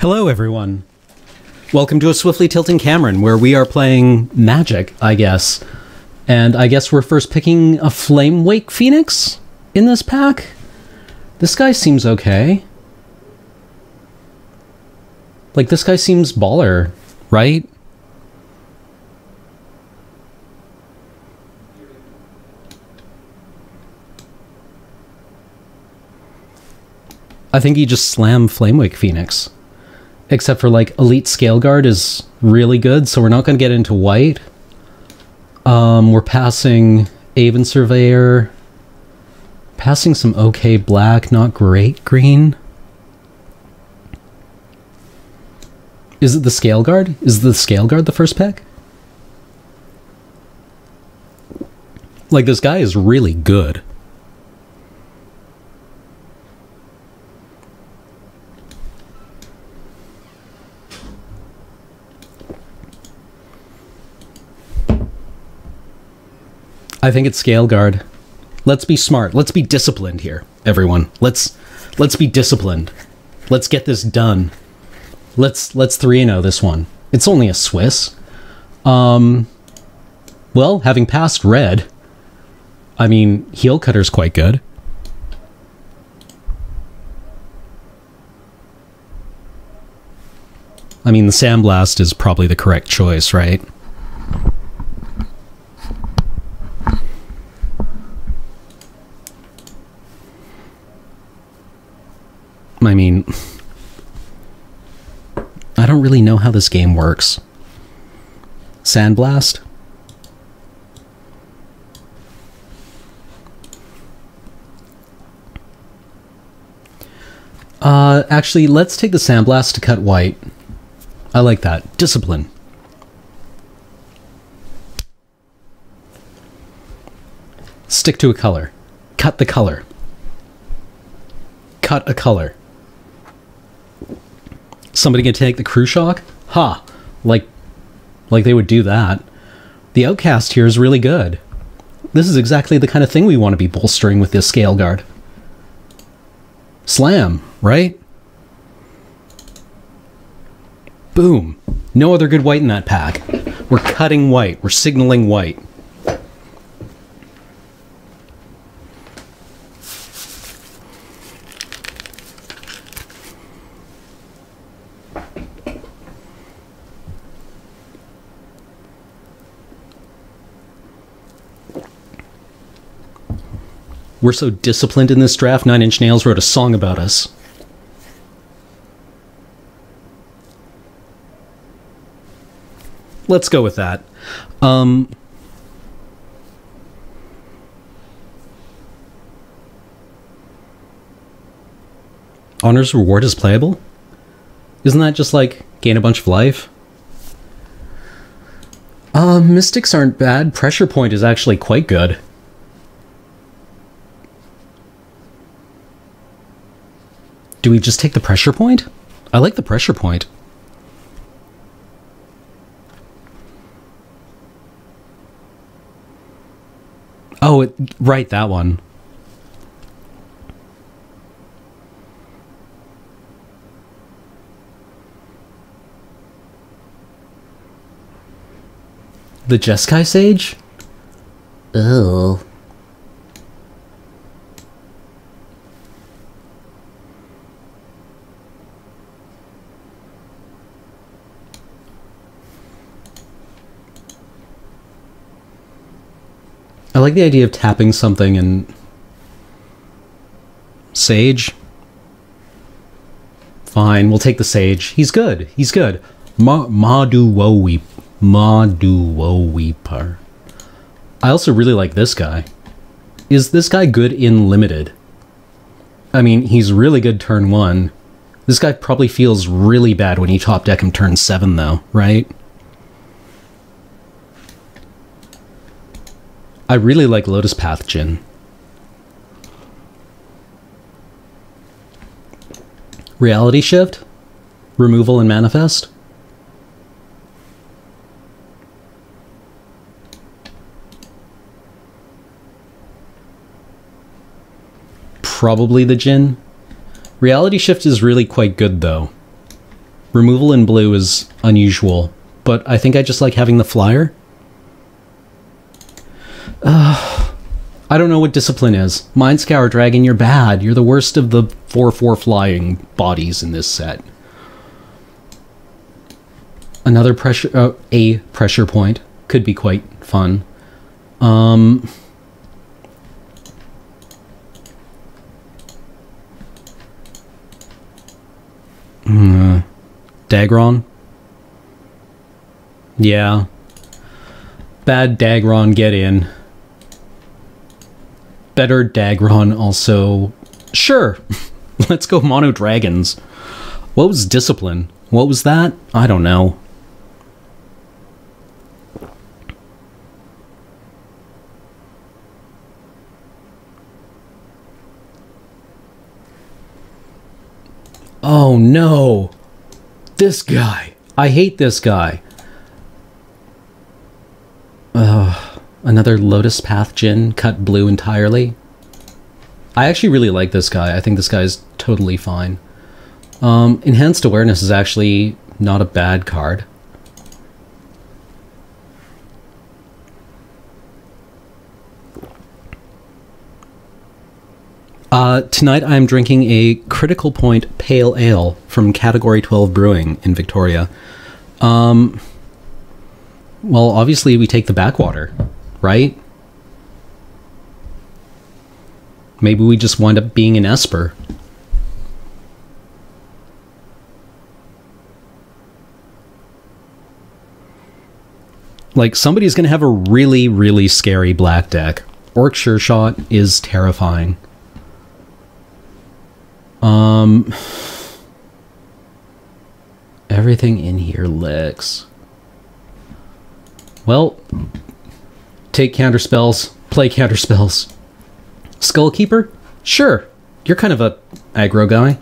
Hello, everyone. Welcome to a Swiftly Tilting Cameron, where we are playing Magic, I guess. And I guess we're first picking a Flamewake Phoenix in this pack? This guy seems okay. Like, this guy seems baller, right? I think he just slammed Flamewake Phoenix. Except for, like, Elite Scale Guard is really good, so we're not going to get into white. We're passing Aven Surveyor. Passing some okay black, not great green. Is it the Scale Guard? Is the Scale Guard the first pick? Like, this guy is really good. I think it's Scale Guard. Let's be smart. Let's be disciplined here, everyone. Let's be disciplined. Let's get this done. Let's 3-0 this one. It's only a Swiss. Well, having passed red, I mean, Heel Cutter's quite good. I mean, the Sandblast is probably the correct choice, right? I mean, I don't really know how this game works. Sandblast? Actually, let's take the Sandblast to cut white. I like that. Discipline. Stick to a color. Cut the color. Cut a color. Somebody gonna take the Crew Shock? Ha! Like they would do that. The Outcast here is really good. This is exactly the kind of thing we want to be bolstering with this Scale Guard. Slam, right? Boom. No other good white in that pack. We're cutting white. We're signaling white. We're so disciplined in this draft, 9 Inch Nails wrote a song about us. Let's go with that. Honor's Reward is playable? Isn't that just like gain a bunch of life? Mystics aren't bad. Pressure Point is actually quite good. Do we just take the Pressure Point? I like the Pressure Point. Oh, right, that one. The Jeskai Sage? Ugh. I like the idea of tapping something and... Sage? Fine, we'll take the Sage. He's good. He's good. Maduwo-Weeper. I also really like this guy. Is this guy good in Limited? I mean, he's really good turn 1. This guy probably feels really bad when you top deck him turn 7, though, right? I really like Lotus Path Jin. Reality Shift? Removal and Manifest? Probably the Jin. Reality Shift is really quite good, though. Removal in blue is unusual, but I think I just like having the flyer. I don't know what discipline is. Mind Scour Dragon, you're bad. You're the worst of the 4/4 flying bodies in this set. Another pressure, a pressure point could be quite fun. Dagron? Yeah. Bad Dagron, get in. Better Dagron also. Sure. Let's go mono dragons. What was discipline? What was that? I don't know. Oh no. This guy. I hate this guy. Another Lotus Path Djinn cut blue entirely. I actually really like this guy. I think this guy's totally fine. Enhanced Awareness is actually not a bad card. Tonight I'm drinking a Critical Point Pale Ale from Category 12 Brewing in Victoria. Well, obviously we take the backwater, right? Maybe we just wind up being an Esper. Like, somebody's gonna have a really, really scary black deck. Orc Sure Shot is terrifying. Everything in here licks. Well, take counterspells, play counterspells. Skullkeeper? Sure. You're kind of a aggro guy.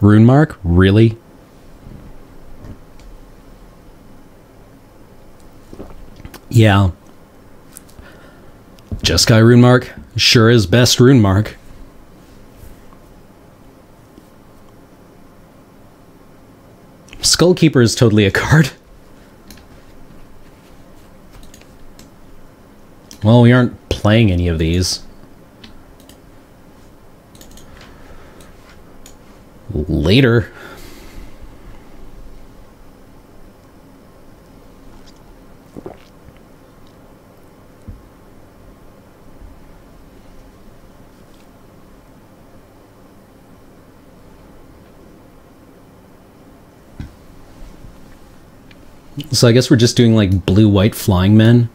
Rune Mark? Really? Yeah. Jeskai Rune Mark sure is best Rune Mark. Skullkeeper is totally a card. Well, we aren't playing any of these. Later. So I guess we're just doing like blue-white flying men.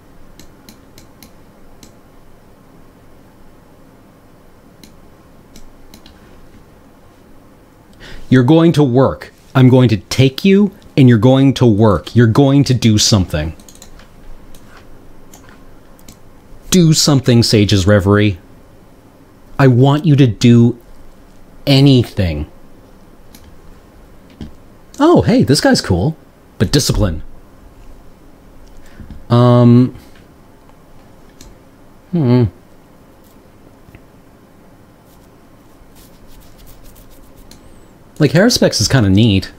You're going to work. I'm going to take you and you're going to work. You're going to do something. Do something, Sage's Reverie. I want you to do anything. Oh, hey, this guy's cool. But discipline. Like, Haruspex is kind of neat.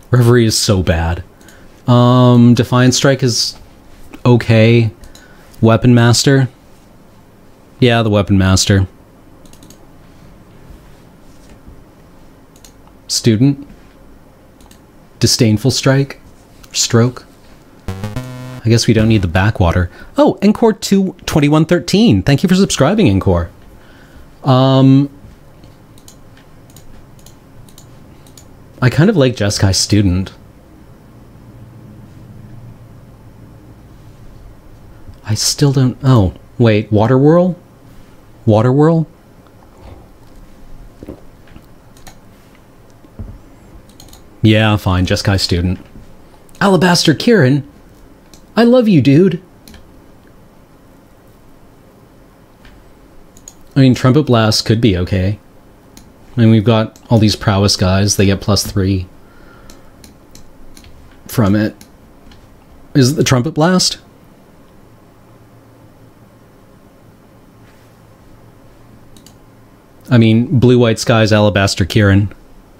Reverie is so bad. Defiant Strike is okay. Weapon Master. Yeah, the Weapon Master. Student. Disdainful Strike. Stroke. I guess we don't need the backwater. Oh, Encore 2113. Thank you for subscribing, Encore. I kind of like Jeskai Student. I still don't... Oh, wait. Water Whirl? Water Whirl? Yeah, fine. Jeskai Student. Alabaster Kieran? I love you, dude. I mean, Trumpet Blast could be okay. I mean, we've got all these prowess guys. They get +3 from it. Is it the Trumpet Blast? I mean, Blue-White Skies, Alabaster, Kieran.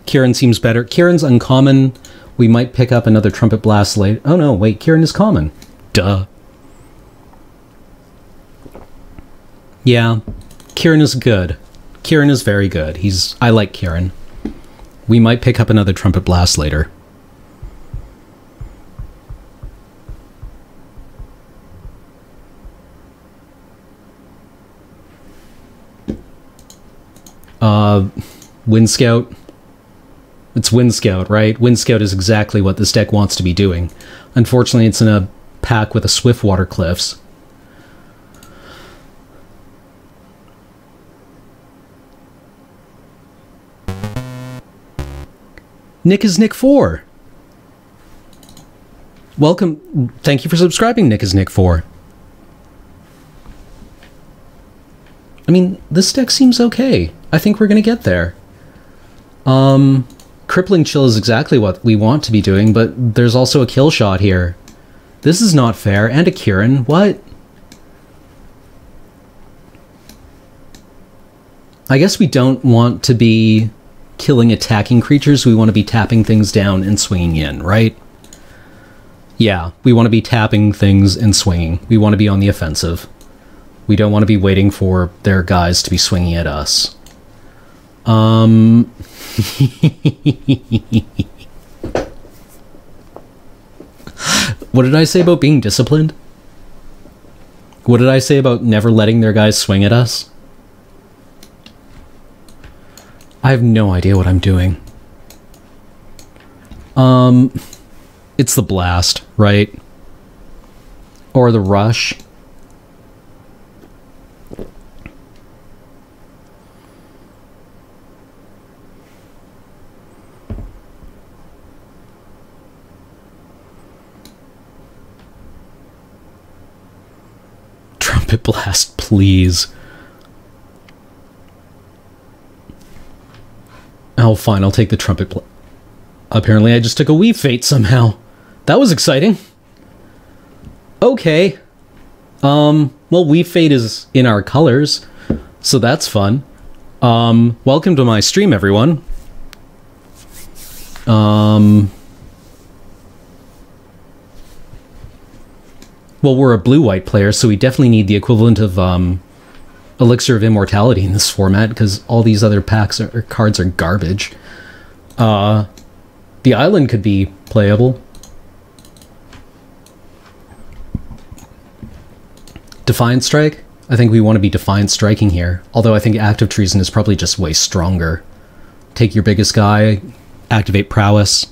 Kieran seems better. Kieran's uncommon. We might pick up another Trumpet Blast later. Oh no, wait, Kieran is common. Duh. Yeah, Kieran is good. Kieran is very good. I like Kieran. We might pick up another Trumpet Blast later. Wind Scout. It's Wind Scout, right? Wind Scout is exactly what this deck wants to be doing. Unfortunately, it's in a pack with a Swiftwater Cliffs. Nick is Nick4. Welcome. Thank you for subscribing, Nick is Nick4. I mean, this deck seems okay. I think we're going to get there. Crippling Chill is exactly what we want to be doing, but there's also a kill shot here. This is not fair. And a Kieran. What? I guess we don't want to be killing attacking creatures. We want to be tapping things down and swinging in, right? Yeah, we want to be tapping things and swinging. We want to be on the offensive. We don't want to be waiting for their guys to be swinging at us. What did I say about being disciplined? What did I say about never letting their guys swing at us? I have no idea what I'm doing. It's the Blast, right? Or the Rush. Trumpet Blast, please. Oh, fine, I'll take the Trumpet Blast. Apparently I just took a Weave Fate somehow. That was exciting. Okay. Well, Weave Fate is in our colors, so that's fun. Welcome to my stream, everyone. Well, we're a blue-white player, so we definitely need the equivalent of, Elixir of Immortality in this format, because all these other packs or cards are garbage. The island could be playable. Defiant Strike? I think we want to be Defiant Striking here. Although I think Active Treason is probably just way stronger. Take your biggest guy, activate Prowess.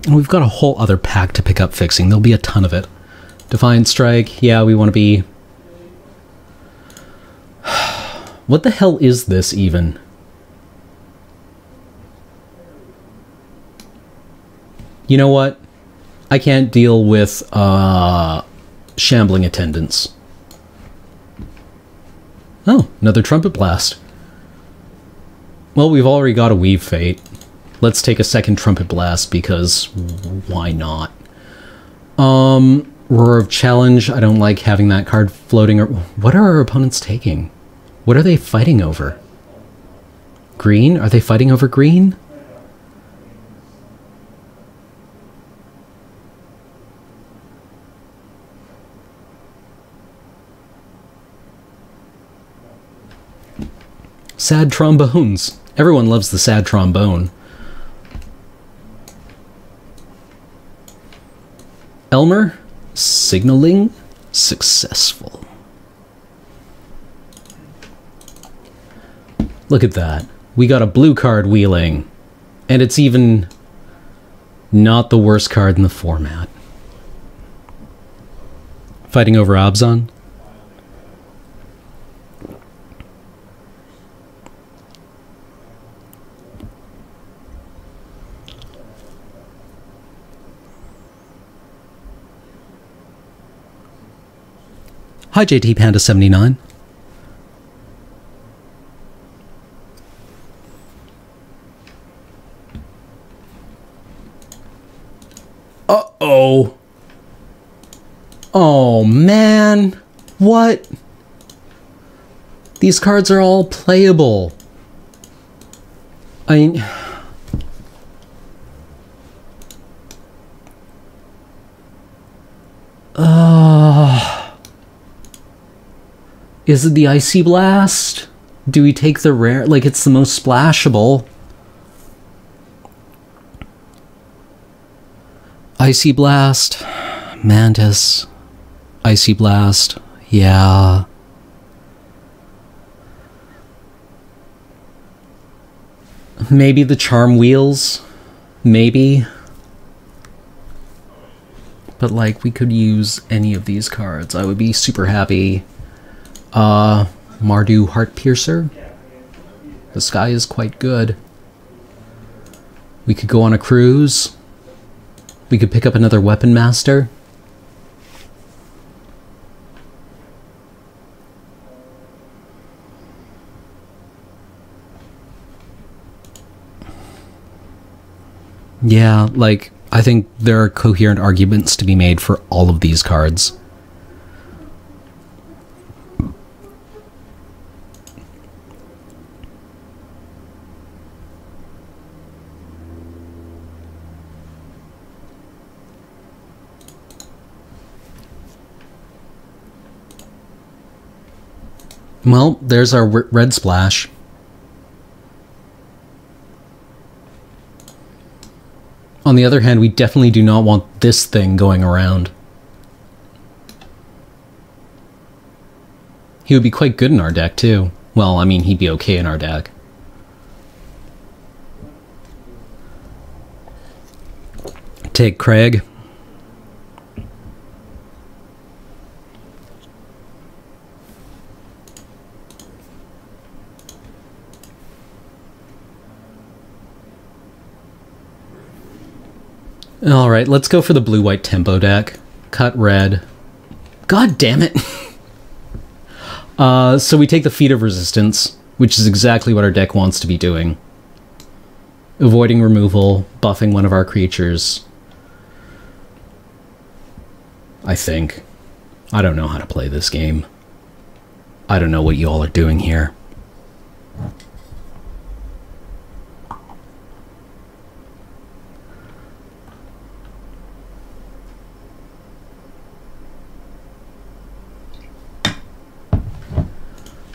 And we've got a whole other pack to pick up fixing. There'll be a ton of it. Defiant Strike. Yeah, we want to be... What the hell is this, even? You know what? I can't deal with, shambling attendants. Oh, another Trumpet Blast. Well, we've already got a Weave Fate. Let's take a second Trumpet Blast, because why not? Roar of Challenge. I don't like having that card floating. What are our opponents taking? What are they fighting over? Green? Are they fighting over green? Sad trombones. Everyone loves the sad trombone. Elmer, signaling successful. Look at that. We got a blue card wheeling. And it's even not the worst card in the format. Fighting over Abzan. Hi, JT Panda 79. Uh-oh. Oh, man. What? These cards are all playable. I mean... Is it the Icy Blast? Do we take the rare? Like, it's the most splashable. Icy Blast. Mantis. Icy Blast. Yeah. Maybe the Charm Wheels. Maybe. But, like, we could use any of these cards. I would be super happy. Mardu Heartpiercer. The sky is quite good. We could go on a cruise. We could pick up another Weapon Master. Yeah, like, I think there are coherent arguments to be made for all of these cards. Well, there's our red splash. On the other hand, we definitely do not want this thing going around. He would be quite good in our deck, too. Well, I mean, he'd be okay in our deck. Take Craig. Alright, let's go for the blue-white tempo deck. Cut red. God damn it! So we take the Feat of Resistance, which is exactly what our deck wants to be doing. Avoiding removal, buffing one of our creatures. I think. I don't know how to play this game. I don't know what you all are doing here.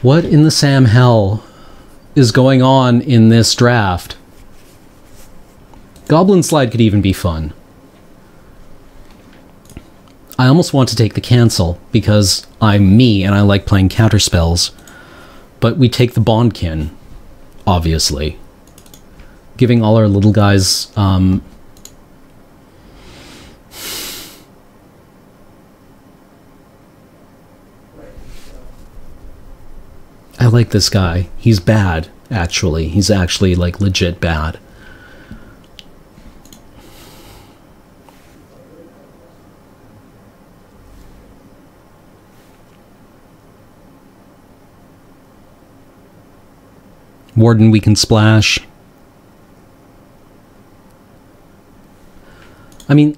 What in the Sam hell is going on in this draft? Goblin Slide could even be fun. I almost want to take the cancel, because I'm me and I like playing counter spells. But we take the Bondkin, obviously. Giving all our little guys, I like this guy. He's bad, actually. He's actually, like, legit bad. Warden, we can splash. I mean,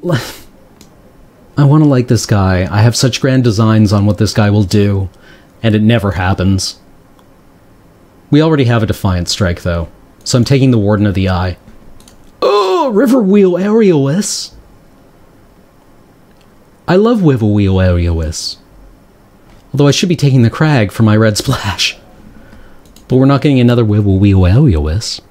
I want to like this guy. I have such grand designs on what this guy will do, and it never happens. We already have a Defiant Strike, though, so I'm taking the Warden of the Eye. Oh, Riverwheel Aerialist! I love Riverwheel Aerialist. Although I should be taking the Crag for my red splash. But we're not getting another Riverwheel Aerialist.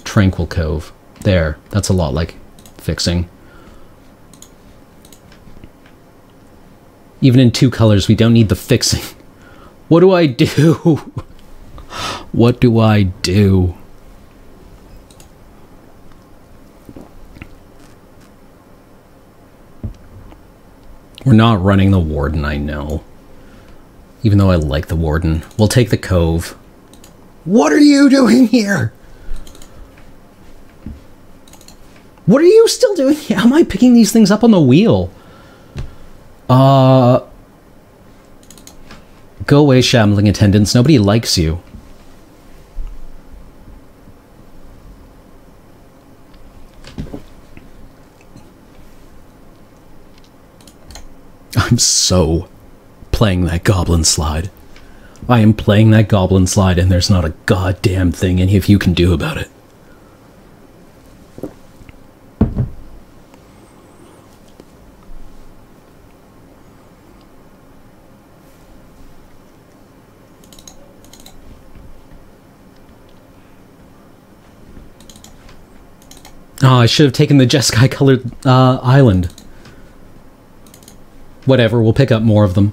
Tranquil Cove. There, that's a lot like fixing. Even in two colors, we don't need the fixing. What do I do? What do I do? We're not running the Warden, I know. Even though I like the Warden. We'll take the Cove. What are you doing here? What are you still doing? How am I picking these things up on the wheel? Go away, shambling attendants. Nobody likes you. I'm so playing that goblin slide. I am playing that goblin slide, and there's not a goddamn thing any of you can do about it. Oh, I should have taken the Jeskai colored island. Whatever, we'll pick up more of them.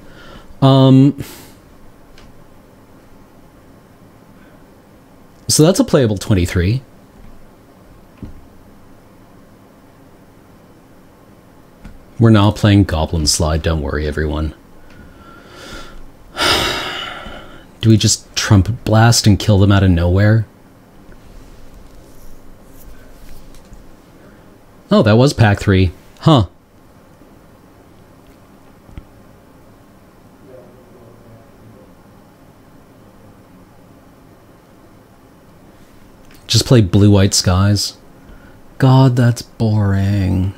So that's a playable 23. We're now playing Goblin Slide, don't worry everyone. Do we just Trumpet Blast and kill them out of nowhere? Oh, that was pack 3. Huh. Just play blue-white skies. God, that's boring.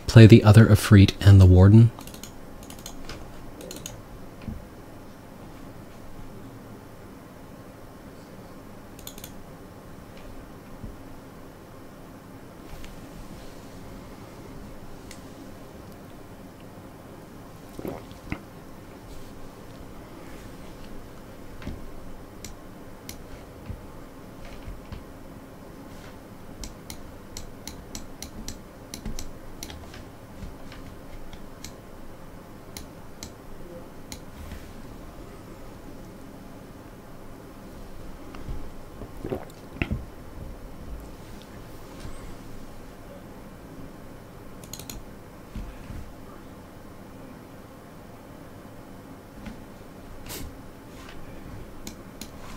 Play the other Efreet and the Warden.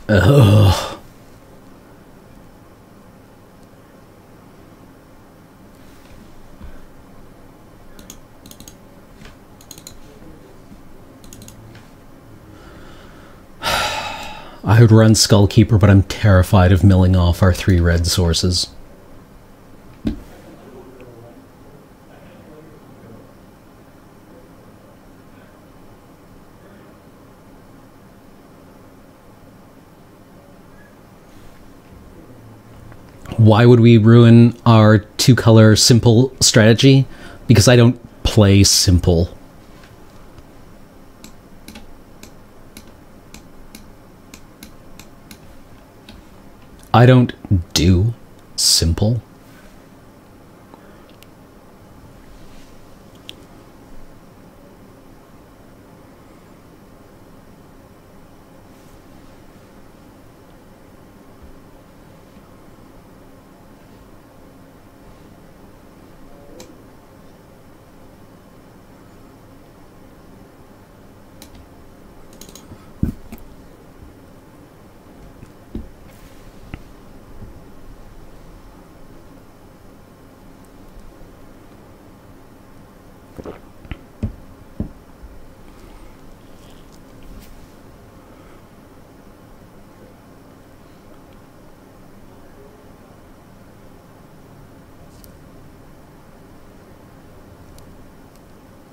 Ugh. I would run Skullkeeper, but I'm terrified of milling off our 3 red sources. Why would we ruin our 2-color simple strategy? Because I don't play simple. I don't do simple.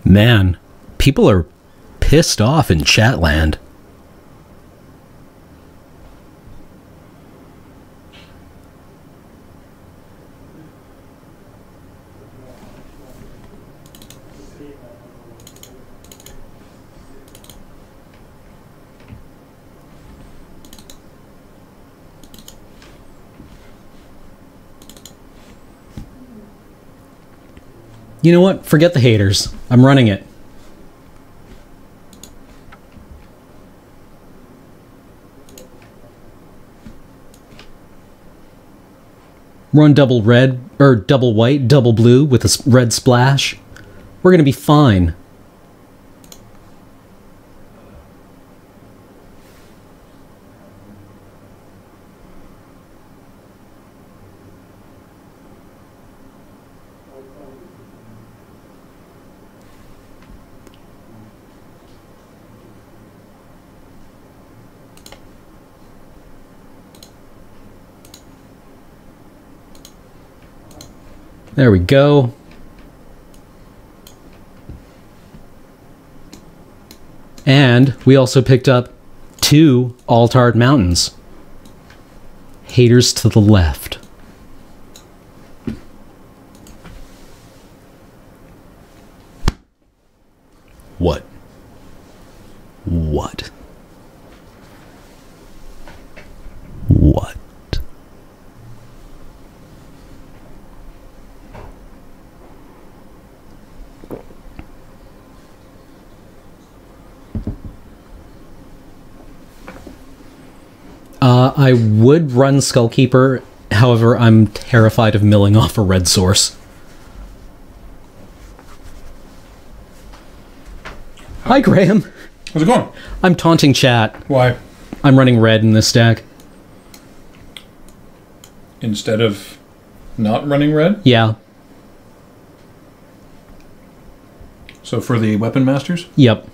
Man, people are pissed off in Chatland. You know what? Forget the haters. I'm running it. Run double red, or double white, double blue with a red splash. We're gonna be fine. There we go. And we also picked up 2 Altard Mountains. Haters to the left. What? What? What? I would run Skullkeeper, however, I'm terrified of milling off a red source. Hi, Graham. How's it going? I'm taunting chat. Why? I'm running red in this deck. Instead of not running red? Yeah. So for the Weapon Masters? Yep.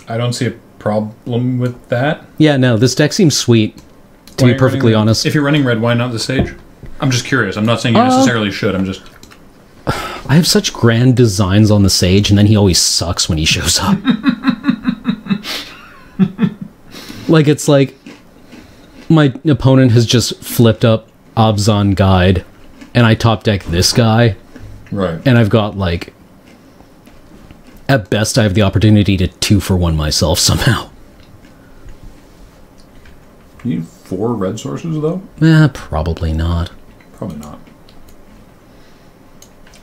I don't see a problem with that. Yeah, no, this deck seems sweet, to Why be perfectly honest. If you're running red, why not the Sage? I'm just curious. I'm not saying you necessarily should. I'm just... I have such grand designs on the Sage, and then he always sucks when he shows up. Like, it's like my opponent has just flipped up Abzan Guide, and I top deck this guy, Right. and I've got, like... At best, I have the opportunity to 2-for-1 myself somehow. You need 4 red sources, though? Probably not. Probably not.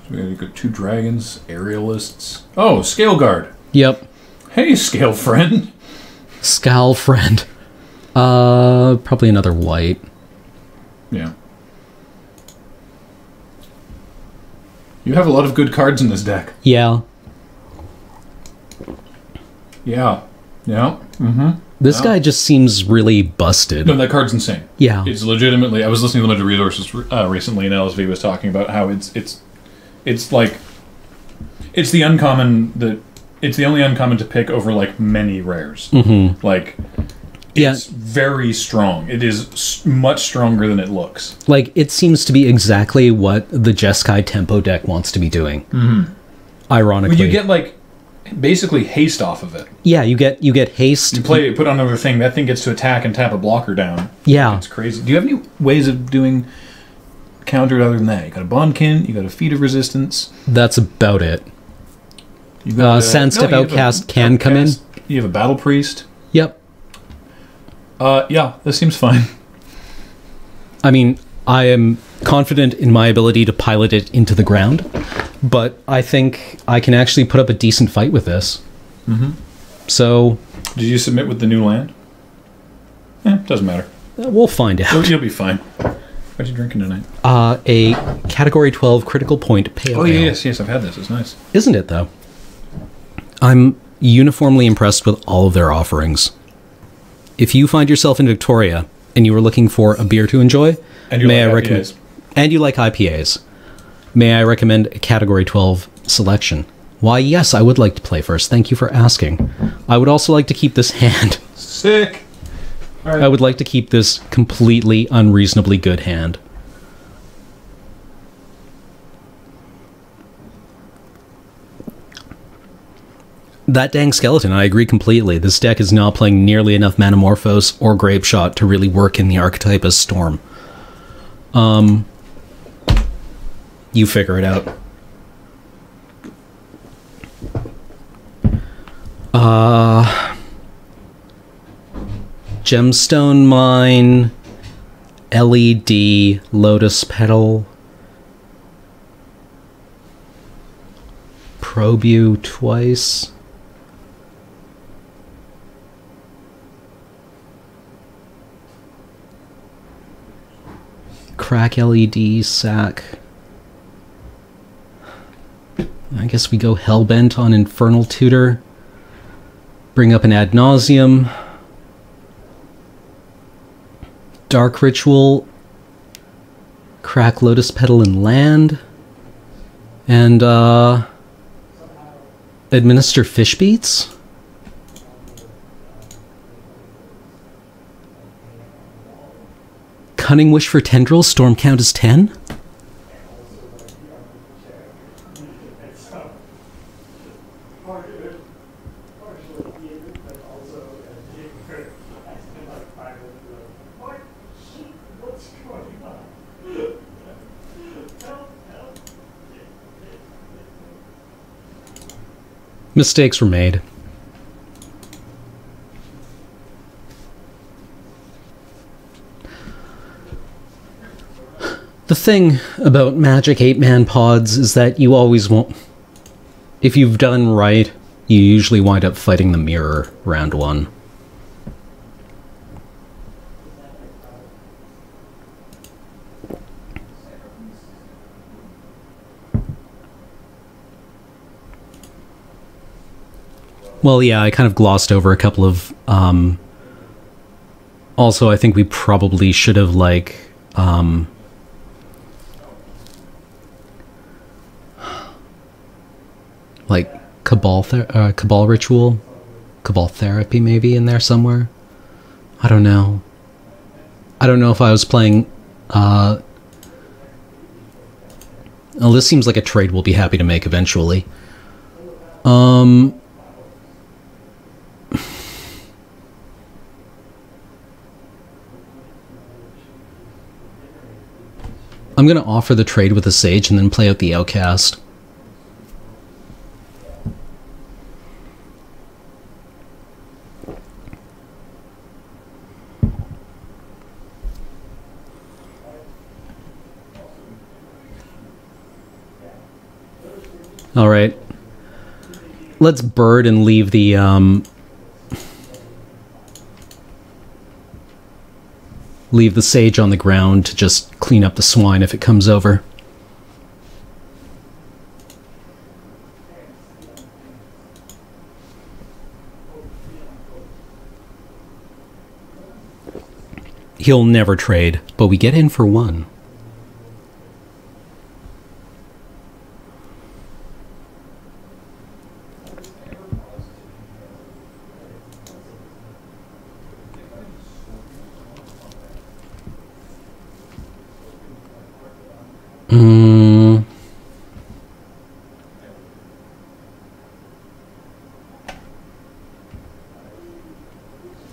So we got 2 dragons, aerialists. Oh, Scale Guard. Yep. Hey, Scale Friend. Scowl Friend. Probably another white. Yeah. You have a lot of good cards in this deck. Yeah. Yeah. Yeah. Mm-hmm. This guy just seems really busted. No, that card's insane. Yeah. It's legitimately... I was listening to Limited Resources recently, and LSV was talking about how it's like... It's the uncommon that... It's the only uncommon to pick over, like, many rares. Mm-hmm. Like, it's very strong. It is much stronger than it looks. Like, it seems to be exactly what the Jeskai Tempo deck wants to be doing. Mm-hmm. Ironically. Well, you get, like, basically haste off of it. Yeah, you get haste. You put on another thing, that thing gets to attack and tap a blocker down. Yeah. It's crazy. Do you have any ways of doing counter other than that? You got a Bondkin, you got a Feat of Resistance. That's about it. You got Sandstep Outcast can come in. You have a Battle Priest. Yep. Yeah, this seems fine. I mean, I am confident in my ability to pilot it into the ground, but I think I can actually put up a decent fight with this. Mm-hmm. So... Did you submit with the new land? Doesn't matter. We'll find out. You'll be fine. What are you drinking tonight? A Category 12 Critical Point Pale Ale. Yes, I've had this. It's nice. Isn't it, though? I'm uniformly impressed with all of their offerings. If you find yourself in Victoria and you are looking for a beer to enjoy, and you may like I recommend IPAs. And you like IPAs, may I recommend a Category 12 selection? Why, yes, I would like to play first. Thank you for asking. I would also like to keep this hand. Sick. All right. I would like to keep this completely unreasonably good hand. That dang skeleton, I agree completely. This deck is not playing nearly enough Manamorphose or Grapeshot to really work in the archetype as Storm. You figure it out. Gemstone Mine, LED, Lotus Petal, Probe You twice. Crack LED, sack. I guess we go Hellbent on Infernal Tutor. Bring up an Ad Nauseam. Dark Ritual. Crack Lotus Petal and land. And, administer Fish Beats? Cunning Wish for Tendrils, Storm count as 10? Mistakes were made. The thing about Magic 8-man pods is that you always won't... If you've done right, you usually wind up fighting the mirror round one. Well, yeah, I kind of glossed over a couple of... Also, I think we probably should have, like... like Cabal Ritual? Cabal Therapy maybe in there somewhere? I don't know. I don't know if I was playing... Well, this seems like a trade we'll be happy to make eventually. I'm gonna offer the trade with a Sage and then play out the Outcast. Alright. Let's bird and leave the, leave the Sage on the ground to just clean up the swine if it comes over. He'll never trade, but we get in for one.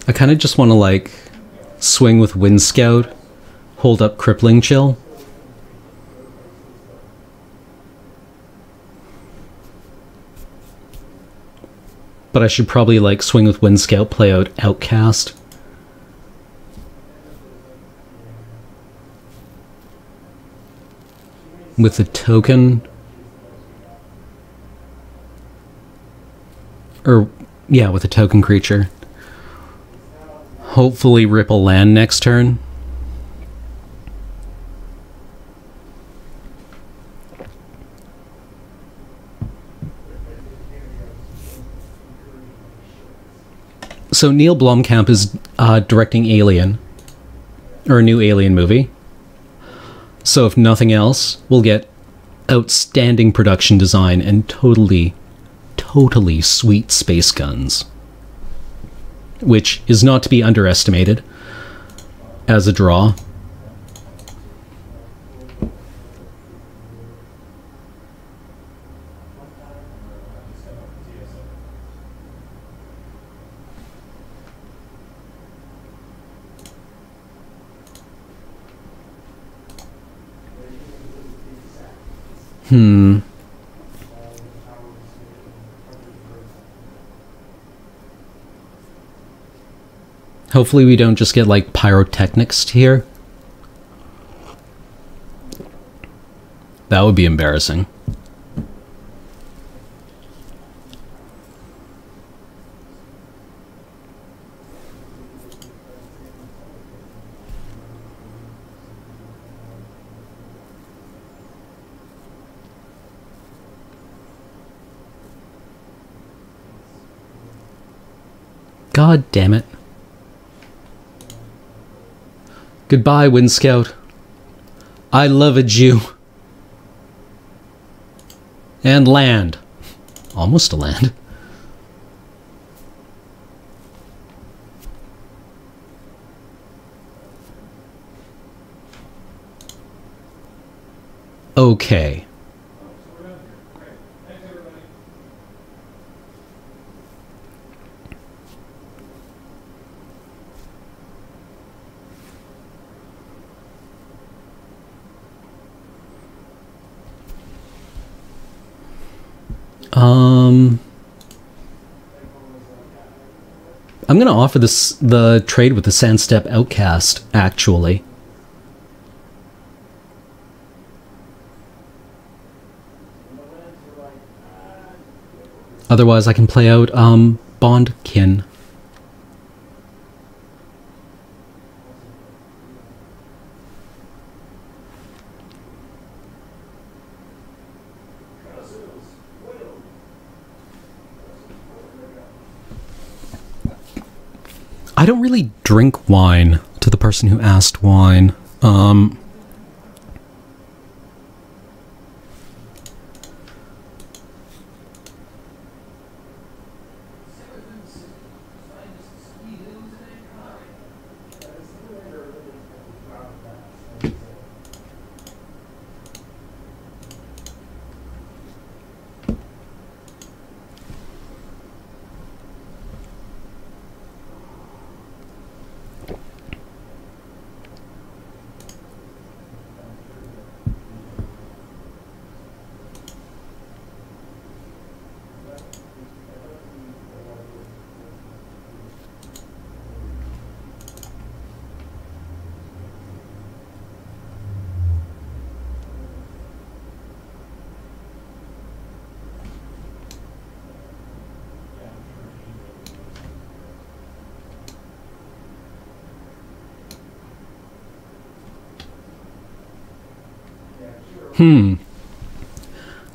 I kind of just want to, like, swing with Wind Scout, hold up Crippling Chill. But I should probably, like, swing with Wind Scout, play out Outcast. With the token. Or, yeah, with a token creature. Hopefully Ripple land next turn. So Neil Blomkamp is directing Alien. Or a new Alien movie. So if nothing else, we'll get outstanding production design and totally sweet space guns. Which is not to be underestimated as a draw. Hopefully we don't just get, like, pyrotechnics here. That would be embarrassing. God damn it. Goodbye, Wind Scout. I love a Jew. And land. Almost a land. Okay. I'm gonna offer the trade with the Sandstep Outcast, actually. Otherwise, I can play out, Bondkin. I don't really drink wine, to the person who asked wine.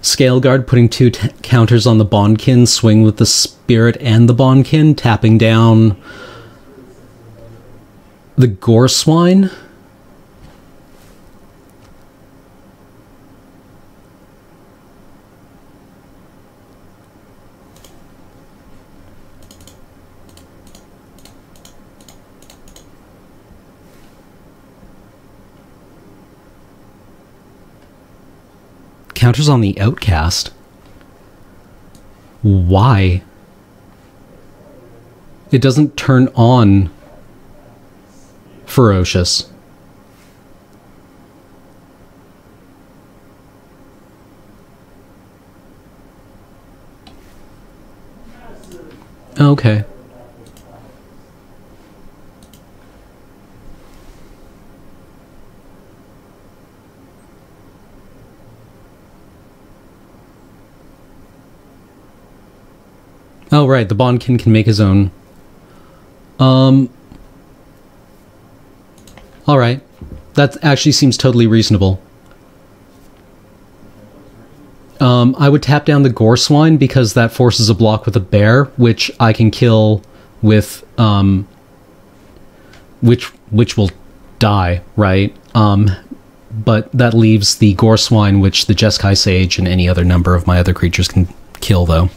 Scaleguard putting two counters on the Bondkin, swing with the Spirit and the Bondkin, tapping down the Goreswine. Counters on the Outcast. Why? It doesn't turn on Ferocious. Okay. Oh, right, the Bondkin can make his own. Alright. That actually seems totally reasonable. I would tap down the Goreswine because that forces a block with a bear, which I can kill with, which will die, right? But that leaves the Goreswine, which the Jeskai Sage and any other number of my other creatures can kill, though.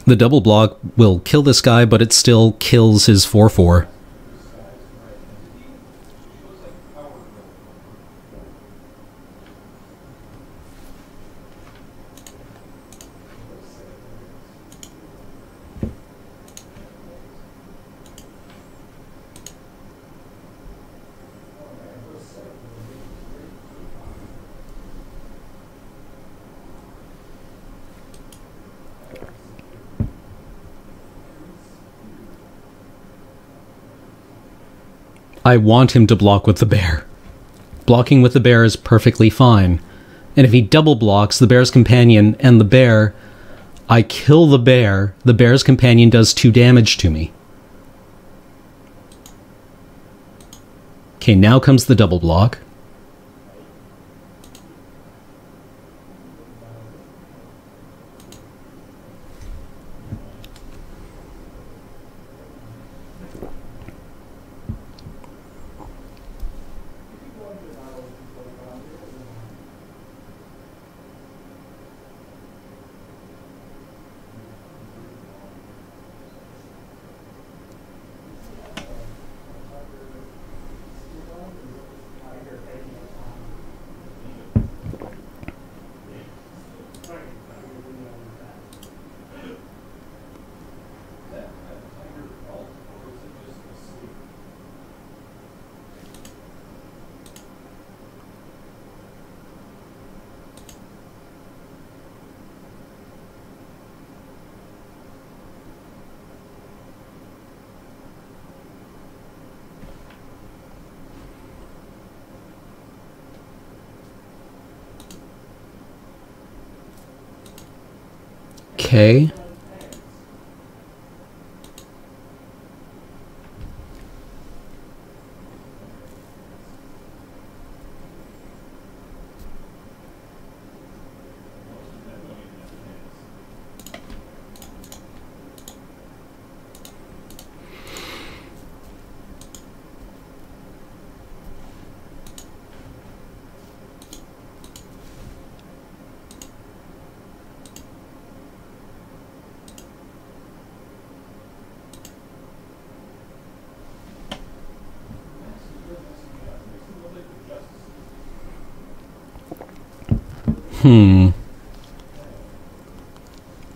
The double block will kill this guy, but it still kills his 4/4. I want him to block with the bear. Blocking with the bear is perfectly fine. And if he double blocks the bear's companion and the bear, I kill the bear. The bear's companion does 2 damage to me. Okay, now comes the double block. Okay.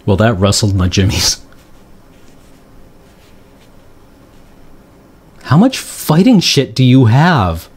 Well, that rustled my jimmies. How much fighting shit do you have?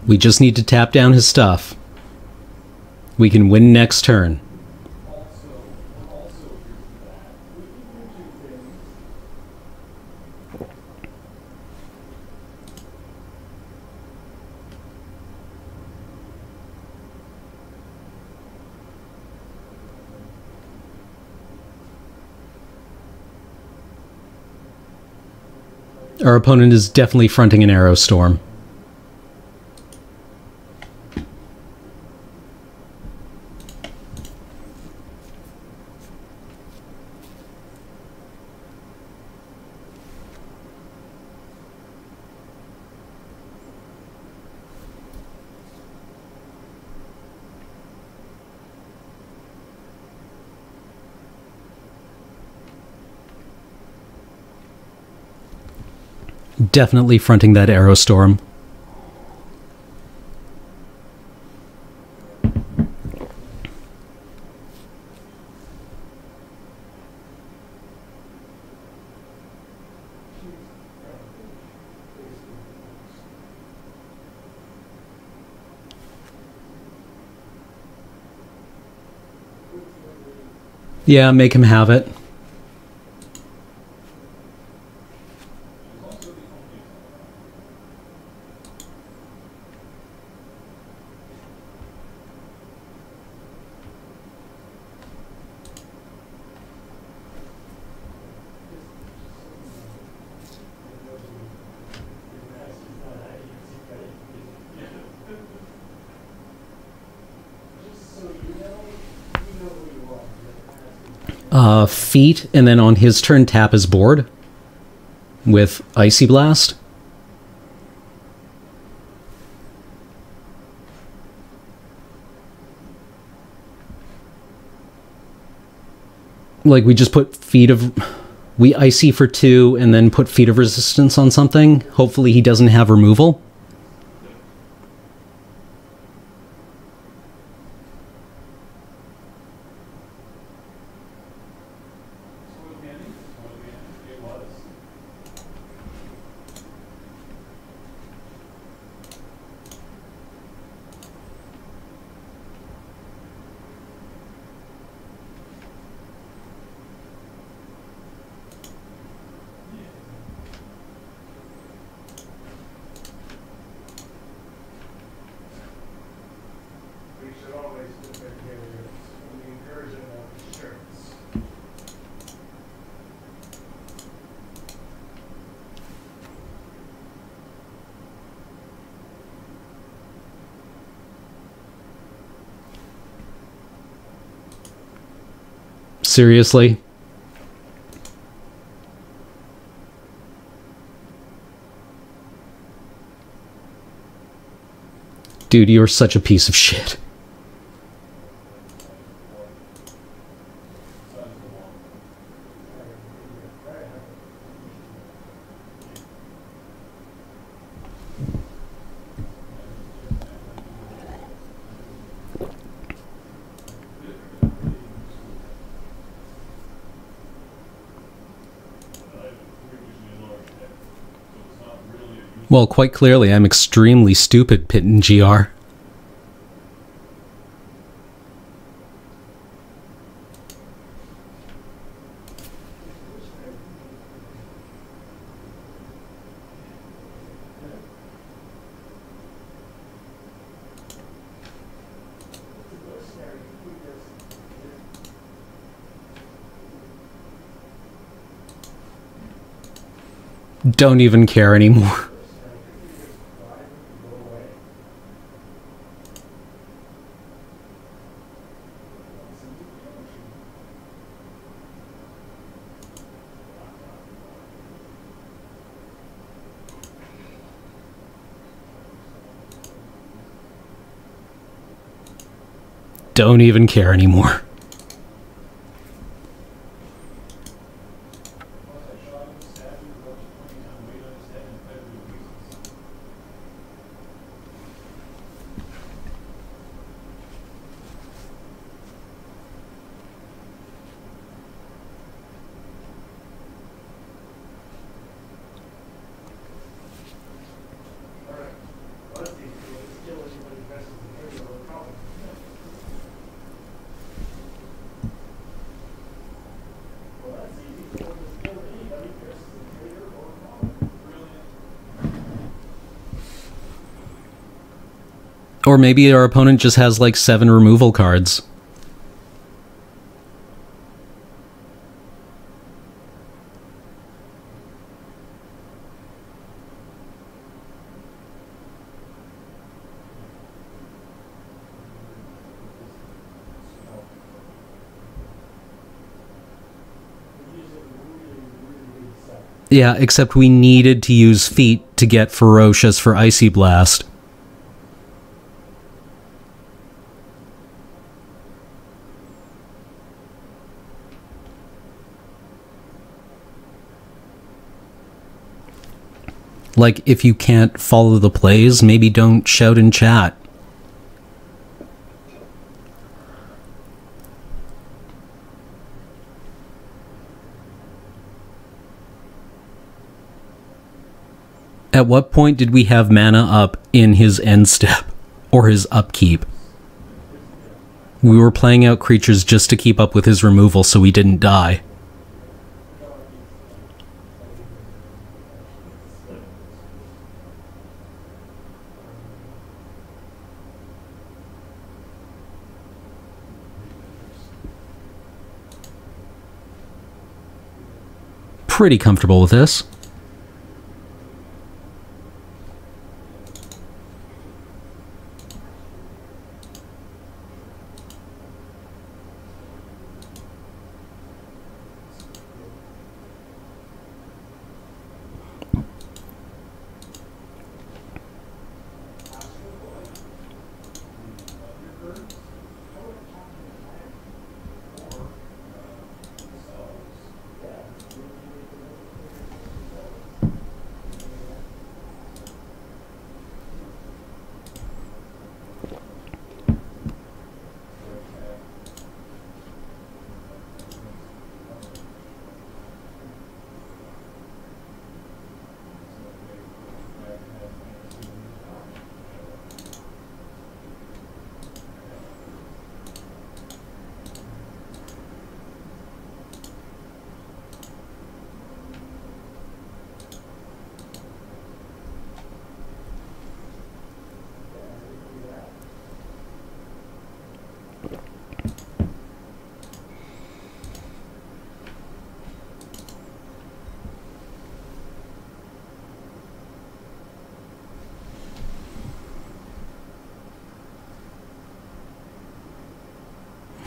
We just need to tap down his stuff. We can win next turn. Our opponent is definitely fronting an arrow storm. Definitely fronting that arrow storm. Yeah, make him have it. Feet, and then on his turn tap his board with Icy Blast. Like, we just put we Icy for 2 and then put Feet of Resistance on something. Hopefully he doesn't have removal. Seriously? Dude, you're such a piece of shit. Well, quite clearly, I'm extremely stupid, Pit and GR. Don't even care anymore. Don't even care anymore. Or maybe our opponent just has like 7 removal cards. Yeah, except we needed to use Feet to get Ferocious for Icy Blast. Like, if you can't follow the plays, maybe don't shout in chat. At what point did we have mana up in his end step? Or his upkeep? We were playing out creatures just to keep up with his removal so we didn't die. Pretty comfortable with this.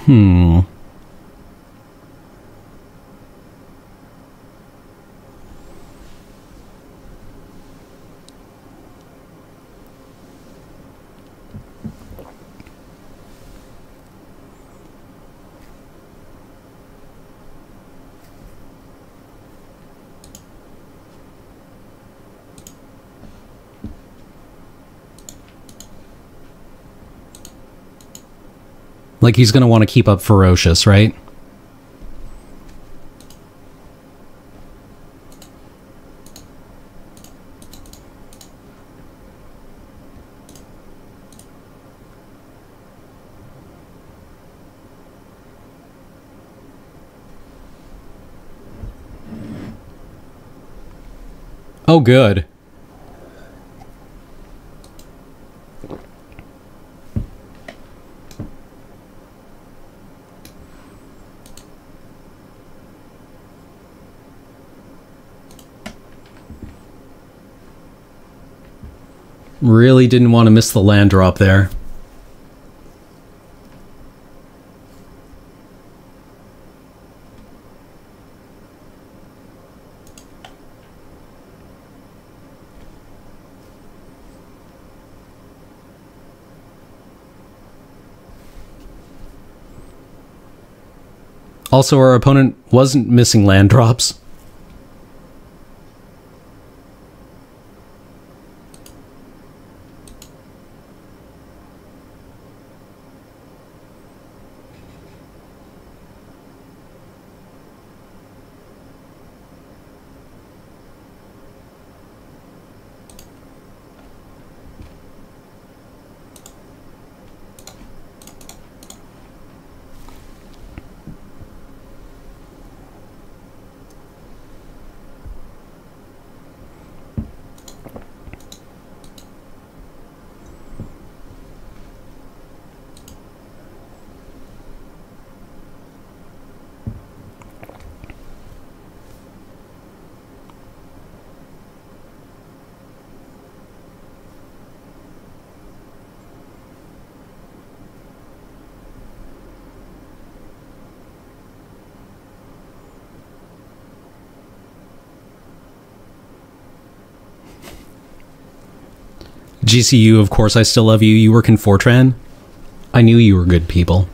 Hmm. Like, he's going to want to keep up Ferocious, right? Oh, good. Really didn't want to miss the land drop there. Also, our opponent wasn't missing land drops. GCU, of course I still love you. You work in Fortran. I knew you were good people.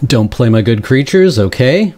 Don't play my good creatures, okay?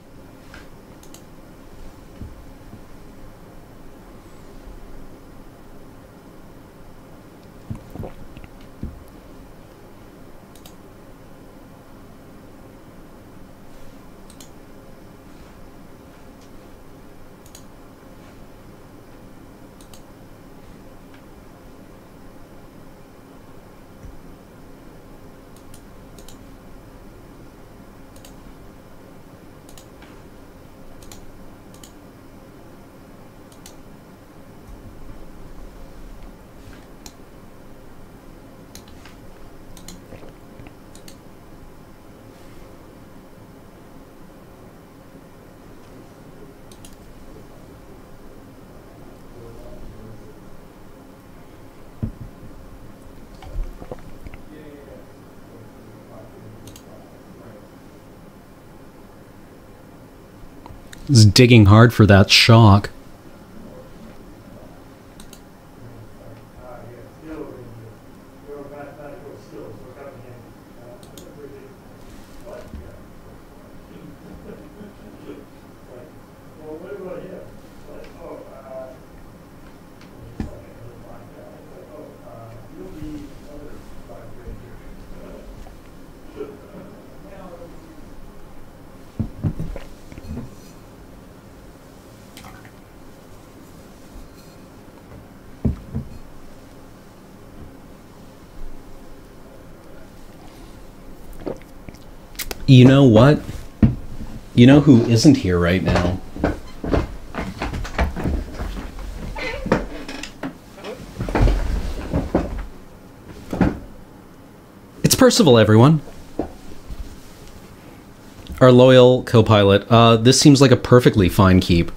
Is digging hard for that shock. You know what? You know who isn't here right now? It's Percival, everyone. Our loyal co-pilot. This seems like a perfectly fine keep.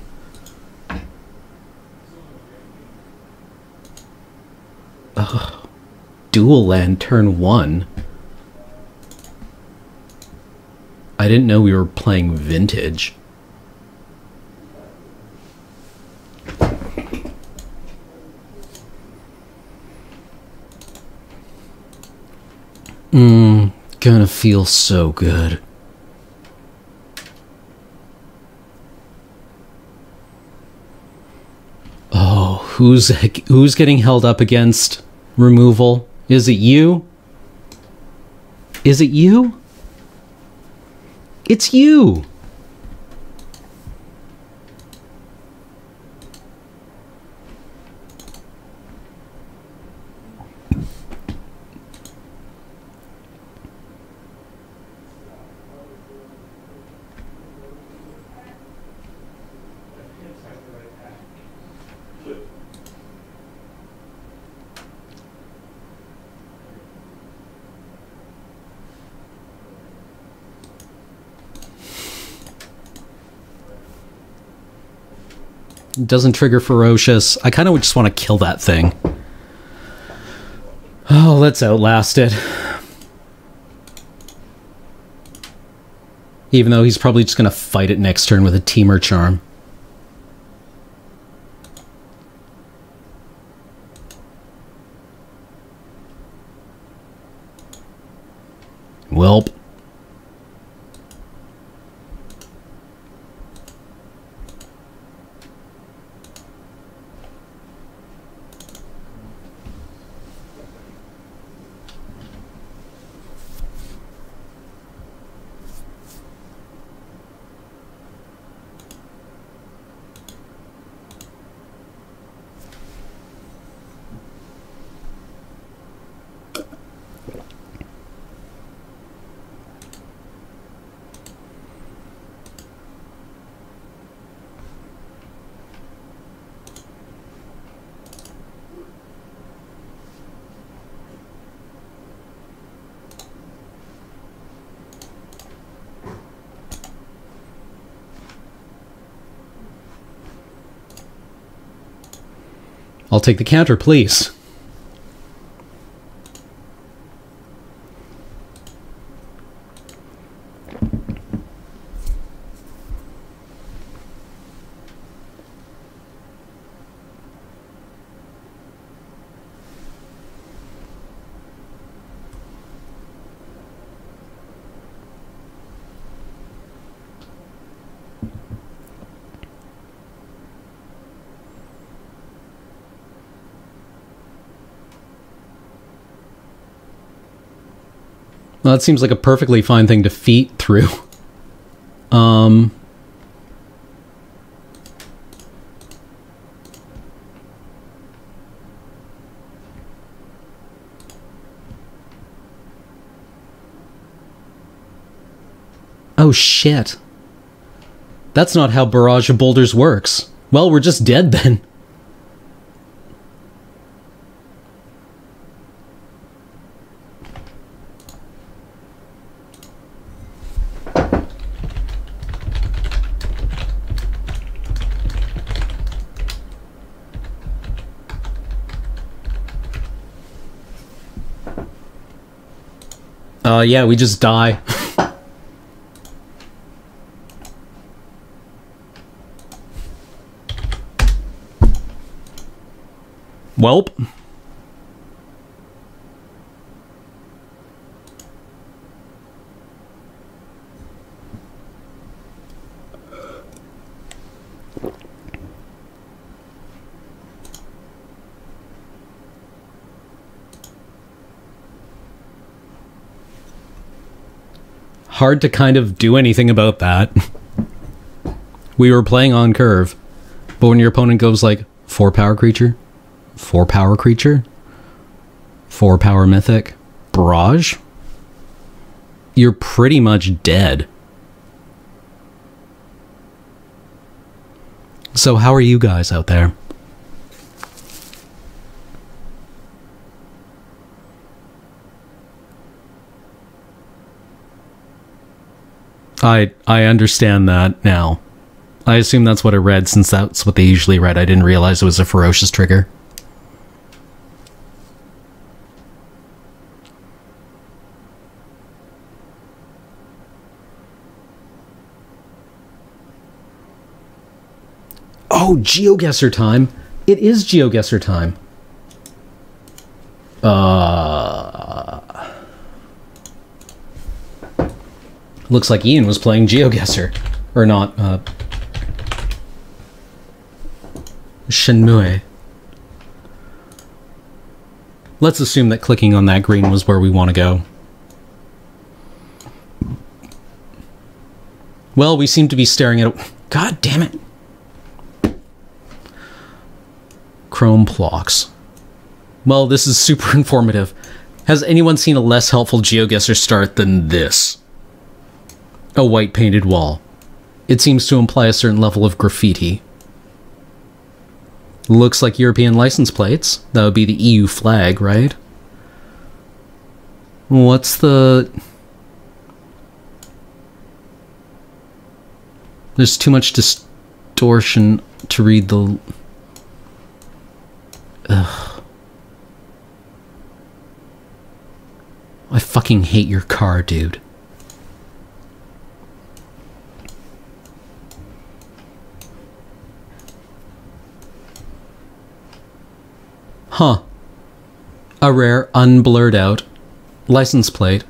Dual land turn 1. I didn't know we were playing vintage. Gonna feel so good. Oh, who's getting held up against removal? Is it you? Is it you? It's you! Doesn't trigger ferocious. I kind of just want to kill that thing. Oh, let's outlast it. Even though he's probably just going to fight it next turn with a Teamer Charm. Welp. I'll take the counter, please. Well, that seems like a perfectly fine thing to feat through. Oh, shit. That's not how Barrage of Boulders works. Well, we're just dead then. Yeah, we just die. Welp. Hard to kind of do anything about that. We were playing on curve, but when your opponent goes like 4 power creature, 4 power creature, 4 power mythic, barrage, you're pretty much dead. So how are you guys out there? I understand that now. I assume that's what it read, since that's what they usually read. I didn't realize it was a ferocious trigger. Oh, GeoGuessr time. It is GeoGuessr time. Looks like Ian was playing GeoGuessr. Or not, Shenmue. Let's assume that clicking on that green was where we want to go. Well, we seem to be staring at a... God damn it. Chrome Plox. Well, this is super informative. Has anyone seen a less helpful GeoGuessr start than this? A white painted wall. It seems to imply a certain level of graffiti. Looks like European license plates. That would be the EU flag, right? What's the... There's too much distortion to read the... Ugh. I fucking hate your car, dude. Huh. A rare, unblurred out license plate.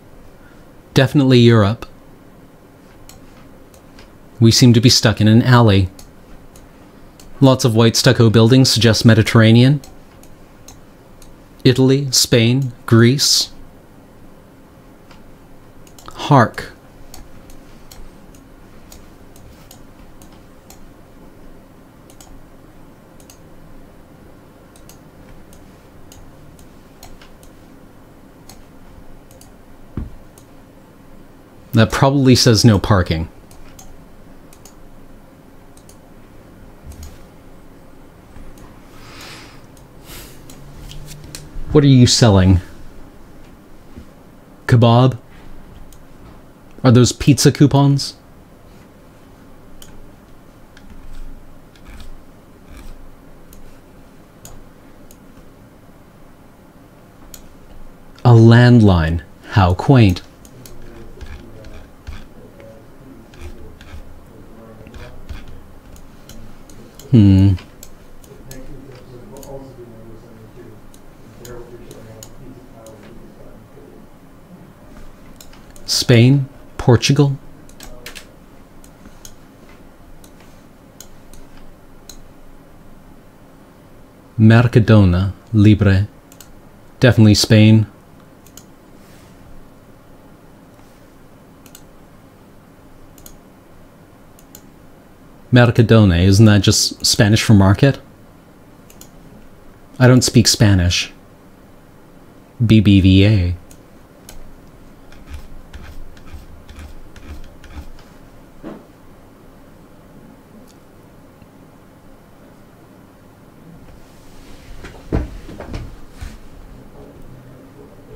Definitely Europe. We seem to be stuck in an alley. Lots of white stucco buildings suggest Mediterranean. Italy, Spain, Greece. Hark. That probably says no parking. What are you selling? Kebab? Are those pizza coupons? A landline. How quaint. Spain? Portugal? Mercadona Libre. Definitely Spain. Mercadona, isn't that just Spanish for market? I don't speak Spanish. BBVA.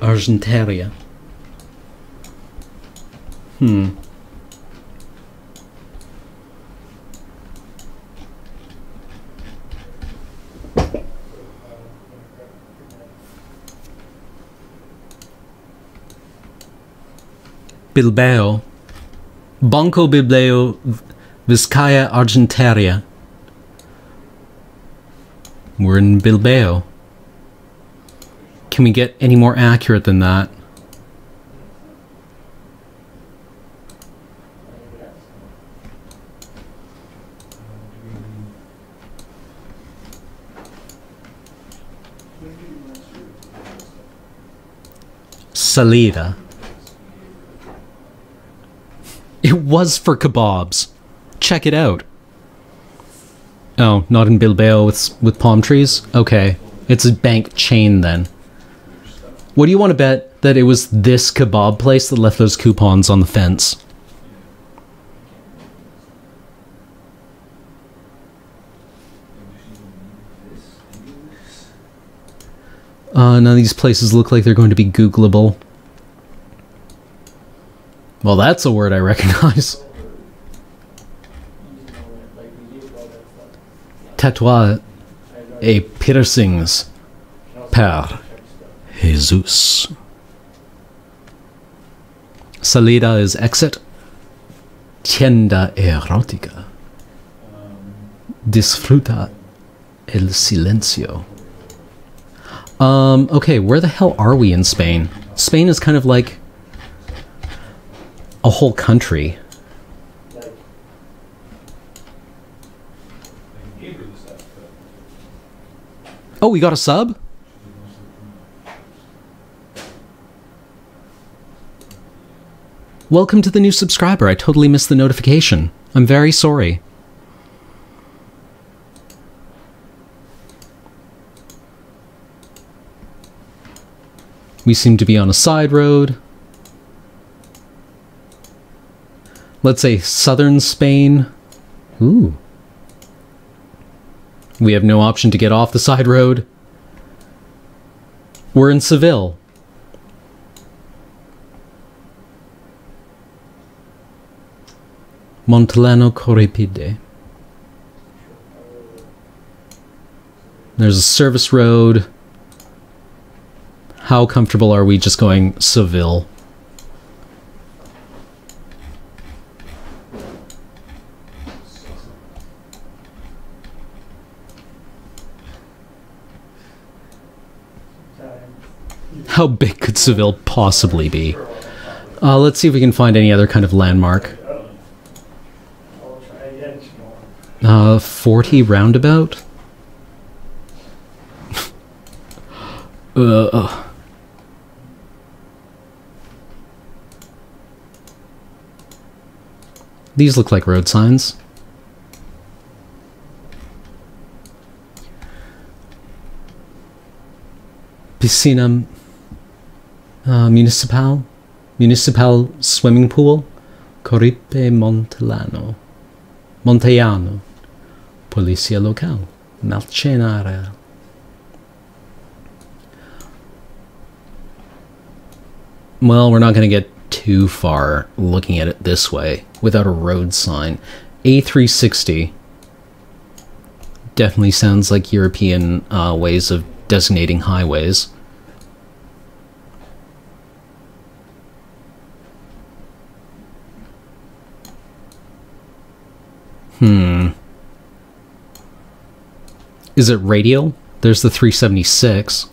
Argentaria. Bilbao. Banco Bilbao Vizcaya Argentaria. We're in Bilbao. Can we get any more accurate than that? Salida. It was for kebabs. Check it out. Oh, not in Bilbao with palm trees? Okay. It's a bank chain then. What do you want to bet that it was this kebab place that left those coupons on the fence. None of these places look like they're going to be Googleable. Well, that's a word I recognize. Tatouage et piercings per Jesus. Salida is exit. Tienda erótica. Disfruta el silencio. Okay, where the hell are we in Spain? Spain is kind of like a whole country. Oh, we got a sub? Welcome to the new subscriber. I totally missed the notification. I'm very sorry. We seem to be on a side road. Let's say southern Spain. Ooh. We have no option to get off the side road. We're in Seville. Montalano Corripide. There's a service road. How comfortable are we just going Seville? How big could Seville possibly be? Let's see if we can find any other kind of landmark. 40 roundabout? These look like road signs. Piscina Municipal swimming pool. Corripe Montellano. Polizia Local. Malcenare. Well, we're not going to get too far looking at it this way without a road sign. A360 definitely sounds like European ways of designating highways. Is it radial? There's the 376.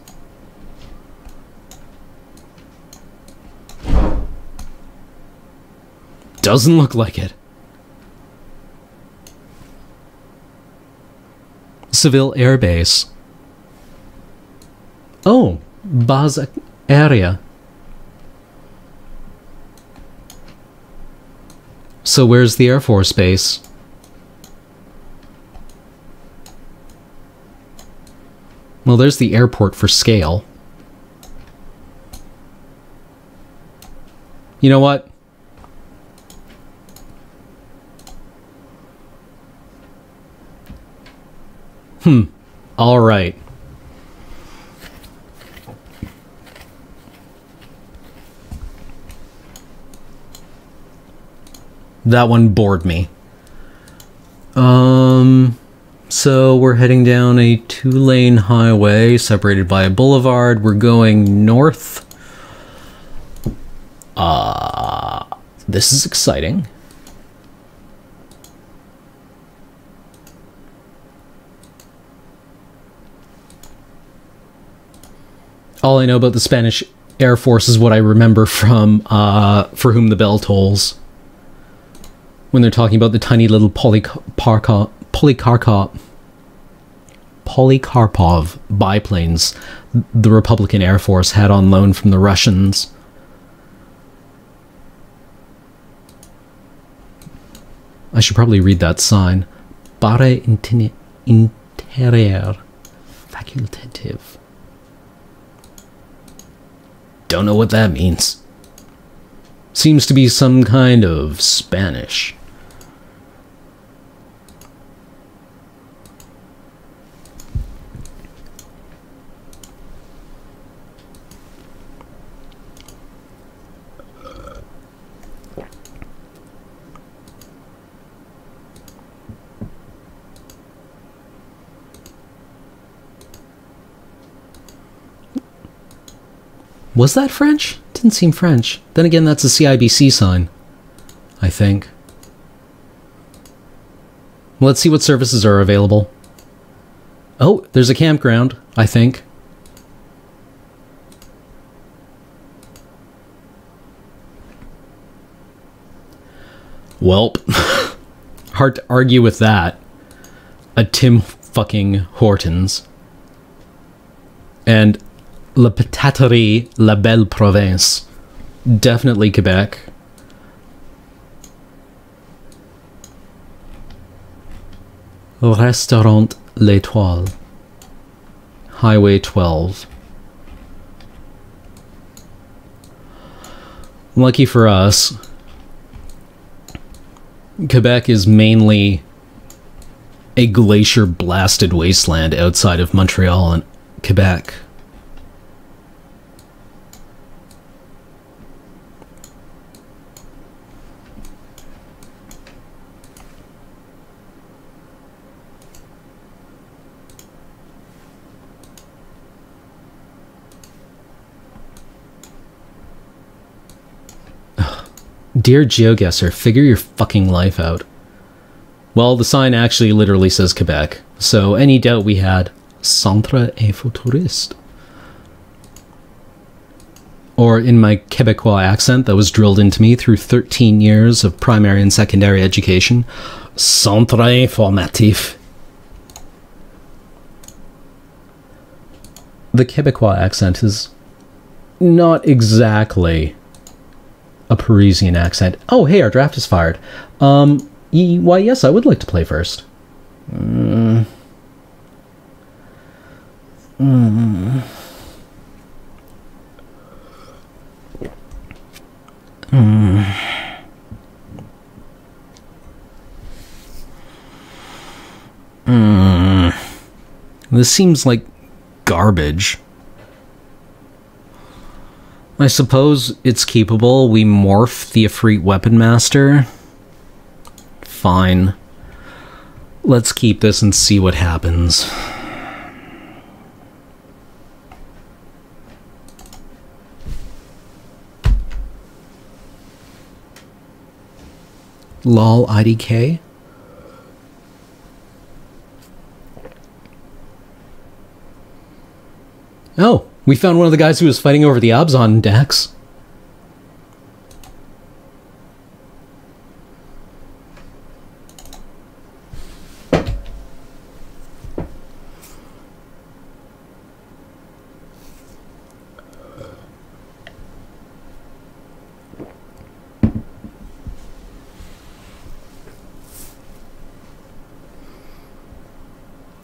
Doesn't look like it. Seville Air Base. Oh, base area. So where's the Air Force Base? Well, there's the airport for scale. You know what? All right. That one bored me. So we're heading down a 2-lane highway separated by a boulevard. We're going north. This is exciting. All I know about the Spanish Air Force is what I remember from For Whom the Bell Tolls. When they're talking about the tiny little Polycarpov biplanes the Republican Air Force had on loan from the Russians. I should probably read that sign. Bare interior facultative. Don't know what that means. Seems to be some kind of Spanish. Was that French? Didn't seem French. Then again, that's a CIBC sign, I think. Let's see what services are available. Oh, there's a campground, I think. Welp. Hard to argue with that. A Tim fucking Hortons. And La Pataterie La Belle Province. Definitely Quebec. Restaurant L'Étoile. Highway 12. Lucky for us, Quebec is mainly a glacier-blasted wasteland outside of Montreal and Quebec. Dear GeoGuessr, figure your fucking life out. Well, the sign actually literally says Quebec, so any doubt we had, Centre et Futuriste. Or in my Quebecois accent that was drilled into me through 13 years of primary and secondary education, Centre Informatif. The Quebecois accent is not exactly a Parisian accent. Oh, hey, our draft is fired. Why, yes, I would like to play first. This seems like garbage. I suppose it's keepable. We morph the Efreet Weapon Master. Fine. Let's keep this and see what happens. Lol IDK. Oh, we found one of the guys who was fighting over the Abzan decks.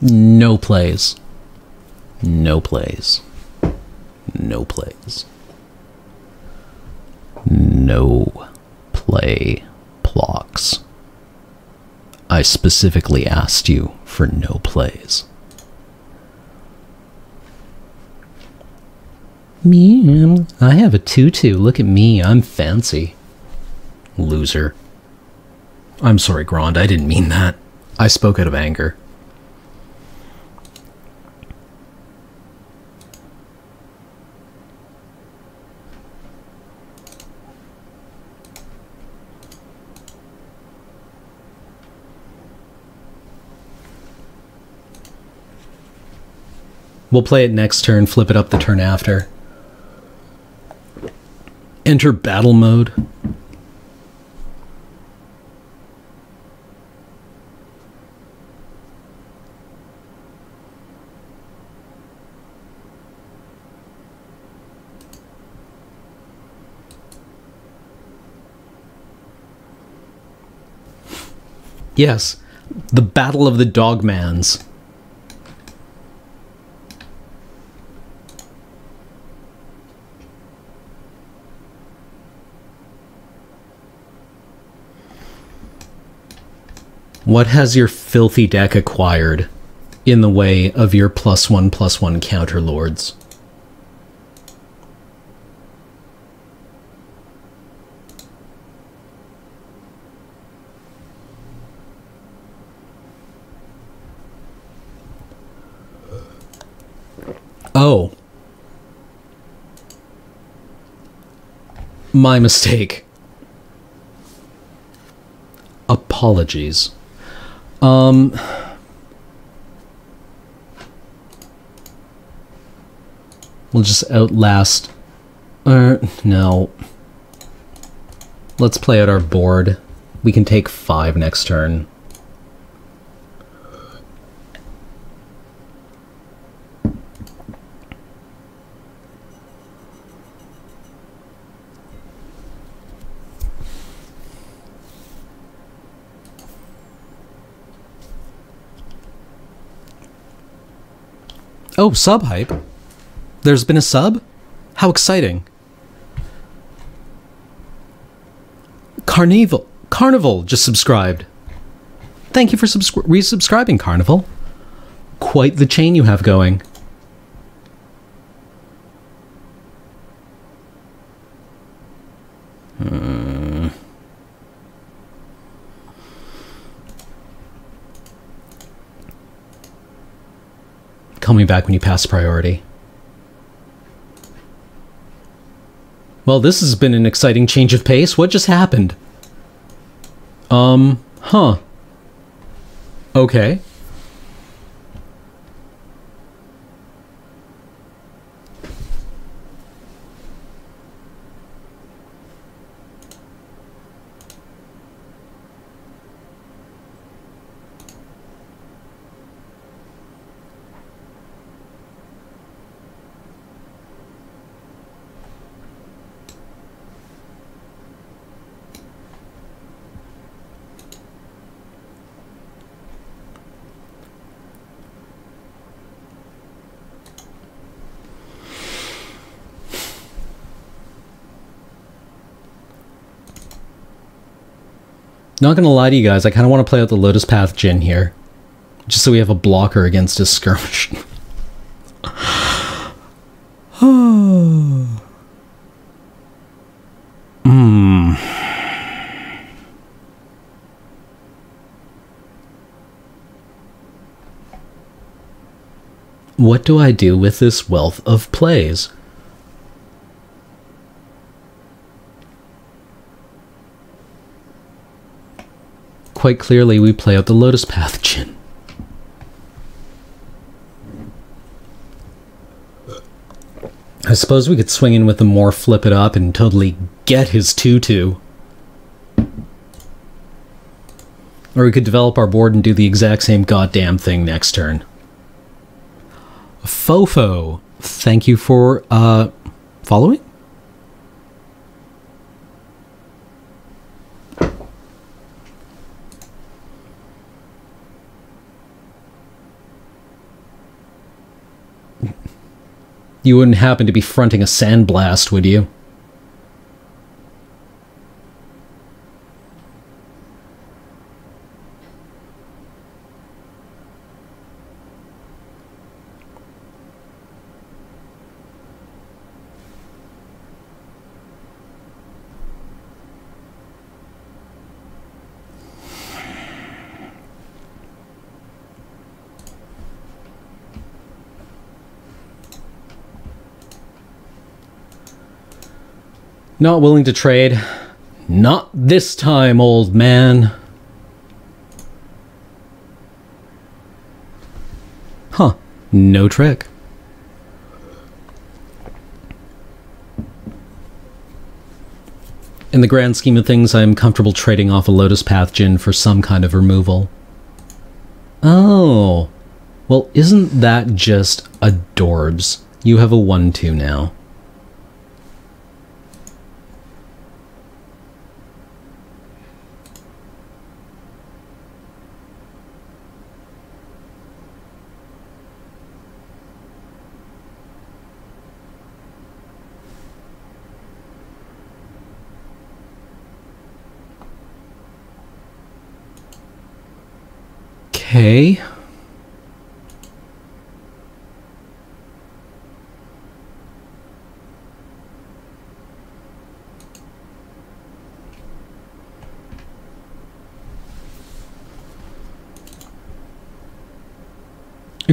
No plays. No plays. No plays. No play blocks. I specifically asked you for no plays. Me? I have a 2-2. Look at me. I'm fancy. Loser. I'm sorry, Grand. I didn't mean that. I spoke out of anger. We'll play it next turn, flip it up the turn after. Enter battle mode. Yes, the Battle of the Dogmans. What has your filthy deck acquired in the way of your +1/+1 counter lords? Oh. My mistake. Apologies. We'll just outlast... no. Let's play out our board. We can take 5 next turn. Oh, sub hype. There's been a sub? How exciting. Carnival just subscribed. Thank you for resubscribing, Carnival. Quite the chain you have going. Call me back when you pass priority. Well, this has been an exciting change of pace. What just happened? Huh. Okay. Not gonna lie to you guys, I kind of want to play out the Lotus Path Djinn here. Just so we have a blocker against his skirmish. What do I do with this wealth of plays? Quite clearly, we play out the Lotus Path Djinn. I suppose we could swing in with the more flip it up and totally get his 2/2. Or we could develop our board and do the exact same goddamn thing next turn. Fofo, thank you for following? You wouldn't happen to be fronting a sandblast, would you? Not willing to trade. Not this time, old man. Huh. No trick. In the grand scheme of things, I am comfortable trading off a Lotus Path Djinn for some kind of removal. Oh. Well, isn't that just adorbs? You have a 1/2 now. Okay.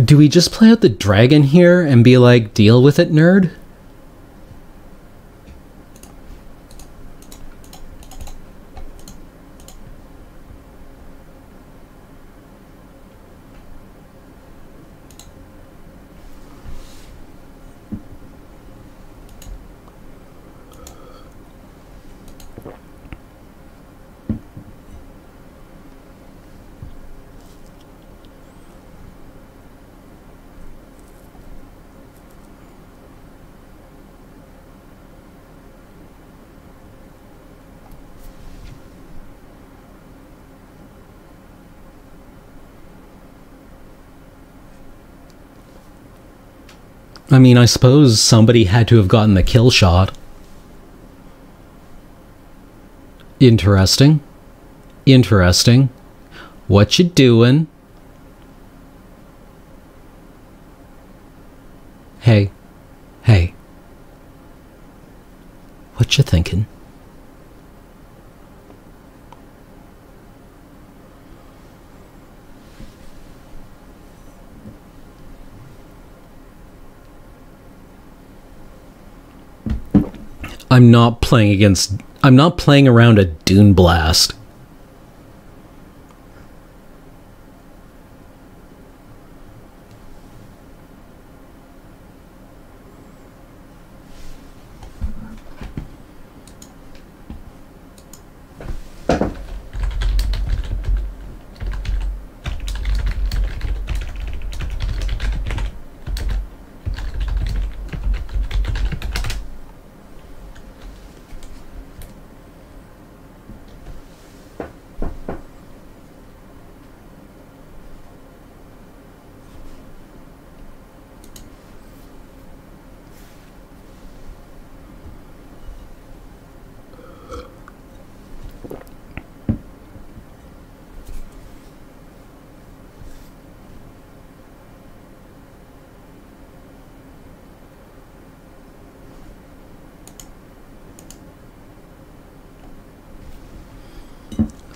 Do we just play out the dragon here and be like, deal with it, nerd? I mean, I suppose somebody had to have gotten the kill shot. Interesting. Interesting. What you doing? Hey. Hey. What you thinking? I'm not playing around a Dune Blast.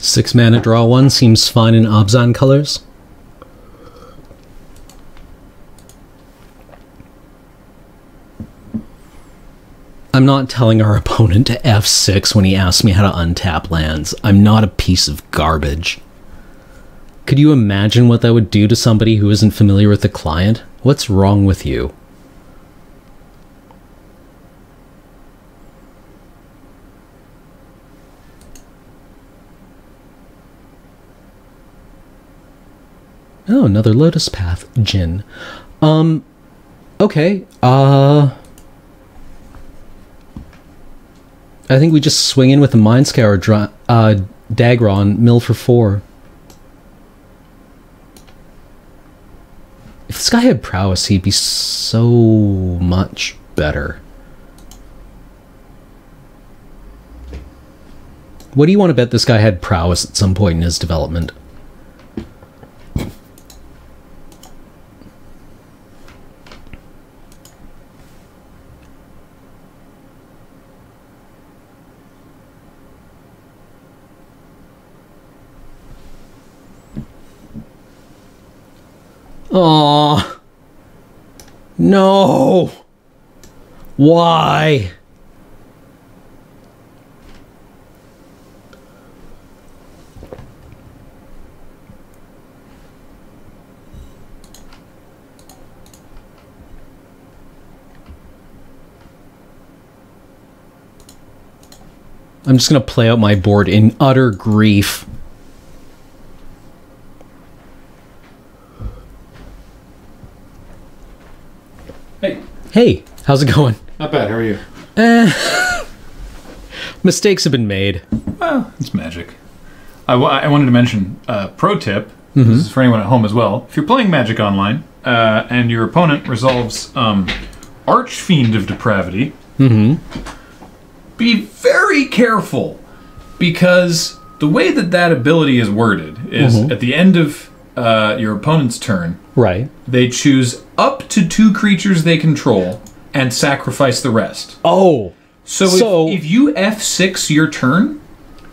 Six mana draw one seems fine in Abzan colors. I'm not telling our opponent to F6 when he asks me how to untap lands. I'm not a piece of garbage. Could you imagine what that would do to somebody who isn't familiar with the client? What's wrong with you? Oh, another Lotus Path Djinn. Okay, I think we just swing in with a Mind Scour Dagger on mill for 4. If this guy had prowess, he'd be so much better. What do you want to bet this guy had prowess at some point in his development? Aww. No. Why? I'm just gonna play out my board in utter grief. Hey. Hey, how's it going? Not bad, how are you? Mistakes have been made. Well, it's magic. I wanted to mention, pro tip, this is for anyone at home as well. If you're playing Magic Online, and your opponent resolves Archfiend of Depravity, be very careful, because the way that ability is worded is at the end of your opponent's turn, Right. they choose up to 2 creatures they control and sacrifice the rest. Oh. So if you F6 your turn,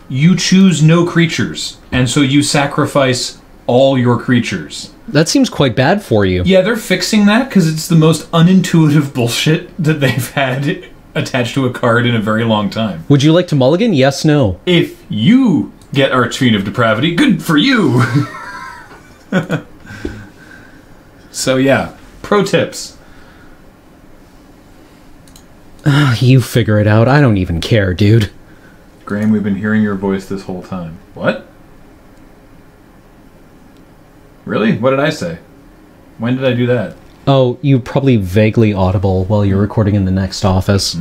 you choose no creatures, and so you sacrifice all your creatures. That seems quite bad for you. Yeah, they're fixing that because it's the most unintuitive bullshit that they've had attached to a card in a very long time. Would you like to mulligan? Yes, no. If you get Archfiend of Depravity, good for you! So yeah, pro tips. You figure it out. I don't even care, dude. Graham, we've been hearing your voice this whole time. What? Really? What did I say? When did I do that? Oh, you probably vaguely audible while you're recording in the next office.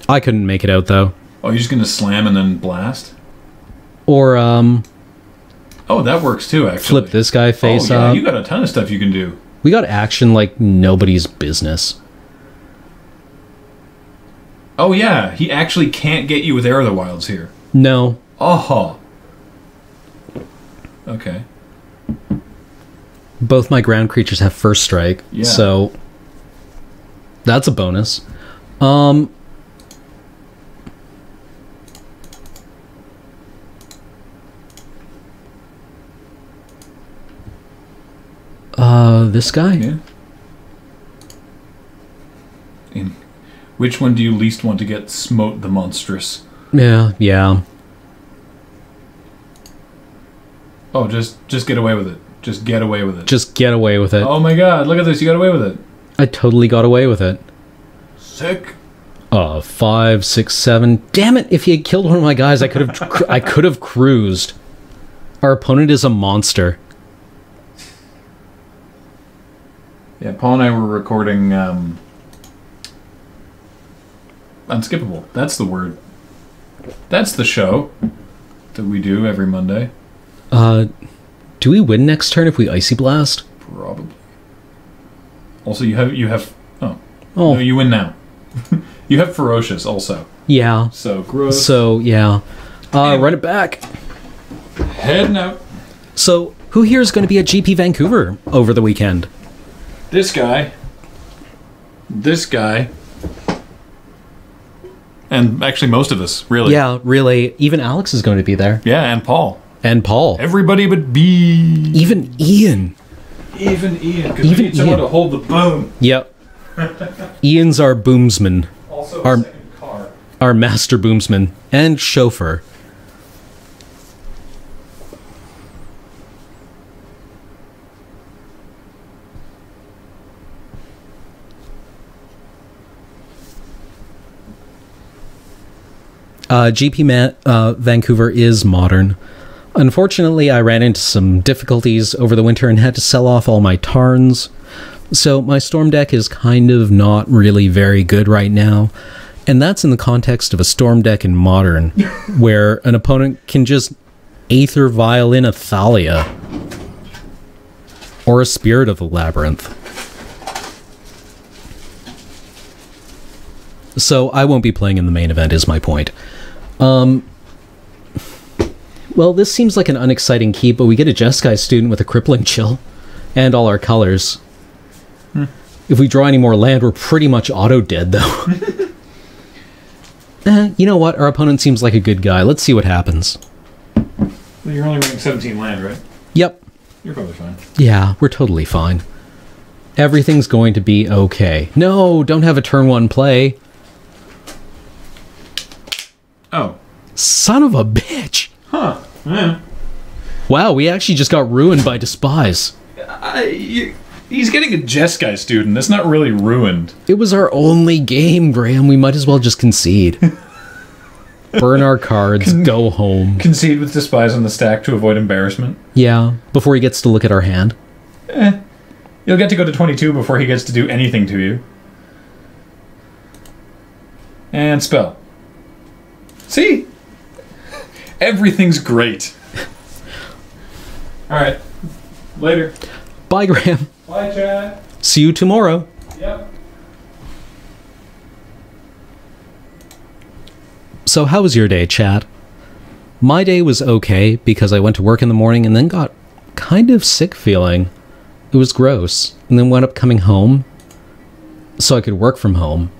I couldn't make it out, though. Oh, you're just gonna slam and then blast? Or, Oh, that works too, actually. flip this guy face yeah, up. you got a ton of stuff you can do. We got action like nobody's business. Oh yeah, he actually can't get you with Air of the Wilds here. No. Oh. Okay. Both my ground creatures have first strike, Yeah. so that's a bonus. This guy? Yeah. In which one do you least want to get Smote the Monstrous? Yeah. Oh, just get away with it. Just get away with it. Just get away with it. Oh my god, look at this, you got away with it. I totally got away with it. Sick. 5, 6, 7. Damn it! If he had killed one of my guys, I could have. I could have cruised. Our opponent is a monster. Yeah, Paul and I were recording Unskippable. That's the word. That's the show that we do every Monday. Do we win next turn if we Icy Blast? Probably. Also, you have. Oh. Oh. No, you win now. You have Ferocious also. Yeah. So gross. So yeah. Run it back. Heading out. So who here is going to be at GP Vancouver over the weekend? This guy. This guy. And actually most of us, really. Yeah, really. Even Alex is going to be there. Yeah, and Paul. And Paul. Everybody but B. Even Ian. Even Ian. Because Even we need someone Ian. to hold the boom. Yep. Ian's our boomsman. Also Our- a second car. Our master boomsman. And chauffeur. Vancouver is modern. Unfortunately, I ran into some difficulties over the winter and had to sell off all my Tarns. So my Storm deck is kind of not really very good right now. And that's in the context of a Storm deck in Modern, where an opponent can just Aether Violin a Thalia. Or a Spirit of the Labyrinth. So I won't be playing in the main event, is my point. Well, this seems like an unexciting keep, but we get a Jeskai student with a crippling chill. And all our colors. If we draw any more land, we're pretty much auto-dead, though. You know what? Our opponent seems like a good guy. Let's see what happens. Well, you're only running 17 land, right? Yep. You're probably fine. Yeah, we're totally fine. Everything's going to be okay. No, don't have a turn 1 play. Oh. Son of a bitch! Huh. Yeah. Wow, we actually just got ruined by Despise. He's getting a Jeskai student. That's not really ruined. It was our only game, Graham. We might as well just concede. Burn our cards, go home. Concede with Despise on the stack to avoid embarrassment. Yeah, before he gets to look at our hand. You'll get to go to 22 before he gets to do anything to you. And spell. See? Everything's great. Alright. Later. Bye, Graham. Bye, Chad. See you tomorrow. Yep. So how was your day, Chad? My day was okay because I went to work in the morning and then got kind of sick feeling. It was gross. And then wound up coming home so I could work from home.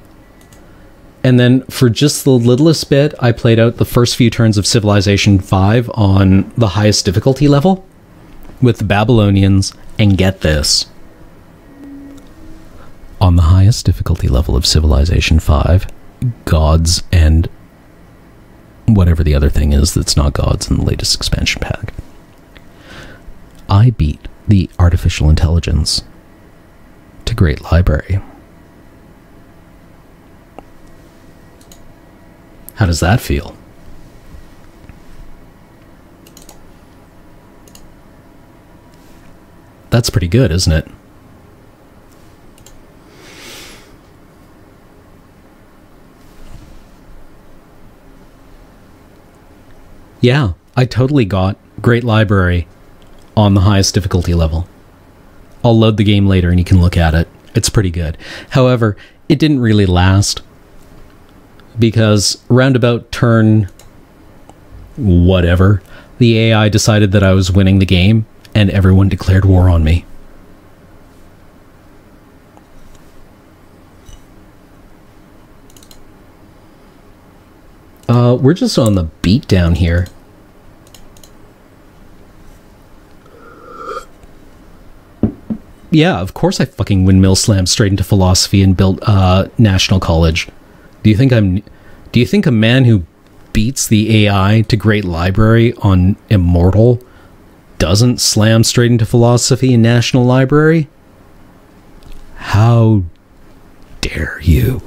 And then for just the littlest bit, I played out the first few turns of Civilization 5 on the highest difficulty level with the Babylonians. And get this. On the highest difficulty level of Civilization 5, gods and whatever the other thing is that's not gods in the latest expansion pack, I beat the artificial intelligence to Great Library. How does that feel? That's pretty good, isn't it? Yeah, I totally got Great Library on the highest difficulty level. I'll load the game later and you can look at it. It's pretty good. However, it didn't really last because round about turn whatever, the AI decided that I was winning the game and everyone declared war on me. We're just on the beat down here. Yeah, of course I fucking windmill slammed straight into philosophy and built National College. Do you think a man who beats the AI to Great Library on Immortal doesn't slam straight into philosophy and National Library? How dare you?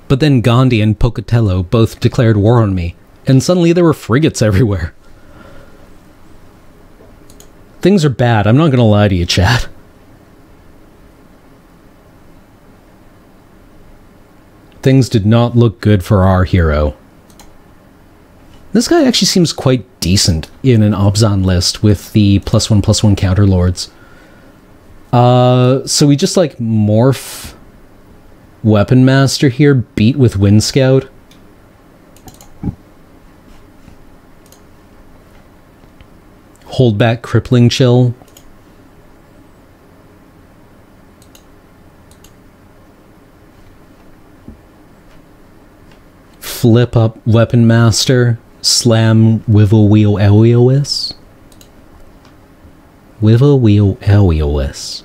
But then Gandhi and Pocatello both declared war on me, and suddenly there were frigates everywhere. Things are bad, I'm not gonna lie to you, chat. Things did not look good for our hero. This guy actually seems quite decent in an Obzon list with the +1/+1 counter lords. So we just like morph Weapon Master here, beat with Wind Scout. Hold back Crippling Chill. Flip up Weapon Master. Slam Wivel Wheel Eliois. Wivel Wheel Eliois.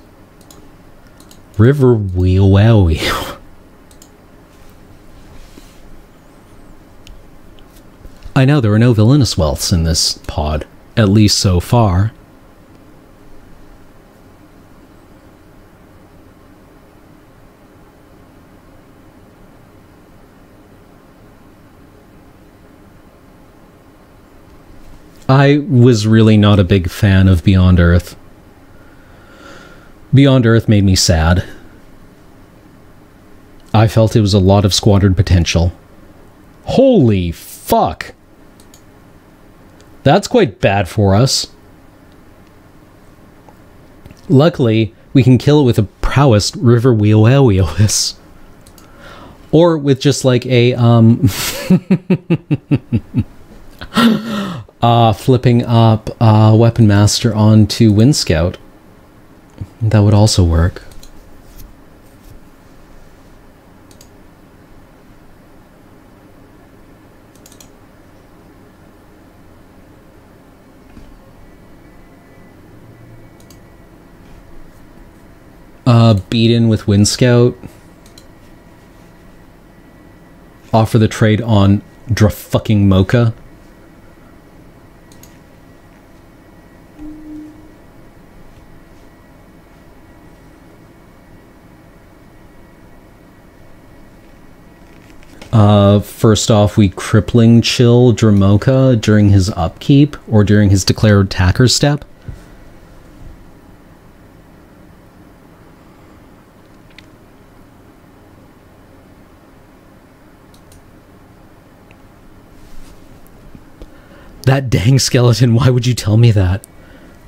River Wheel Elio. I know, there are no villainous wealths in this pod, at least so far. I was really not a big fan of Beyond Earth. Beyond Earth made me sad. I felt it was a lot of squandered potential. Holy fuck! That's quite bad for us. Luckily, we can kill it with a prowess River Wheel Eliois. Or with just like a, flipping up Weapon Master onto Wind Scout. That would also work. Beat in with Wind Scout. Offer the trade on Dra-fucking Mocha. First off, we Crippling Chill Dramoka during his upkeep or during his declared attacker step. That dang skeleton, why would you tell me that?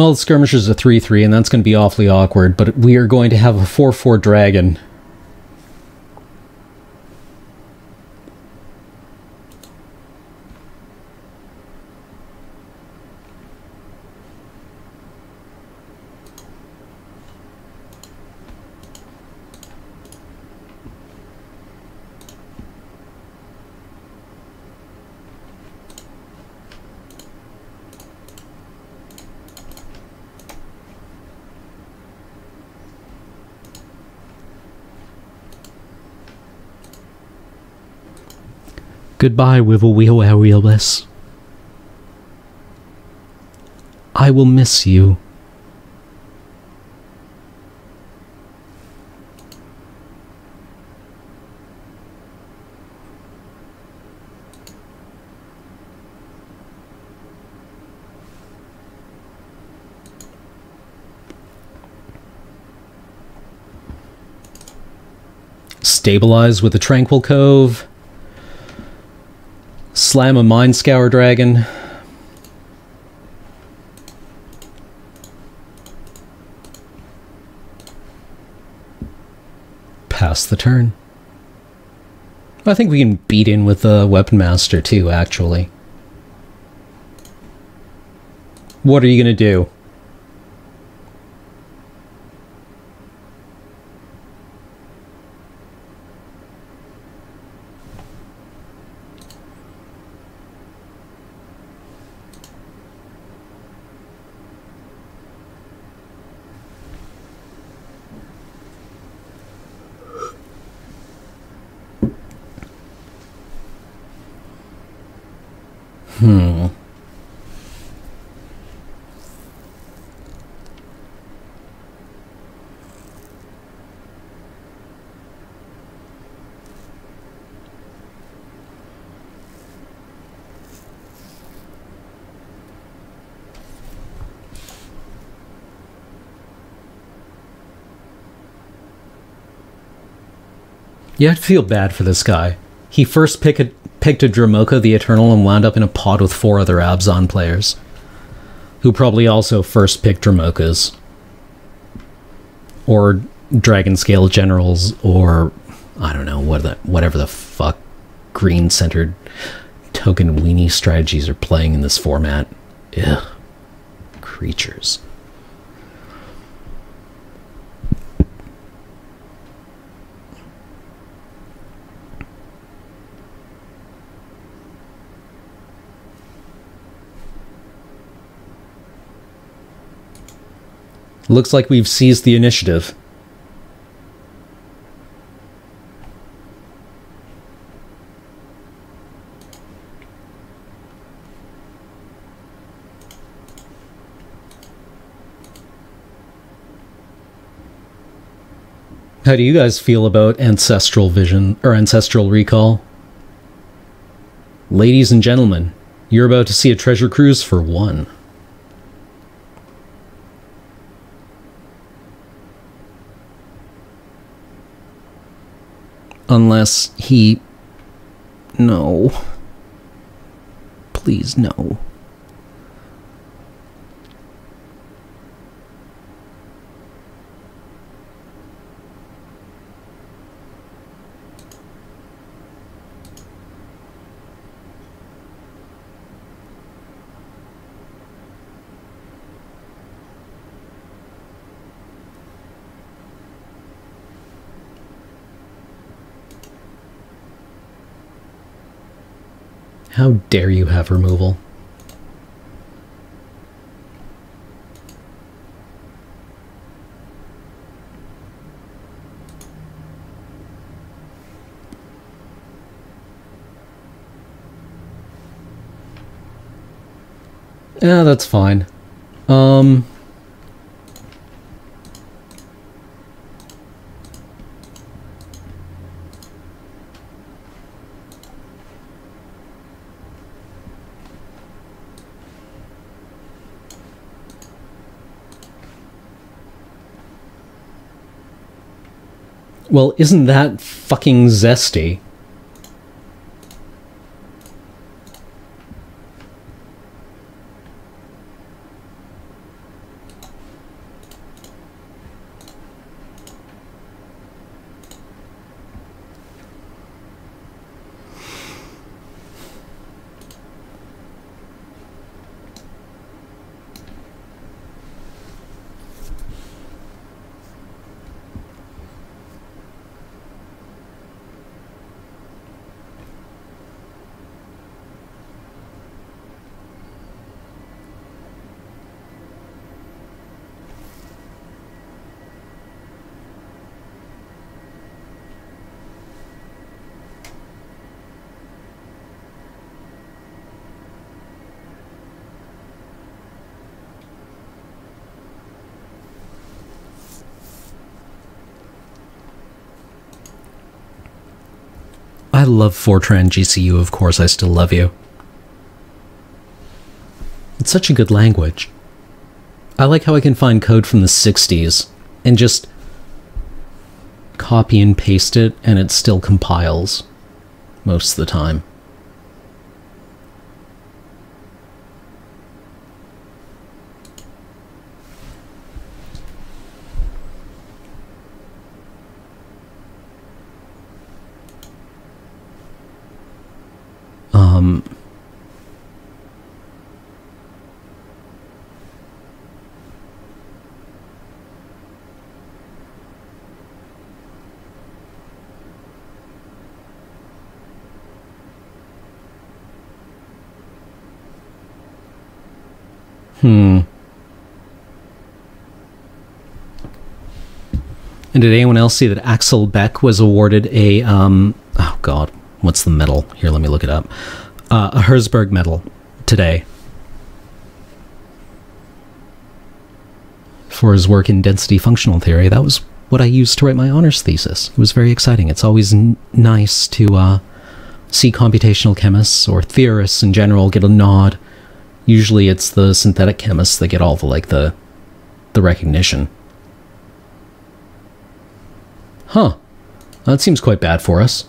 Well, Skirmisher's a 3/3, and that's going to be awfully awkward, but we are going to have a 4/4 dragon. Goodbye, Wibbleweelwellwelless. I will miss you. Stabilize with a Tranquil Cove. Slam a Mind Scour Dragon. Pass the turn. I think we can beat in with the Weapon Master too, actually. What are you going to do? Yeah, I'd feel bad for this guy. He first picked a Dromoka the Eternal and wound up in a pod with 4 other Abzan players, who probably also first picked Dromokas. Or Dragon Scale Generals, or I don't know, whatever the fuck green-centered token weenie strategies are playing in this format. Ugh. Creatures. Looks like we've seized the initiative. How do you guys feel about Ancestral Vision, or Ancestral Recall? Ladies and gentlemen, you're about to see a treasure cruise for 1. Unless he... No. Please, no. How dare you have removal? Yeah, that's fine. Well, isn't that fucking zesty? I love Fortran GCU, of course, I still love you. It's such a good language. I like how I can find code from the 60s and just copy and paste it, and it still compiles most of the time. And did anyone else see that Axel Beck was awarded a, oh god, what's the medal? Here, let me look it up. A Herzberg medal today. For his work in density functional theory. That was what I used to write my honors thesis. It was very exciting. It's always nice to see computational chemists or theorists in general get a nod. Usually it's the synthetic chemists that get all the recognition. Huh. That seems quite bad for us.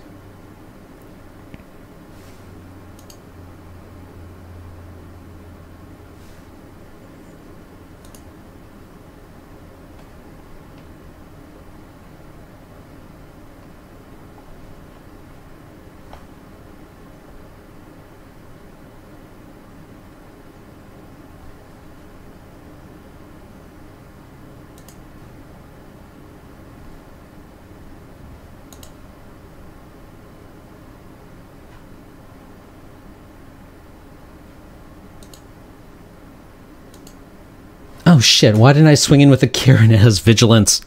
Oh shit, why didn't I swing in with a Kieran? It has vigilance.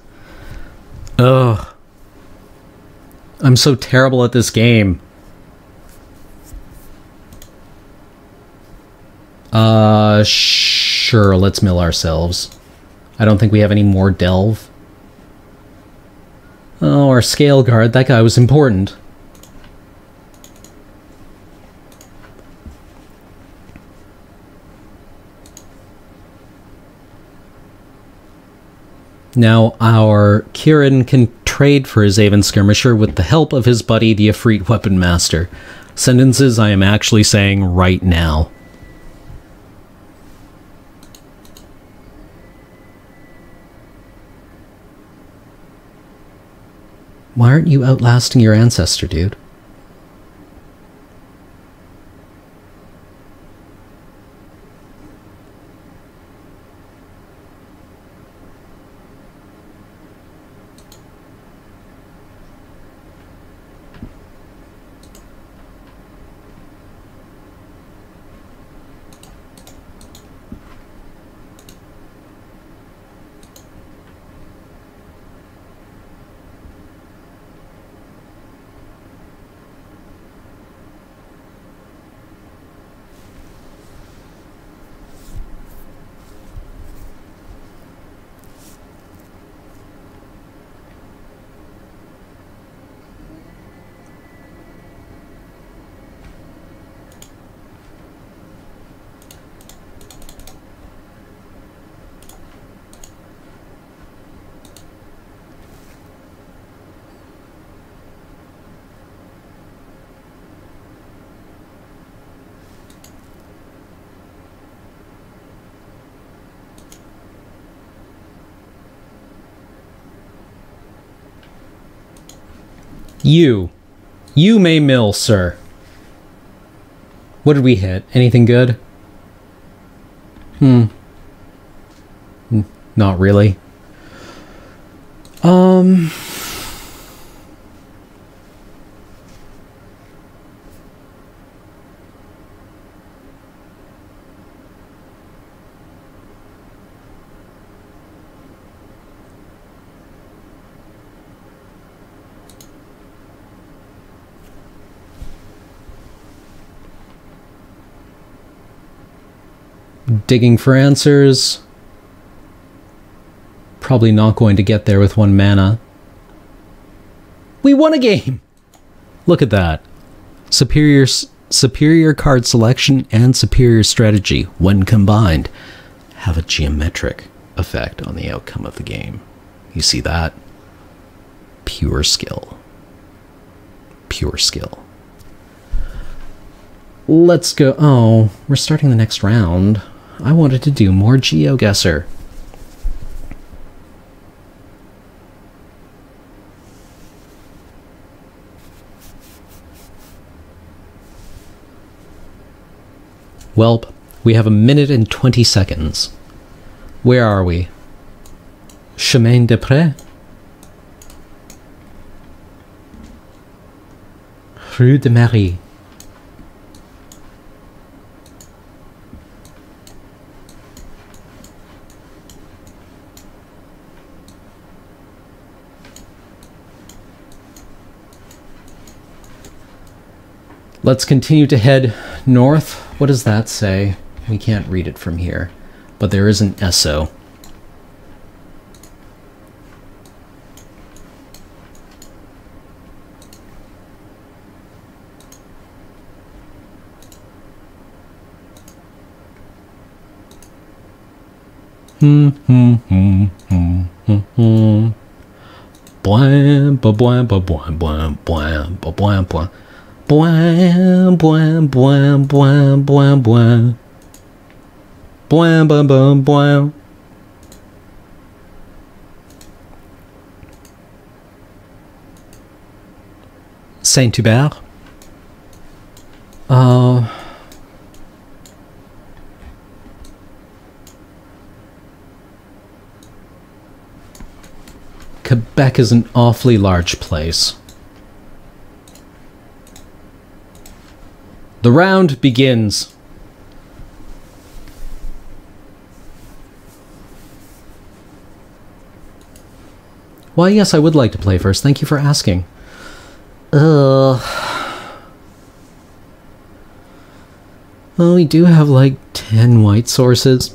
Ugh. I'm so terrible at this game. Sure, let's mill ourselves. I don't think we have any more delve. Oh, our scale guard, that guy was important. Now, our Kieran can trade for his Aven Skirmisher with the help of his buddy, the Efreet Weapon Master. Sentences I am actually saying right now. Why aren't you outlasting your ancestor, dude? You may mill, sir. What did we hit? Anything good? Not really. Digging for answers. Probably not going to get there with 1 mana. We won a game! Look at that. Superior card selection and superior strategy, when combined, have a geometric effect on the outcome of the game. You see that? Pure skill. Pure skill. Let's go. Oh, we're starting the next round. I wanted to do more GeoGuessr. Welp, we have 1 minute and 20 seconds. Where are we? Chemin de Prés? Rue de Marie. Let's continue to head north. What does that say? We can't read it from here, but there is an SO. Bwam, ba bwam, ba bwam, bwam, bwam, ba bwam, bwam. Bwam, bwam, bwam, bwam, bwam, bwam. Bwam, bwam, bwam, bwam. Saint-Hubert? Quebec is an awfully large place. The round begins. Why, yes, I would like to play first. Thank you for asking. Well, we do have like 10 white sources.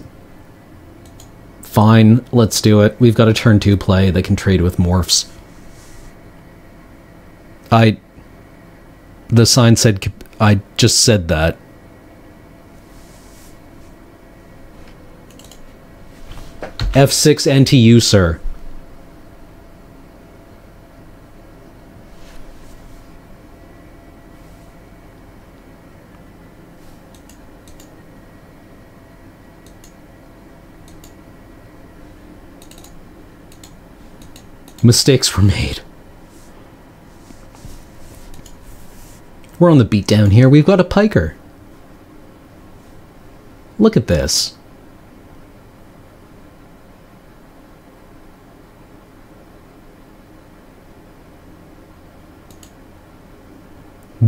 Fine, let's do it. We've got a turn 2 play that can trade with morphs. The sign said... I just said that. F6 NTU, sir. Mistakes were made. We're on the beat down here. We've got a piker. Look at this.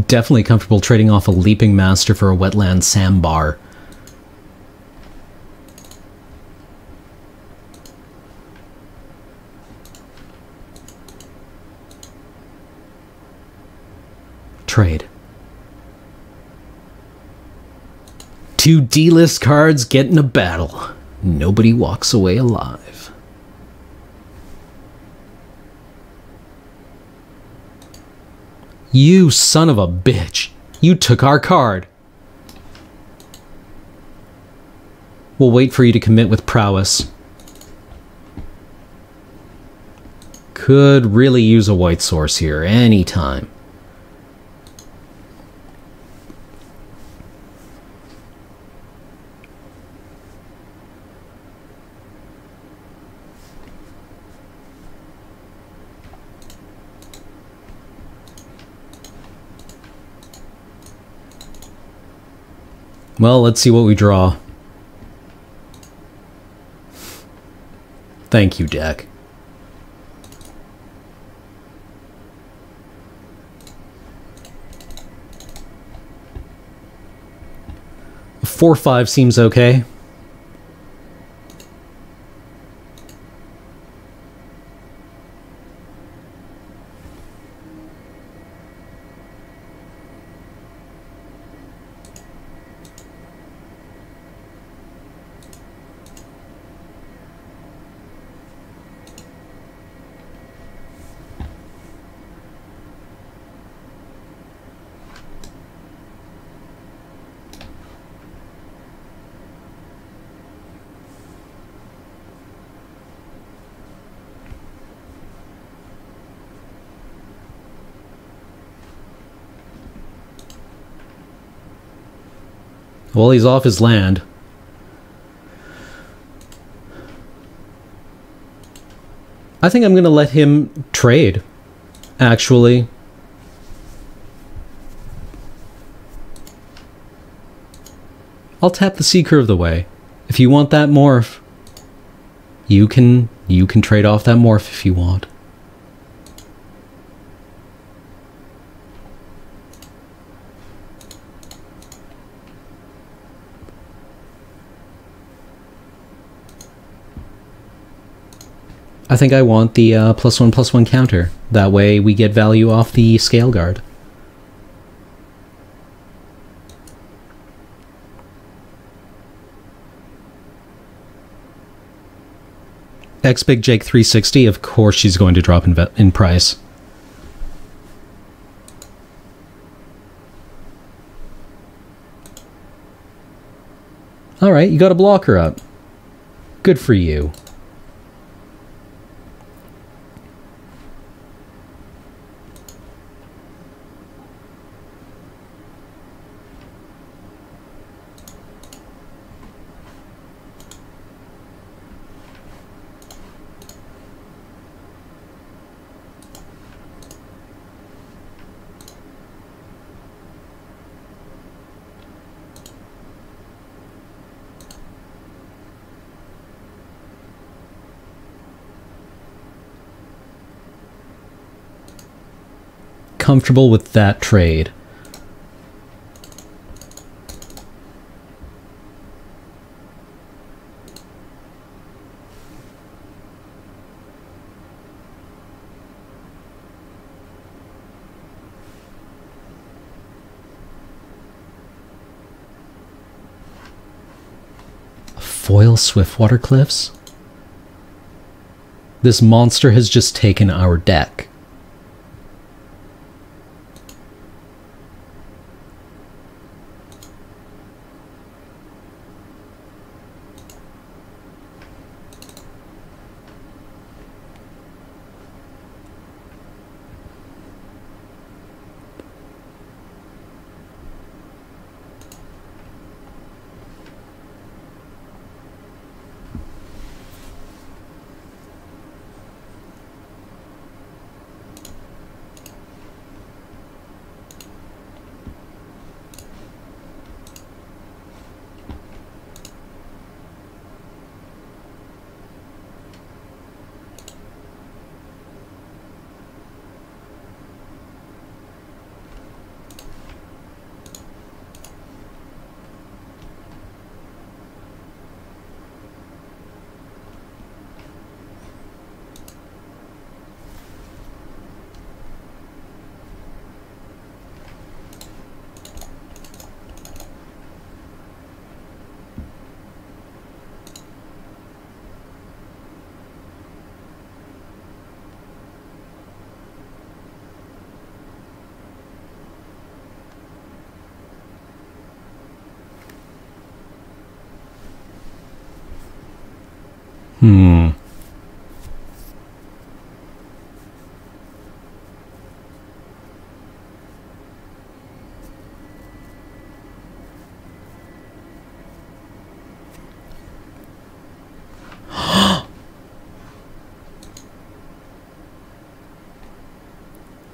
Definitely comfortable trading off a Leaping Master for a Wetland Sandbar. Trade. 2 D-list cards get in a battle. Nobody walks away alive. You son of a bitch. You took our card. We'll wait for you to commit with prowess. Could really use a white source here anytime. Well, let's see what we draw. Thank you, deck. A 4-5 seems okay. Well, he's off his land. I think I'm going to let him trade, actually. I'll tap the Seeker of the Way. If you want that morph, you can trade off that morph if you want. I think I want the +1/+1 counter. That way we get value off the Scale Guard. X Big Jake 360, of course she's going to drop in price. Alright, you got a blocker up. Good for you. Comfortable with that trade. Foil Swiftwater Cliffs? This monster has just taken our deck.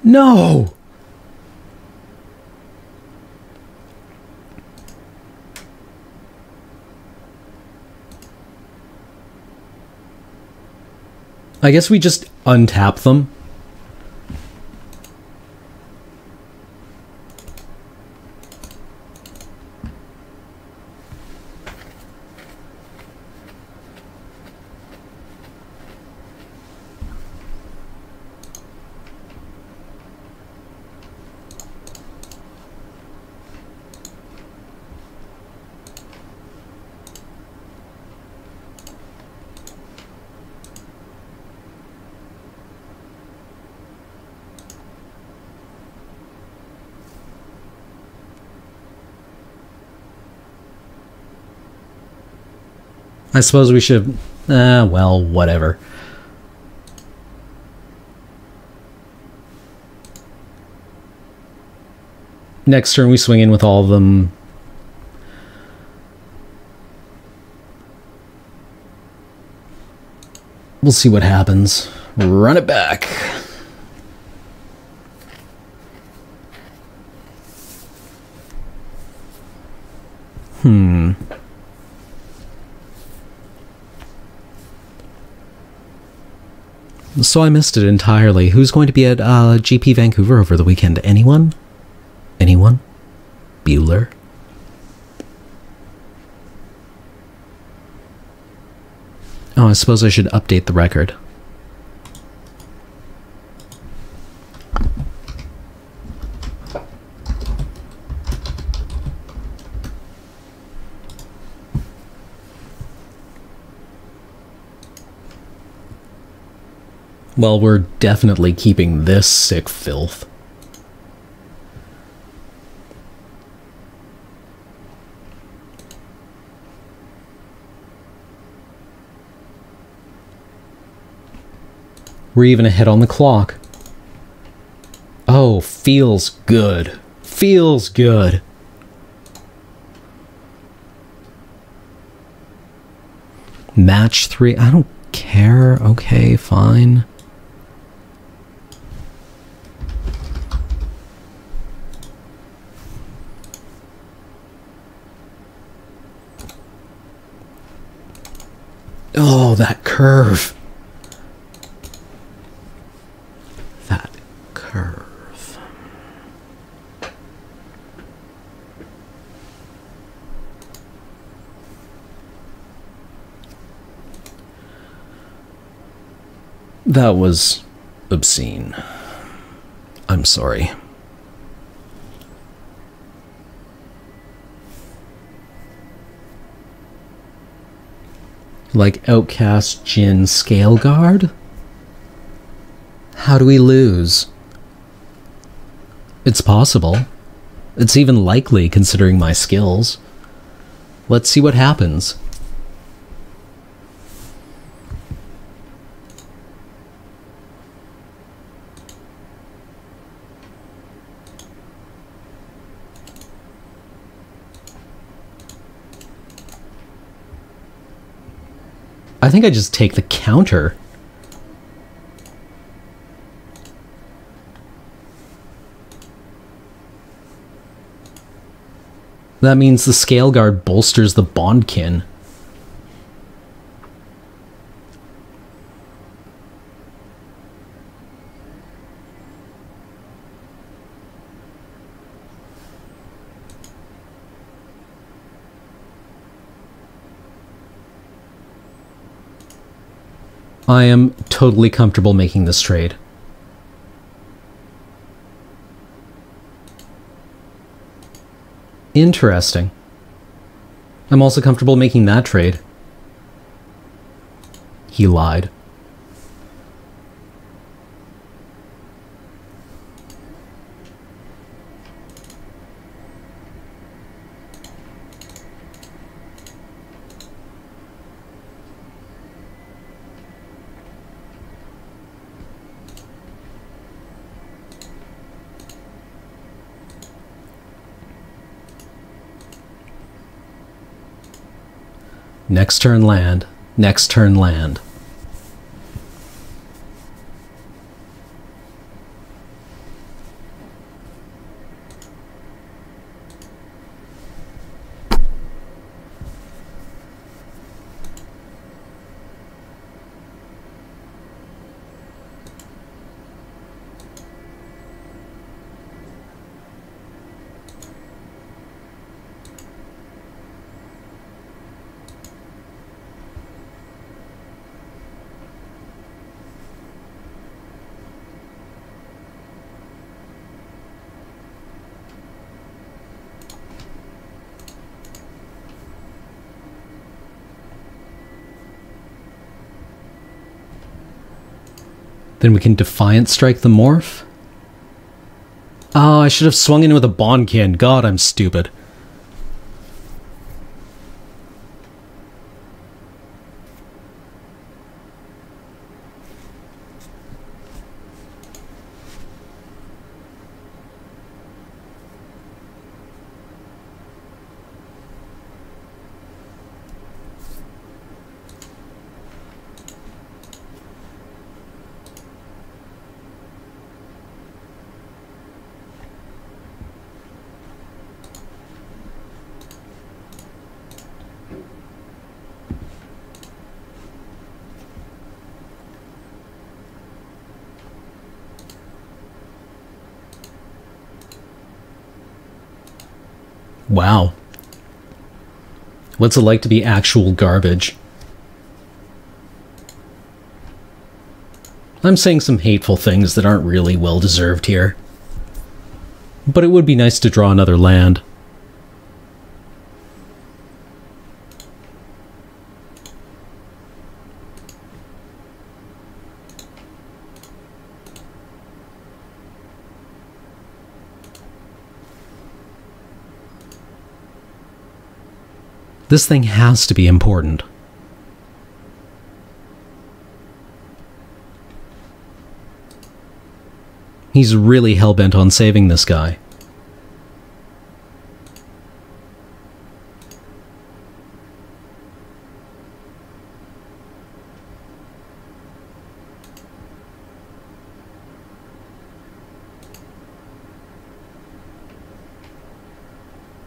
No! I guess we just untap them. I suppose we should... well, whatever. Next turn we swing in with all of them. We'll see what happens. Run it back. So I missed it entirely. Who's going to be at GP Vancouver over the weekend? Anyone? Anyone? Bueller? Oh, I suppose I should update the record. Well, we're definitely keeping this sick filth. We're even ahead on the clock. Oh, feels good. Feels good. Match 3. I don't care. Okay, fine. Oh, that curve. That curve. That was obscene. I'm sorry. Like Outcast Jin Scaleguard? How do we lose? It's possible. It's even likely considering my skills. Let's see what happens. I think I just take the counter. That means the Scale Guard bolsters the Bondkin. I am totally comfortable making this trade. Interesting. I'm also comfortable making that trade. He lied. Next turn land. Next turn land. Then we can Defiant Strike the Morph. Oh, I should have swung in with a Bondkin. God, I'm stupid. Wow. What's it like to be actual garbage? I'm saying some hateful things that aren't really well-deserved here. But it would be nice to draw another land. This thing has to be important. He's really hell-bent on saving this guy.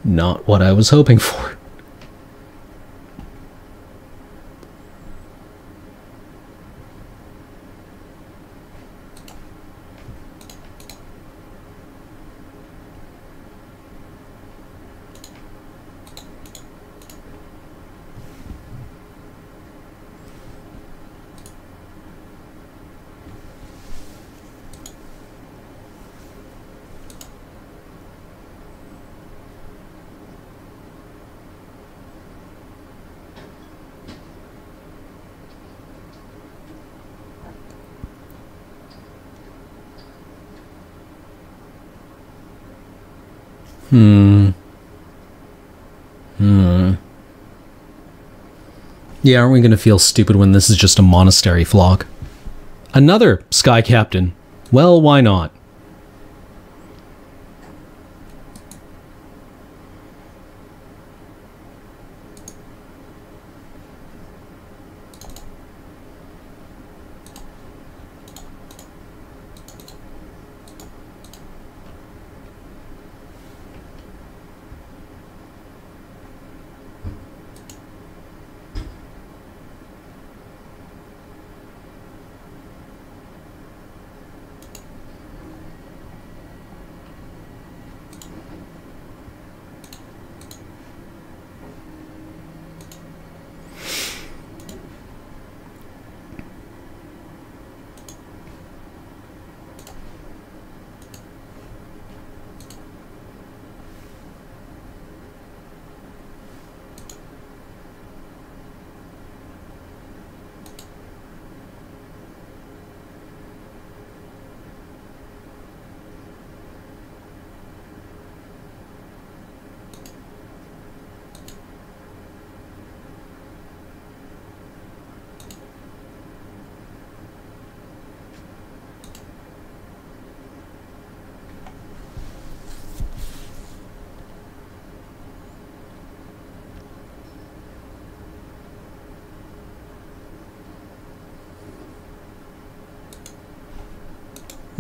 Not what I was hoping for. Yeah, aren't we going to feel stupid when this is just a monastery flock? Another Sky Captain. Well, why not?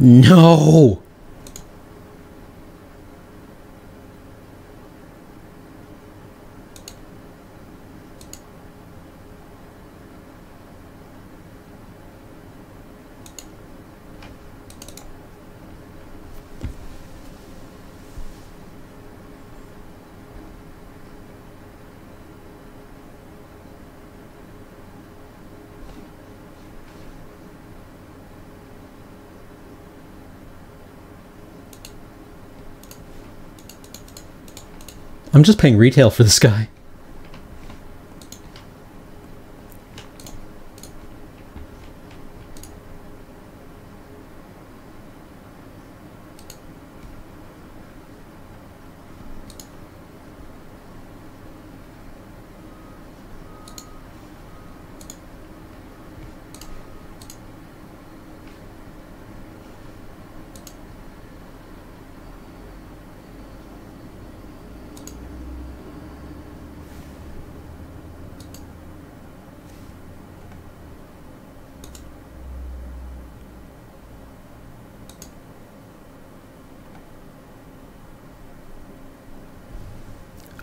No! I'm just paying retail for this guy.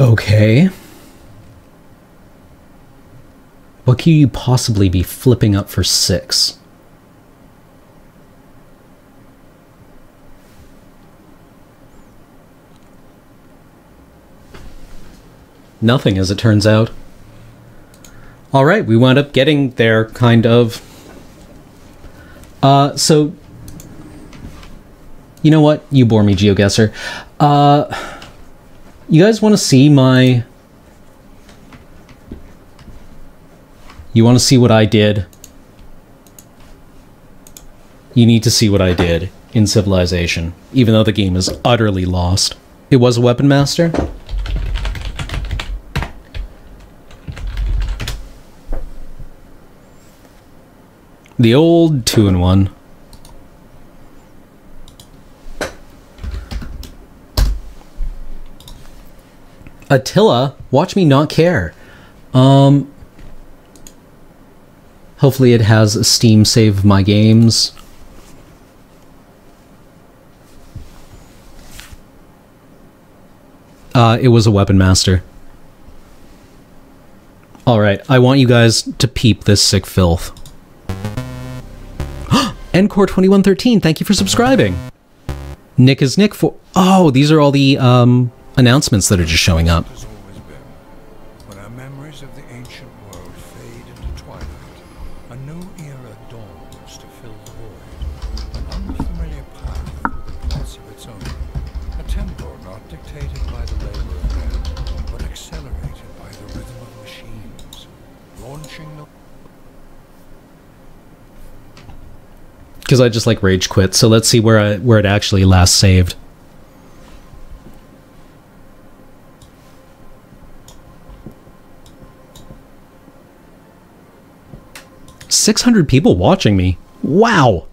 Okay. What could you possibly be flipping up for 6? Nothing, as it turns out. Alright, we wound up getting there, kind of. So... You know what? You bore me, GeoGuessr. You guys want to see my... You want to see what I did? You need to see what I did in Civilization, even though the game is utterly lost. It was a Weapon Master. The old 2-in-1. Attila, watch me not care. Hopefully it has a Steam save of my games. It was a Weapon Master. Alright, I want you guys to peep this sick filth. Encore2113, thank you for subscribing. Nick is Nick for... Oh, these are all the announcements that are just showing up. Has always been. When our memories of the ancient world fade into twilight, a new era dawns to fill the void. An unfamiliar path with a pulse of its own. A tempo not dictated by the labor of men, but accelerated by the rhythm of machines. Launching the... Because I just like rage quit, so let's see where it actually last saved. 600 people watching me. Wow.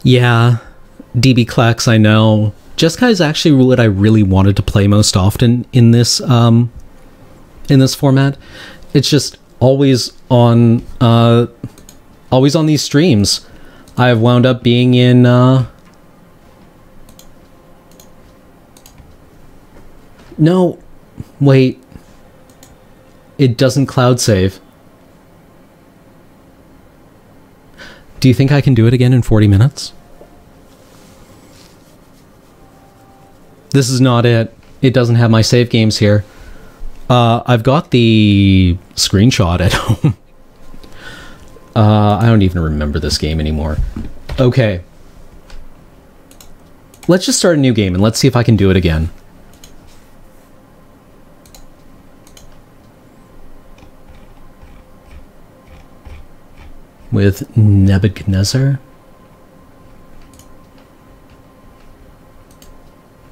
Yeah, DB Clax, I know. Jeskai is actually what I really wanted to play most often in this format. It's just always on these streams. I've wound up being in no, wait. It doesn't cloud save. Do you think I can do it again in 40 minutes? This is not it. It doesn't have my save games here. I've got the screenshot at home. I don't even remember this game anymore. Okay. Let's just start a new game and let's see if I can do it again. With Nebuchadnezzar?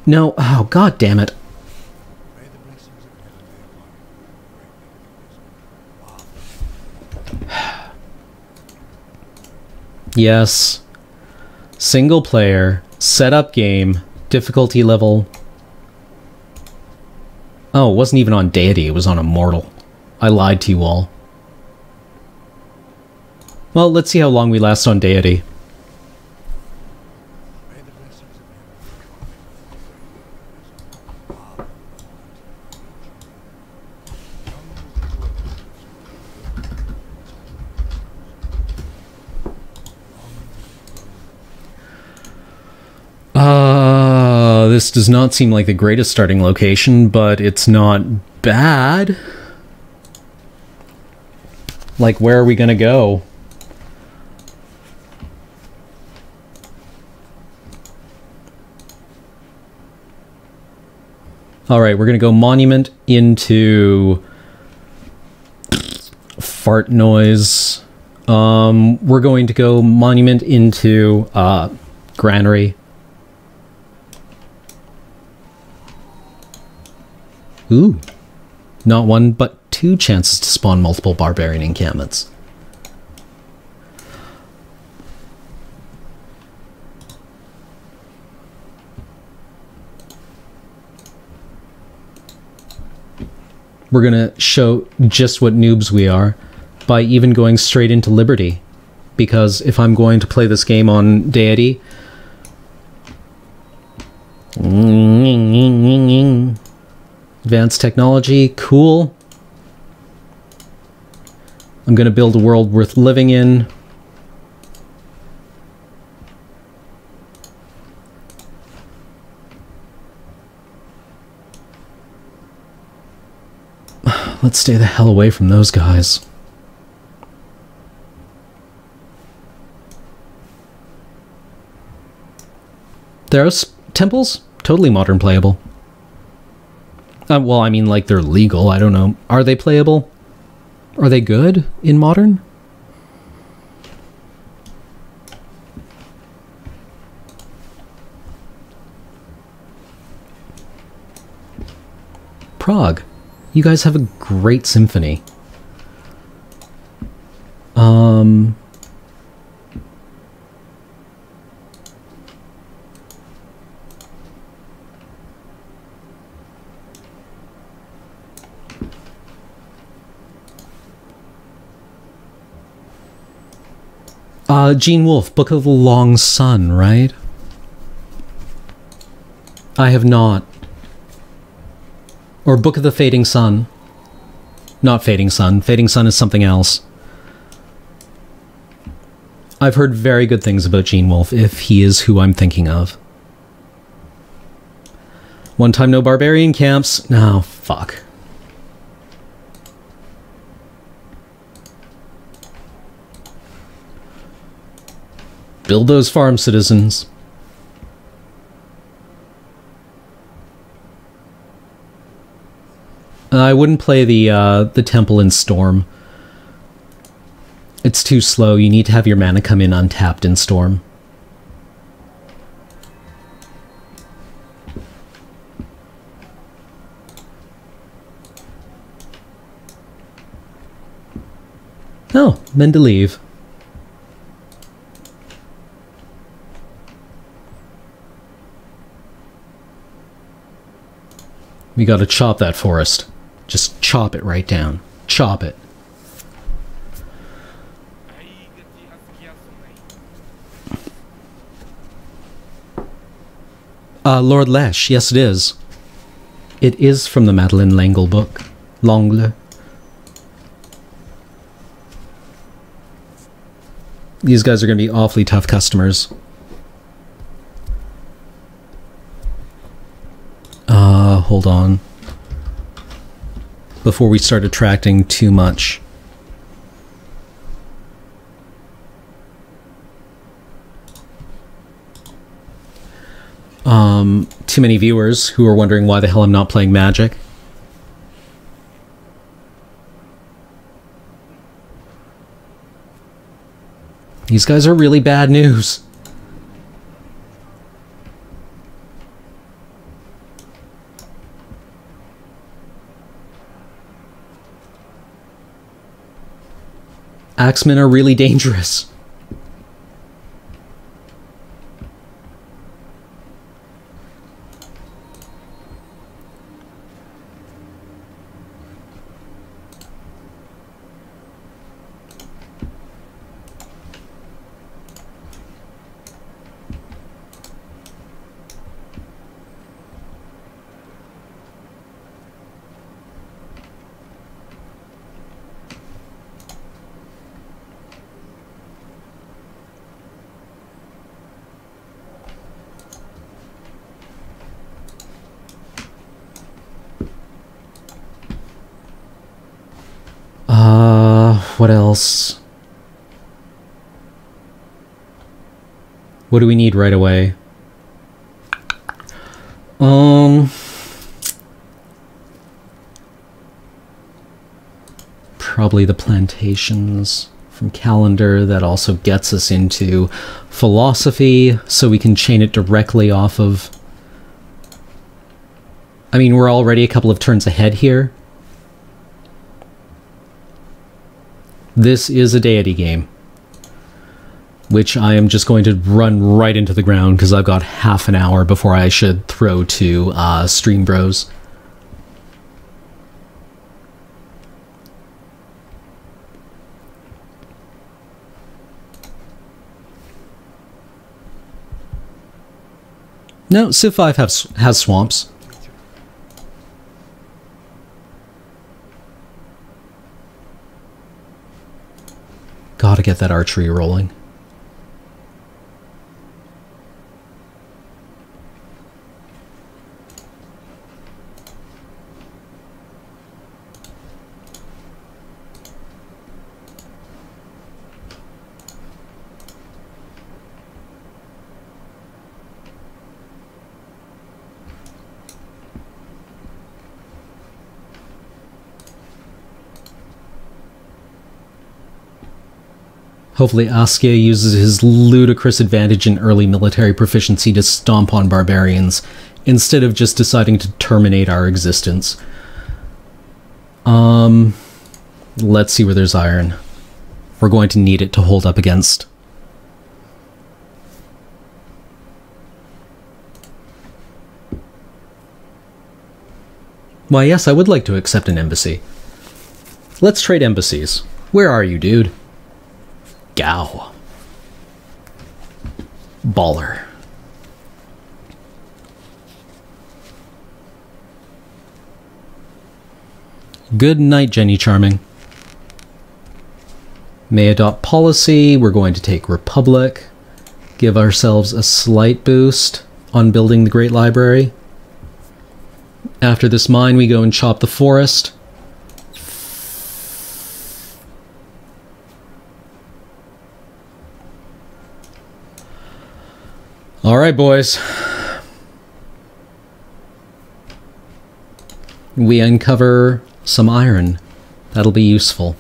No, oh god damn it. Yes. Single player, setup game, difficulty level. Oh, it wasn't even on Deity, it was on Immortal. I lied to you all. Well, let's see how long we last on Deity. This does not seem like the greatest starting location, but it's not bad. Like, where are we gonna go? Alright, we're gonna go Monument into Fart Noise. We're going to go Monument into Granary. Ooh. Not one, but two chances to spawn multiple barbarian encampments. We're gonna show just what noobs we are by even going straight into Liberty. Because if I'm going to play this game on Deity... Advanced technology, cool. I'm gonna build a world worth living in. Let's stay the hell away from those guys. Theros temples? Totally modern playable. Well, I mean, like, they're legal. I don't know. Are they playable? Are they good in modern? Prague. You guys have a great symphony. Gene Wolfe, Book of the Long Sun, right? I have not. Or Book of the Fading Sun. Not Fading Sun. Fading Sun is something else. I've heard very good things about Gene Wolfe, if he is who I'm thinking of. One time no barbarian camps. No, fuck. Build those farm, citizens. I wouldn't play the temple in Storm. It's too slow. You need to have your mana come in untapped in Storm. Oh, Mendeleev. We gotta chop that forest. Just chop it right down. Chop it. Lord Lesh, yes it is. It is from the Madeleine L'Engle book. L'Engle. These guys are gonna be awfully tough customers. Hold on. Before we start attracting too much. Too many viewers who are wondering why the hell I'm not playing Magic. These guys are really bad news. Axemen are really dangerous. What else? What do we need right away? Probably the plantations from Calendar. That also gets us into philosophy, so we can chain it directly off of... I mean, we're already a couple of turns ahead here. This is a deity game, which I am just going to run right into the ground because I've got half an hour before I should throw to Stream Bros. No, Civ 5 has swamps. Gotta get that archery rolling. Hopefully Askia uses his ludicrous advantage in early military proficiency to stomp on barbarians, instead of just deciding to terminate our existence. Let's see where there's iron. We're going to need it to hold up against. Why, yes, I would like to accept an embassy. Let's trade embassies. Where are you, dude? Gao. Baller. Good night, Jenny Charming. May adopt policy. We're going to take Republic. Give ourselves a slight boost on building the Great Library. After this mine, we go and chop the forest. Alright, boys. We uncover some iron. That'll be useful.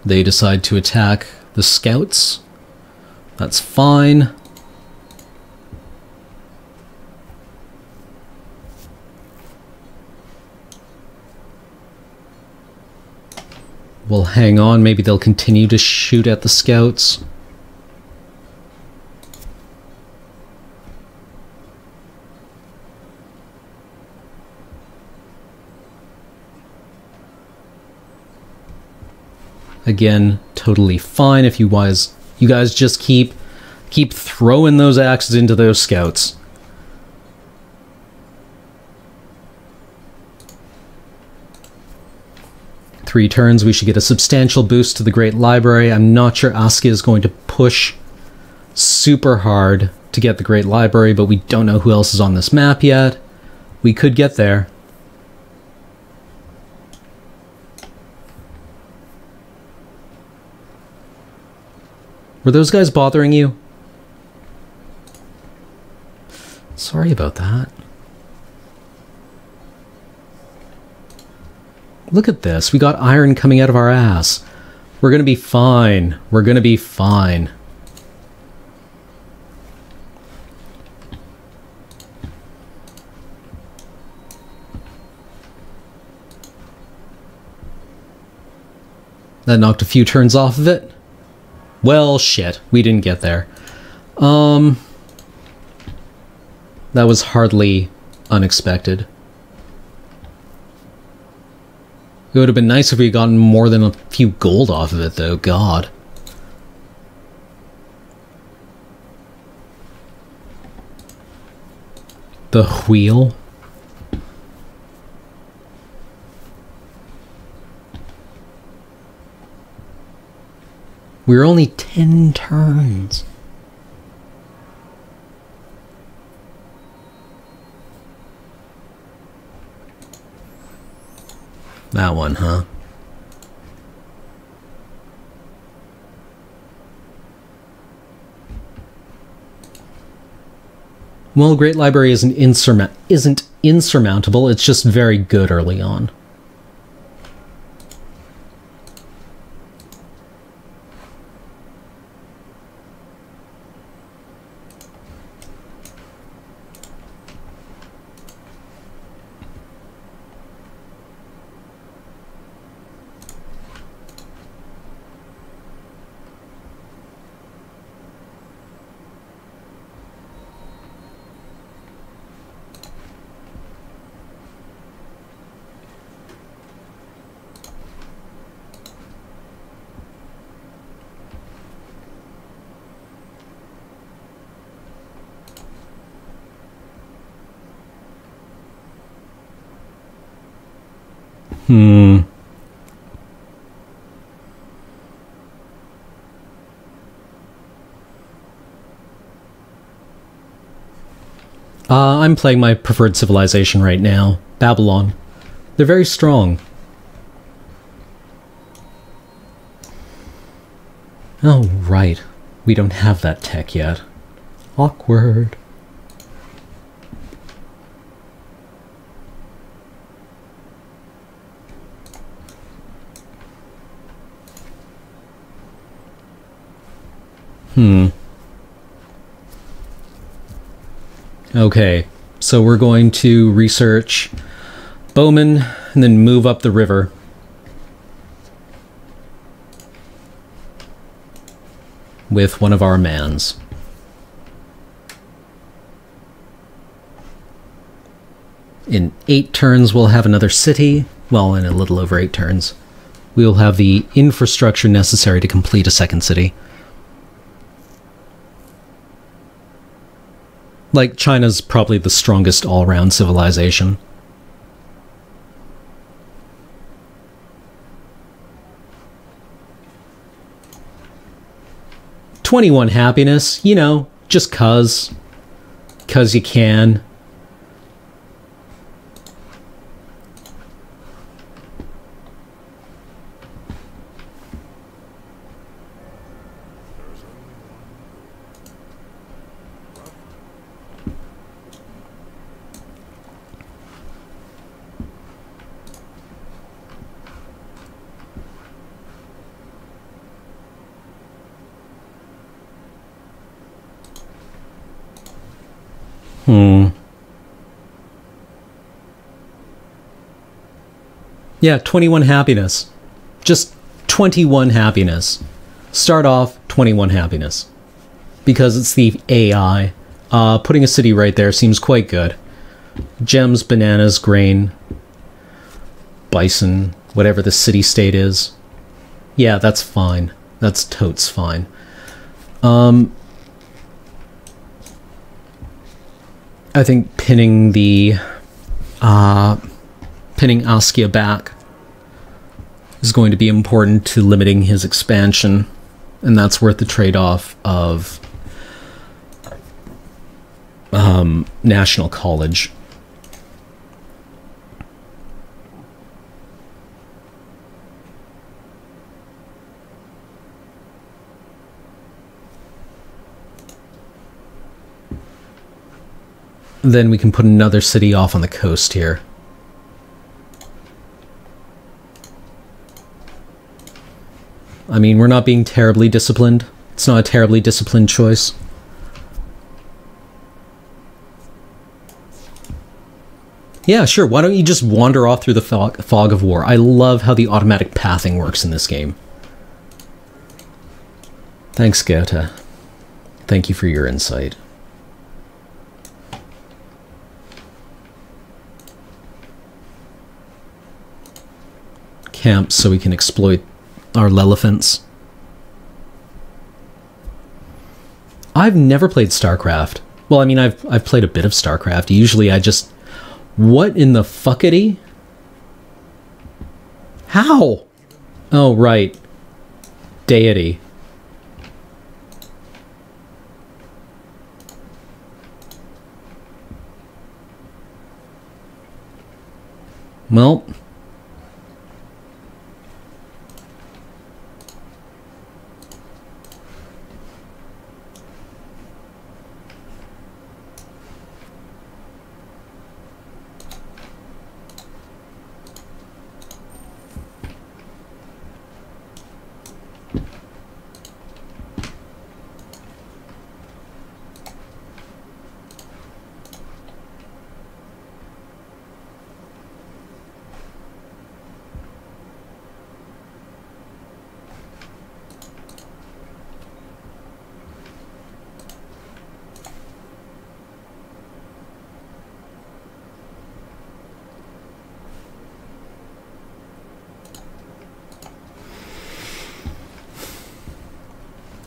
They decide to attack the scouts. That's fine. We'll hang on. Maybe they'll continue to shoot at the scouts. Again, totally fine if you guys just keep throwing those axes into those scouts. Three turns, we should get a substantial boost to the Great Library. I'm not sure Askia is going to push super hard to get the Great Library, but we don't know who else is on this map yet. We could get there. Were those guys bothering you? Sorry about that. Look at this. We got iron coming out of our ass. We're gonna be fine. We're gonna be fine. That knocked a few turns off of it. Well, shit. We didn't get there. That was hardly unexpected. It would have been nice if we had gotten more than a few gold off of it, though. God. The wheel? We're only 10 turns. That one, huh? Well, Great Library isn't insurmountable, it's just very good early on. I'm playing my preferred civilization right now, Babylon. They're very strong. Oh, right. We don't have that tech yet. Awkward. Okay, so we're going to research Bowman and then move up the river. With one of our mans. In 8 turns, we'll have another city. Well, in a little over 8 turns. We'll have the infrastructure necessary to complete a second city. Like, China's probably the strongest all-round civilization. $21 happiness, you know, just 'cause you can. Yeah, 21 happiness. Just 21 happiness. Start off 21 happiness. Because it's the AI. Putting a city right there seems quite good. Gems, bananas, grain, bison, whatever the city-state is. Yeah, that's fine. That's totes fine. I think pinning Askia back is going to be important to limiting his expansion, and that's worth the trade-off of National College. Then we can put another city off on the coast here. I mean, we're not being terribly disciplined. It's not a terribly disciplined choice. Yeah, sure. Why don't you just wander off through the fog of war? I love how the automatic pathing works in this game. Thanks, Goethe. Thank you for your insight. Camps so we can exploit our Lelephants. I've never played StarCraft. Well, I mean, I've played a bit of StarCraft. Usually I just... What in the fuckity? How? Oh, right. Deity. Well...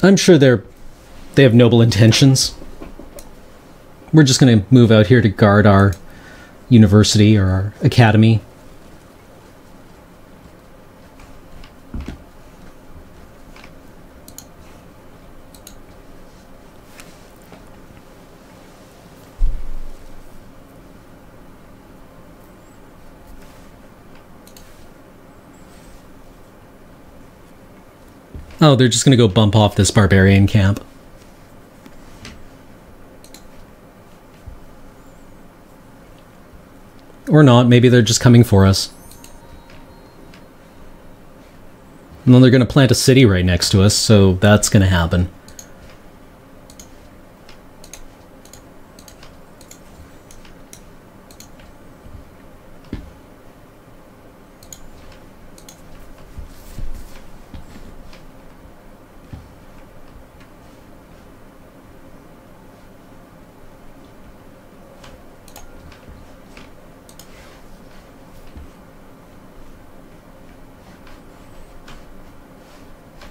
I'm sure they have noble intentions. We're just going to move out here to guard our university or our academy. Oh, they're just going to go bump off this barbarian camp. Or not, maybe they're just coming for us. And then they're going to plant a city right next to us, so that's going to happen.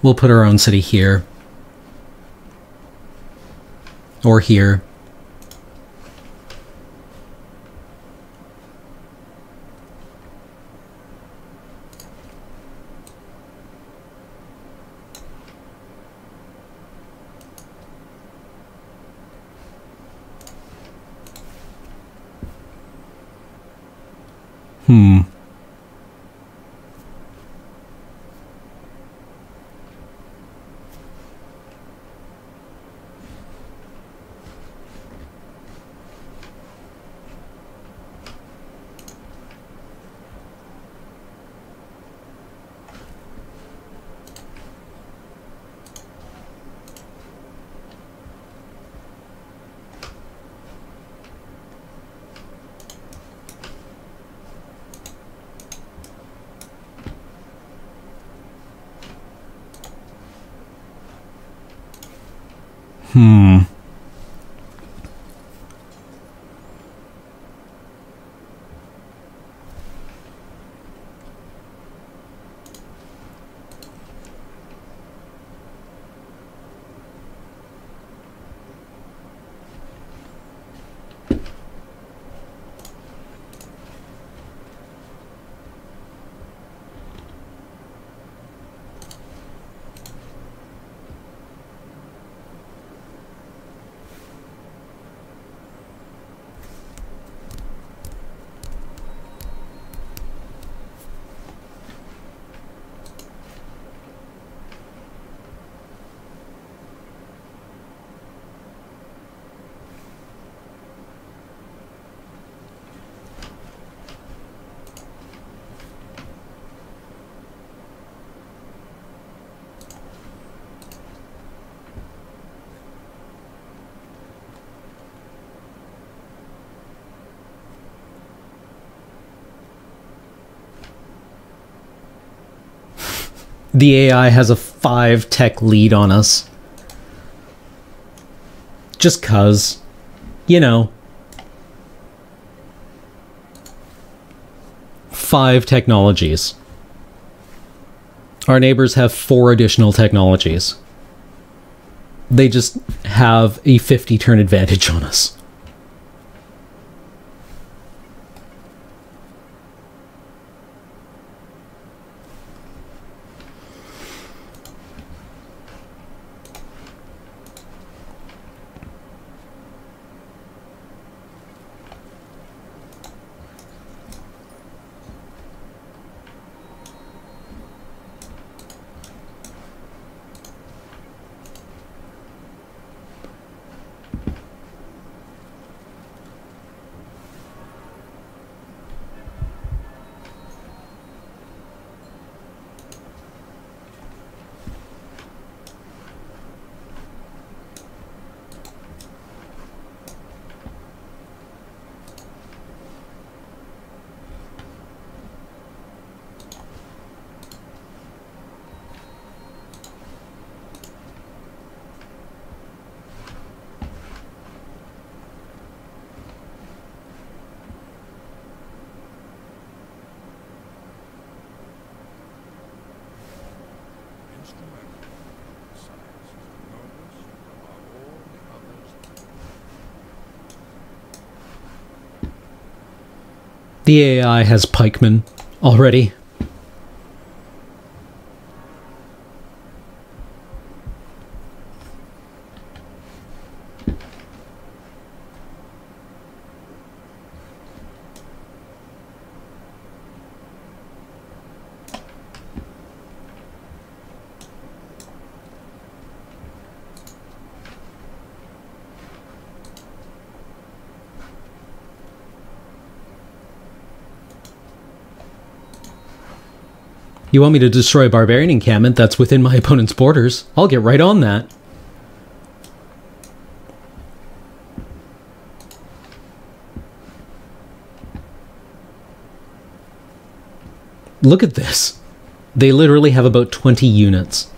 We'll put our own city here. Or here. Hmm. Hmm. The AI has a 5 tech lead on us. Just 'cause. You know. 5 technologies. Our neighbors have 4 additional technologies. They just have a 50-turn advantage on us. The AI has pikemen already. You want me to destroy a barbarian encampment that's within my opponent's borders? I'll get right on that. Look at this. They literally have about 20 units.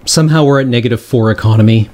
Somehow we're at -4 economy.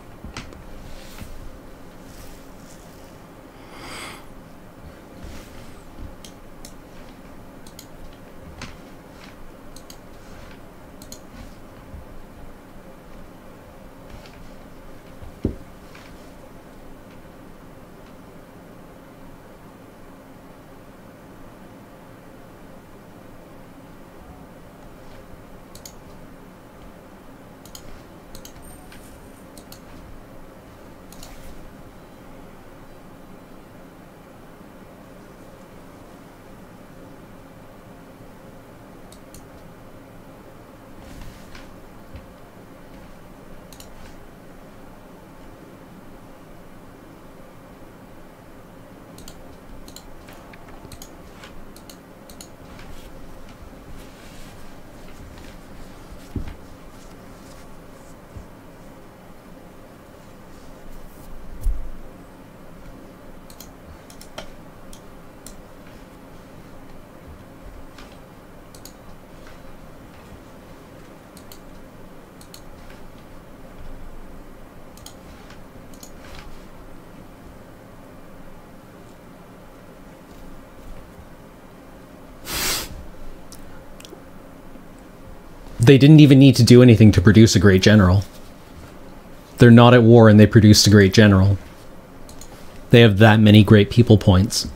They didn't even need to do anything to produce a great general. They're not at war and they produced a great general. They have that many great people points.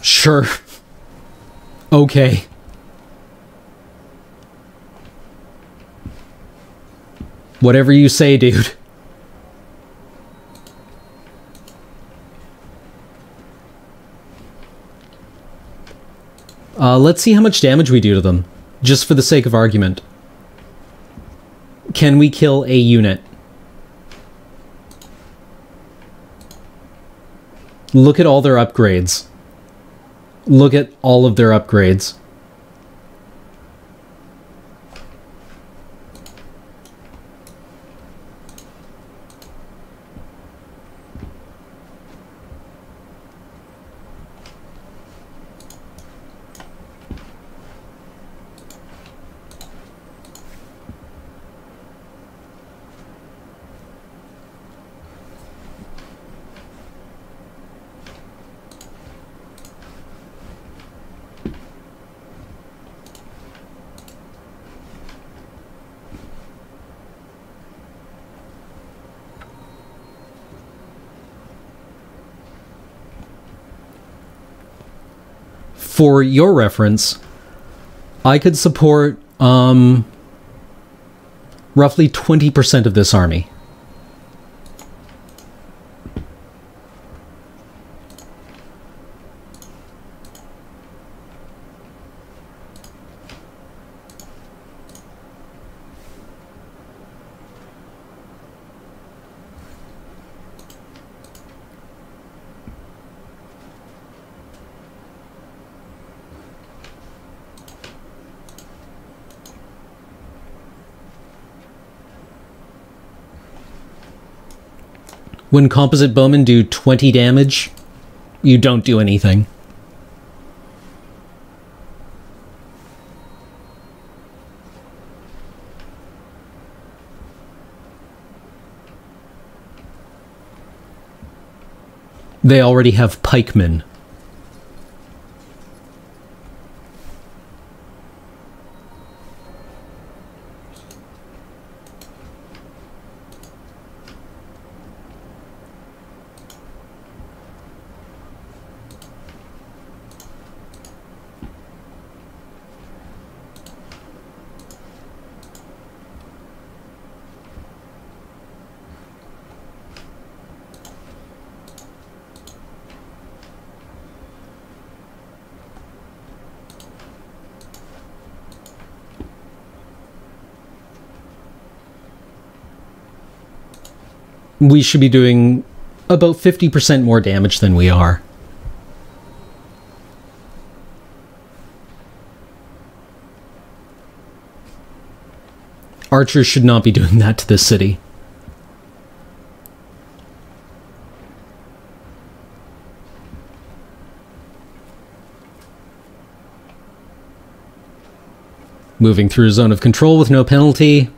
Sure. Okay. Whatever you say, dude. Let's see how much damage we do to them, just for the sake of argument. Can we kill a unit? Look at all their upgrades. Look at all of their upgrades. For your reference, I could support roughly 20% of this army. When composite bowmen do 20 damage, you don't do anything. They already have pikemen. We should be doing about 50% more damage than we are. Archers should not be doing that to this city. Moving through zone of control with no penalty.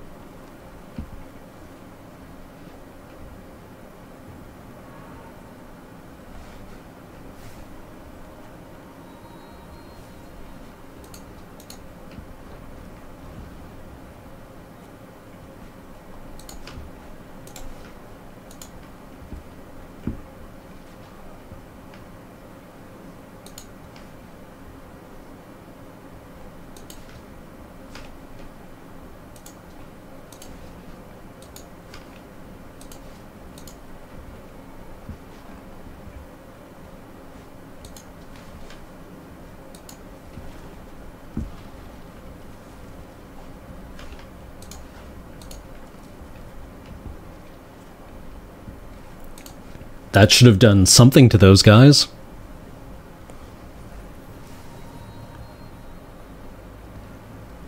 That should have done something to those guys.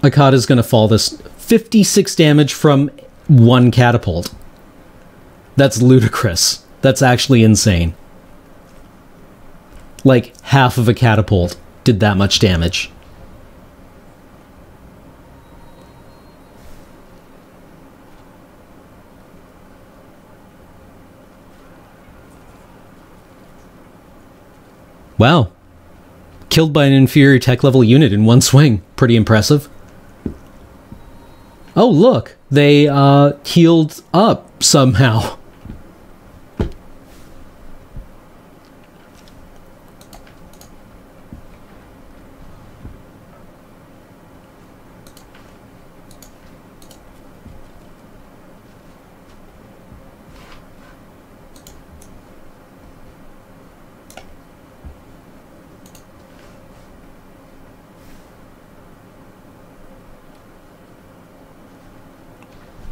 Akata's gonna fall this 56 damage from one catapult. That's ludicrous. That's actually insane. Like, half of a catapult did that much damage. Wow. Killed by an inferior tech level unit in one swing. Pretty impressive. Oh, look. They healed up somehow.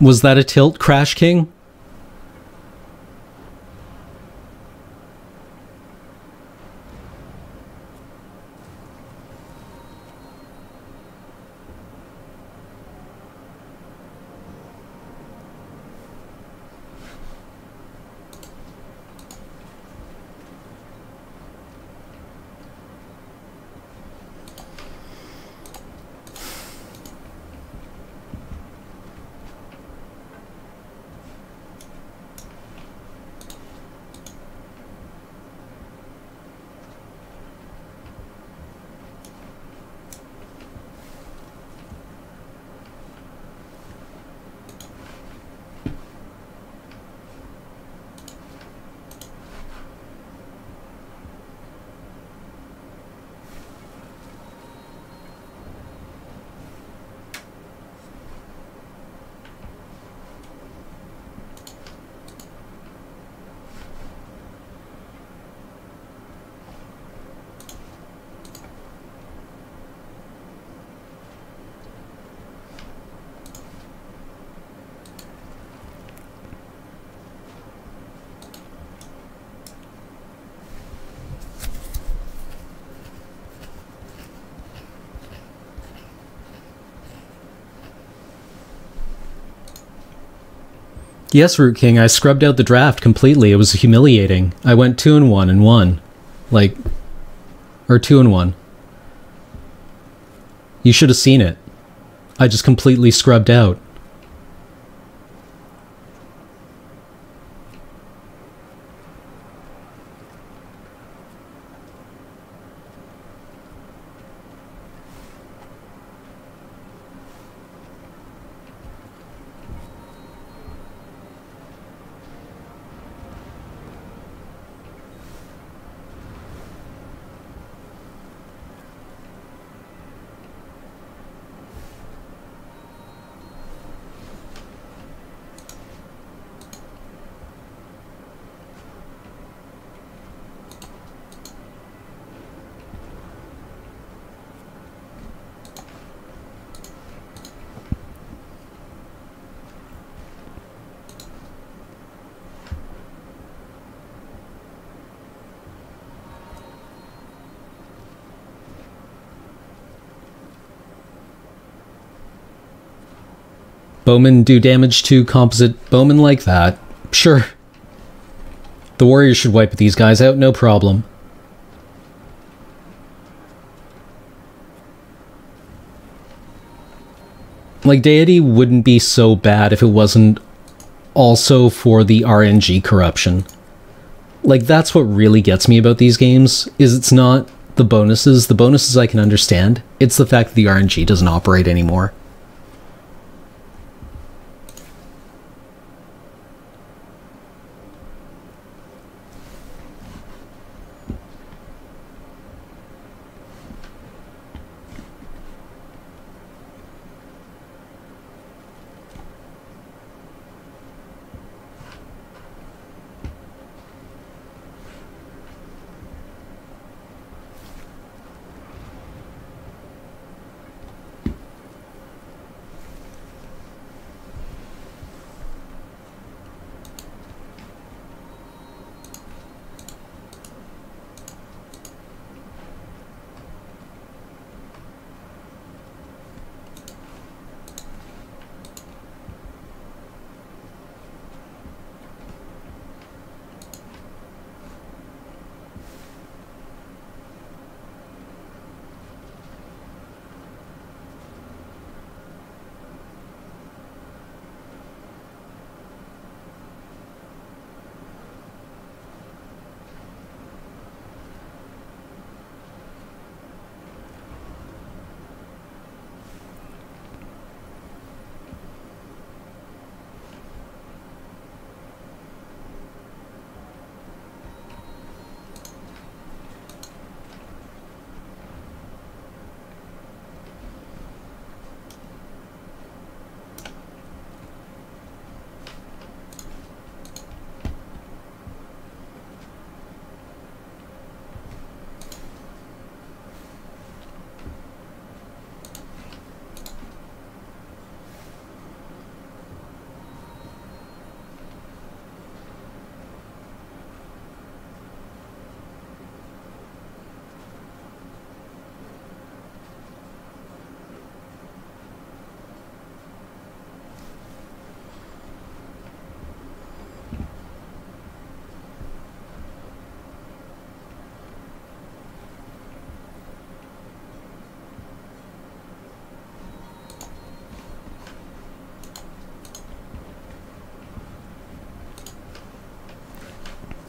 Was that a tilt, Crash King? Yes, Root King, I scrubbed out the draft completely. It was humiliating. I went 2-1 and won. Like, or 2-1. You should have seen it. I just completely scrubbed out. Bowmen do damage to composite bowmen like that. Sure. The warriors should wipe these guys out, no problem. Like, Deity wouldn't be so bad if it wasn't also for the RNG corruption. Like, that's what really gets me about these games, is it's not the bonuses. The bonuses I can understand. It's the fact that the RNG doesn't operate anymore.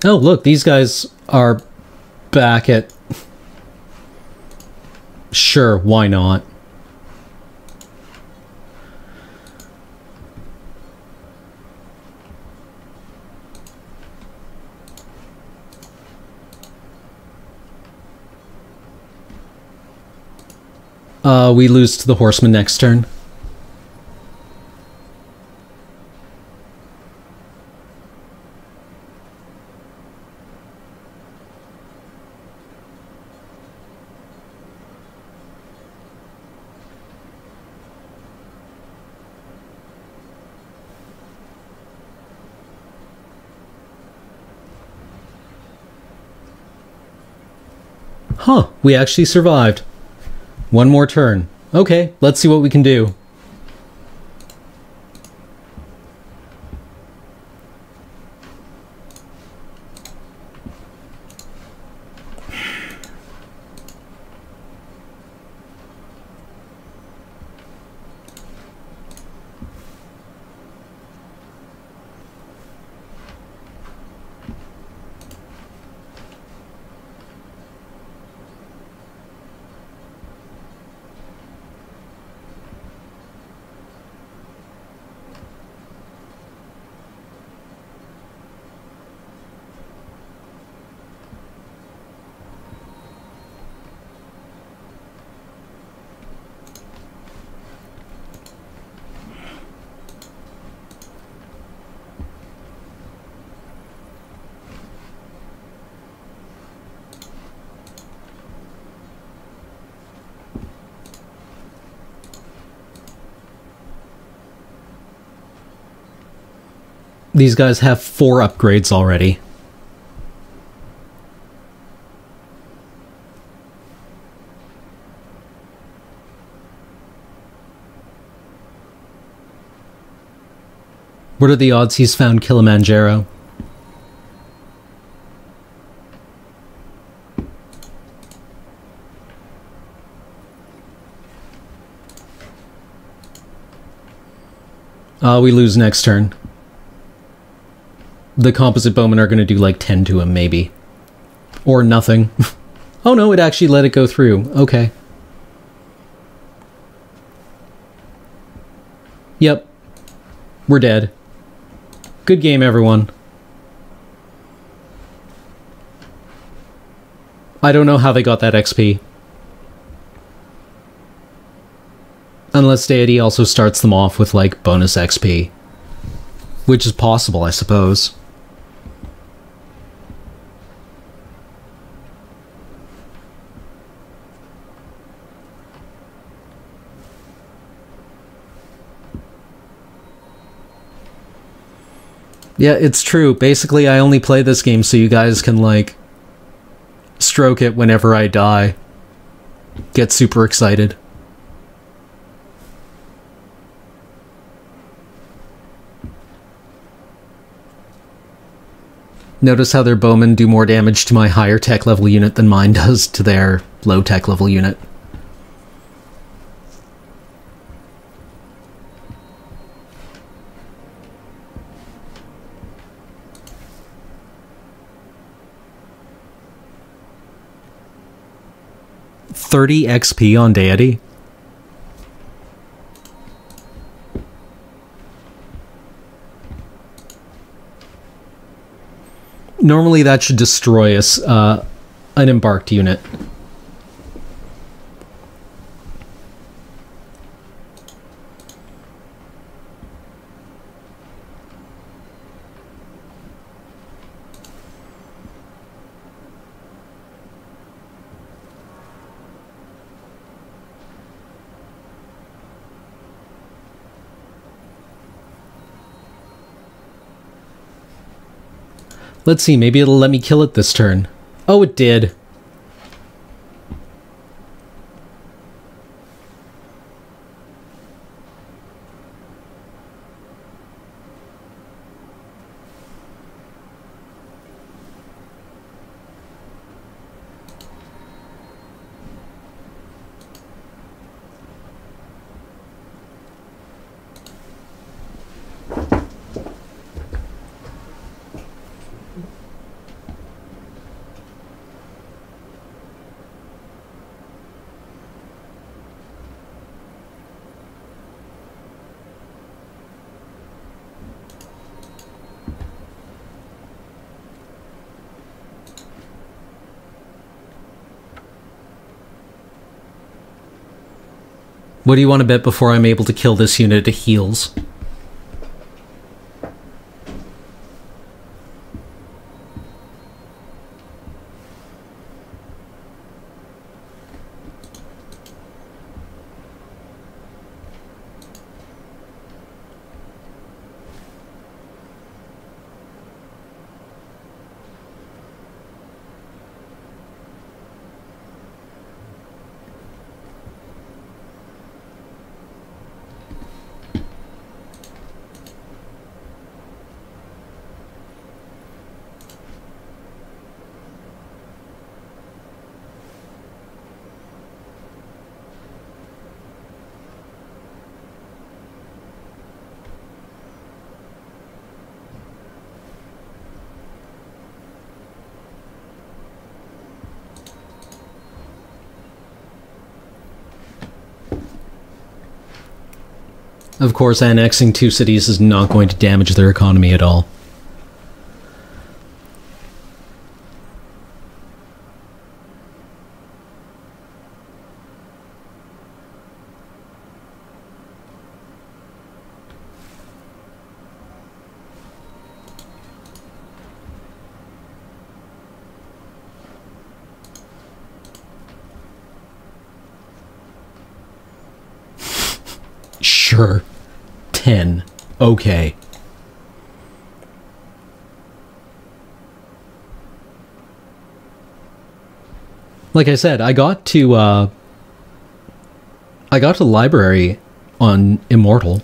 Oh, look, these guys are back at... Sure, why not? We lose to the horseman next turn. Huh, we actually survived. One more turn. Okay, let's see what we can do. These guys have 4 upgrades already. What are the odds he's found Kilimanjaro? We lose next turn. The composite bowmen are going to do like 10 to him, maybe. Or nothing. Oh no, it actually let it go through. Okay. Yep. We're dead. Good game, everyone. I don't know how they got that XP. Unless Deity also starts them off with, like, bonus XP. Which is possible, I suppose. Yeah, it's true. Basically, I only play this game so you guys can, like, stroke it whenever I die. Get super excited. Notice how their bowmen do more damage to my higher tech level unit than mine does to their low tech level unit. $30 XP on Deity? Normally that should destroy us, an embarked unit. Let's see, maybe it'll let me kill it this turn. Oh, it did. What do you want to bet before I'm able to kill this unit? It heals. Of course, annexing 2 cities is not going to damage their economy at all. Sure. 10. Okay. Like I said, I got to library on Immortal.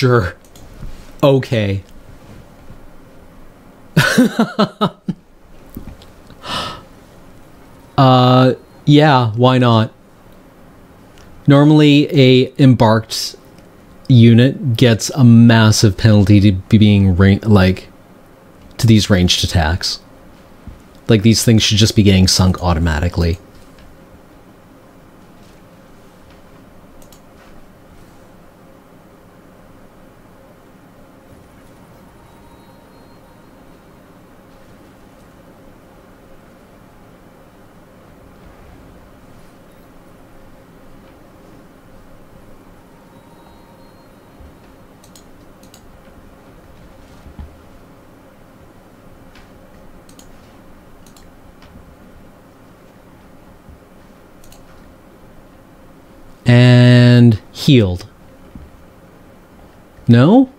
Sure. Okay. Yeah, why not? Normally, a embarked unit gets a massive penalty to be being to these ranged attacks. Like, these things should just be getting sunk automatically. And healed. No?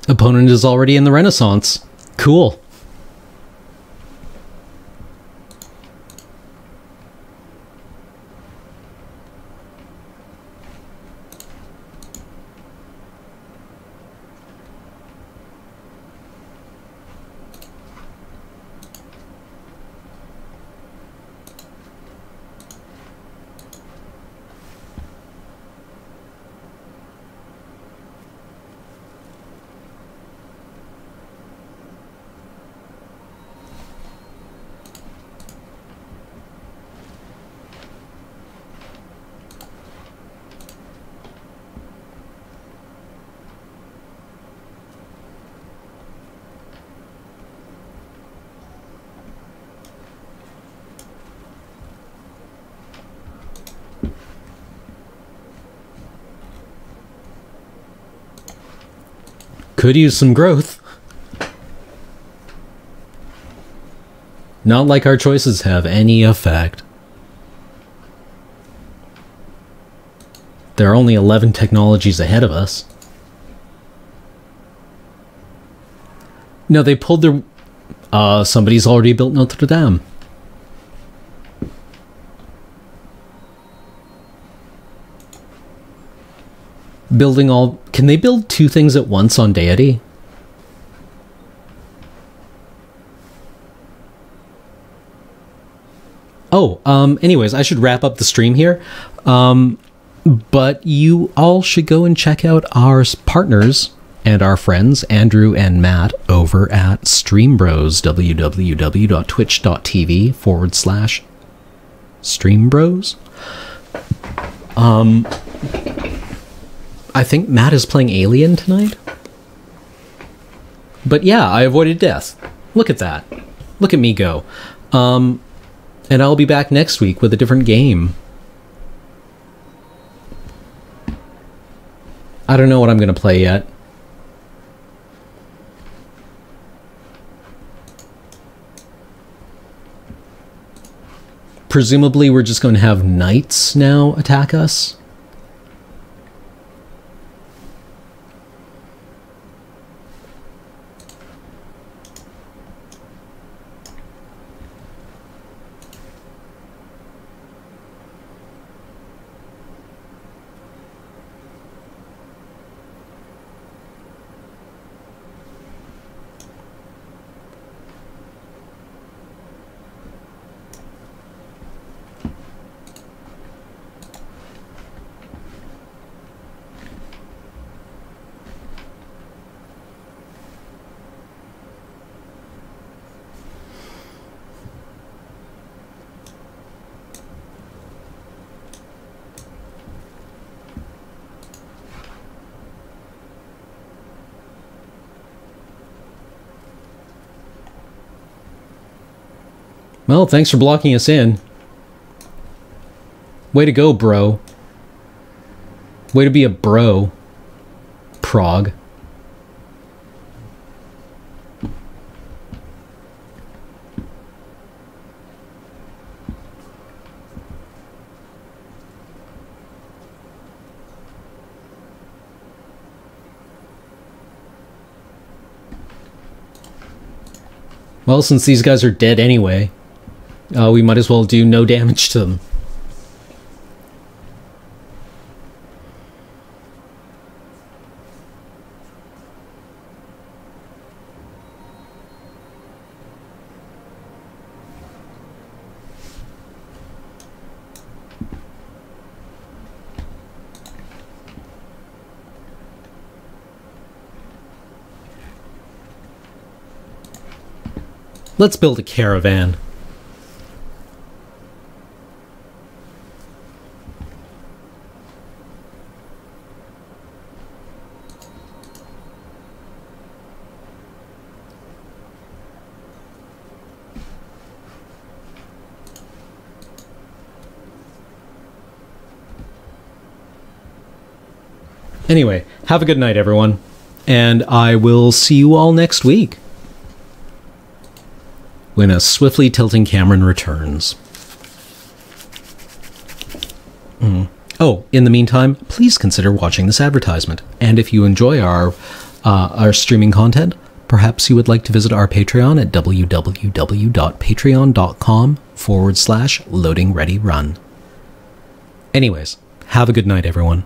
Opponent is already in the Renaissance. Cool. Could use some growth. Not like our choices have any effect. There are only 11 technologies ahead of us. No, they pulled their... somebody's already built Notre Dame. Building all... Can they build two things at once on Deity? Oh, anyways, I should wrap up the stream here. But you all should go and check out our partners and our friends, Andrew and Matt, over at Streambros, www.twitch.tv/Streambros. I think Matt is playing Alien tonight. But yeah, I avoided death. Look at that. Look at me go. And I'll be back next week with a different game. I don't know what I'm going to play yet. Presumably we're just going to have knights now attack us. Well, thanks for blocking us in. Way to go, bro. Way to be a bro. Prague. Well, since these guys are dead anyway, we might as well do no damage to them. Let's build a caravan. Anyway, have a good night, everyone, and I will see you all next week when a swiftly tilting Cameron returns. Oh, in the meantime, please consider watching this advertisement. And if you enjoy our streaming content, perhaps you would like to visit our Patreon at www.patreon.com/loadingreadyrun. Anyways, have a good night, everyone.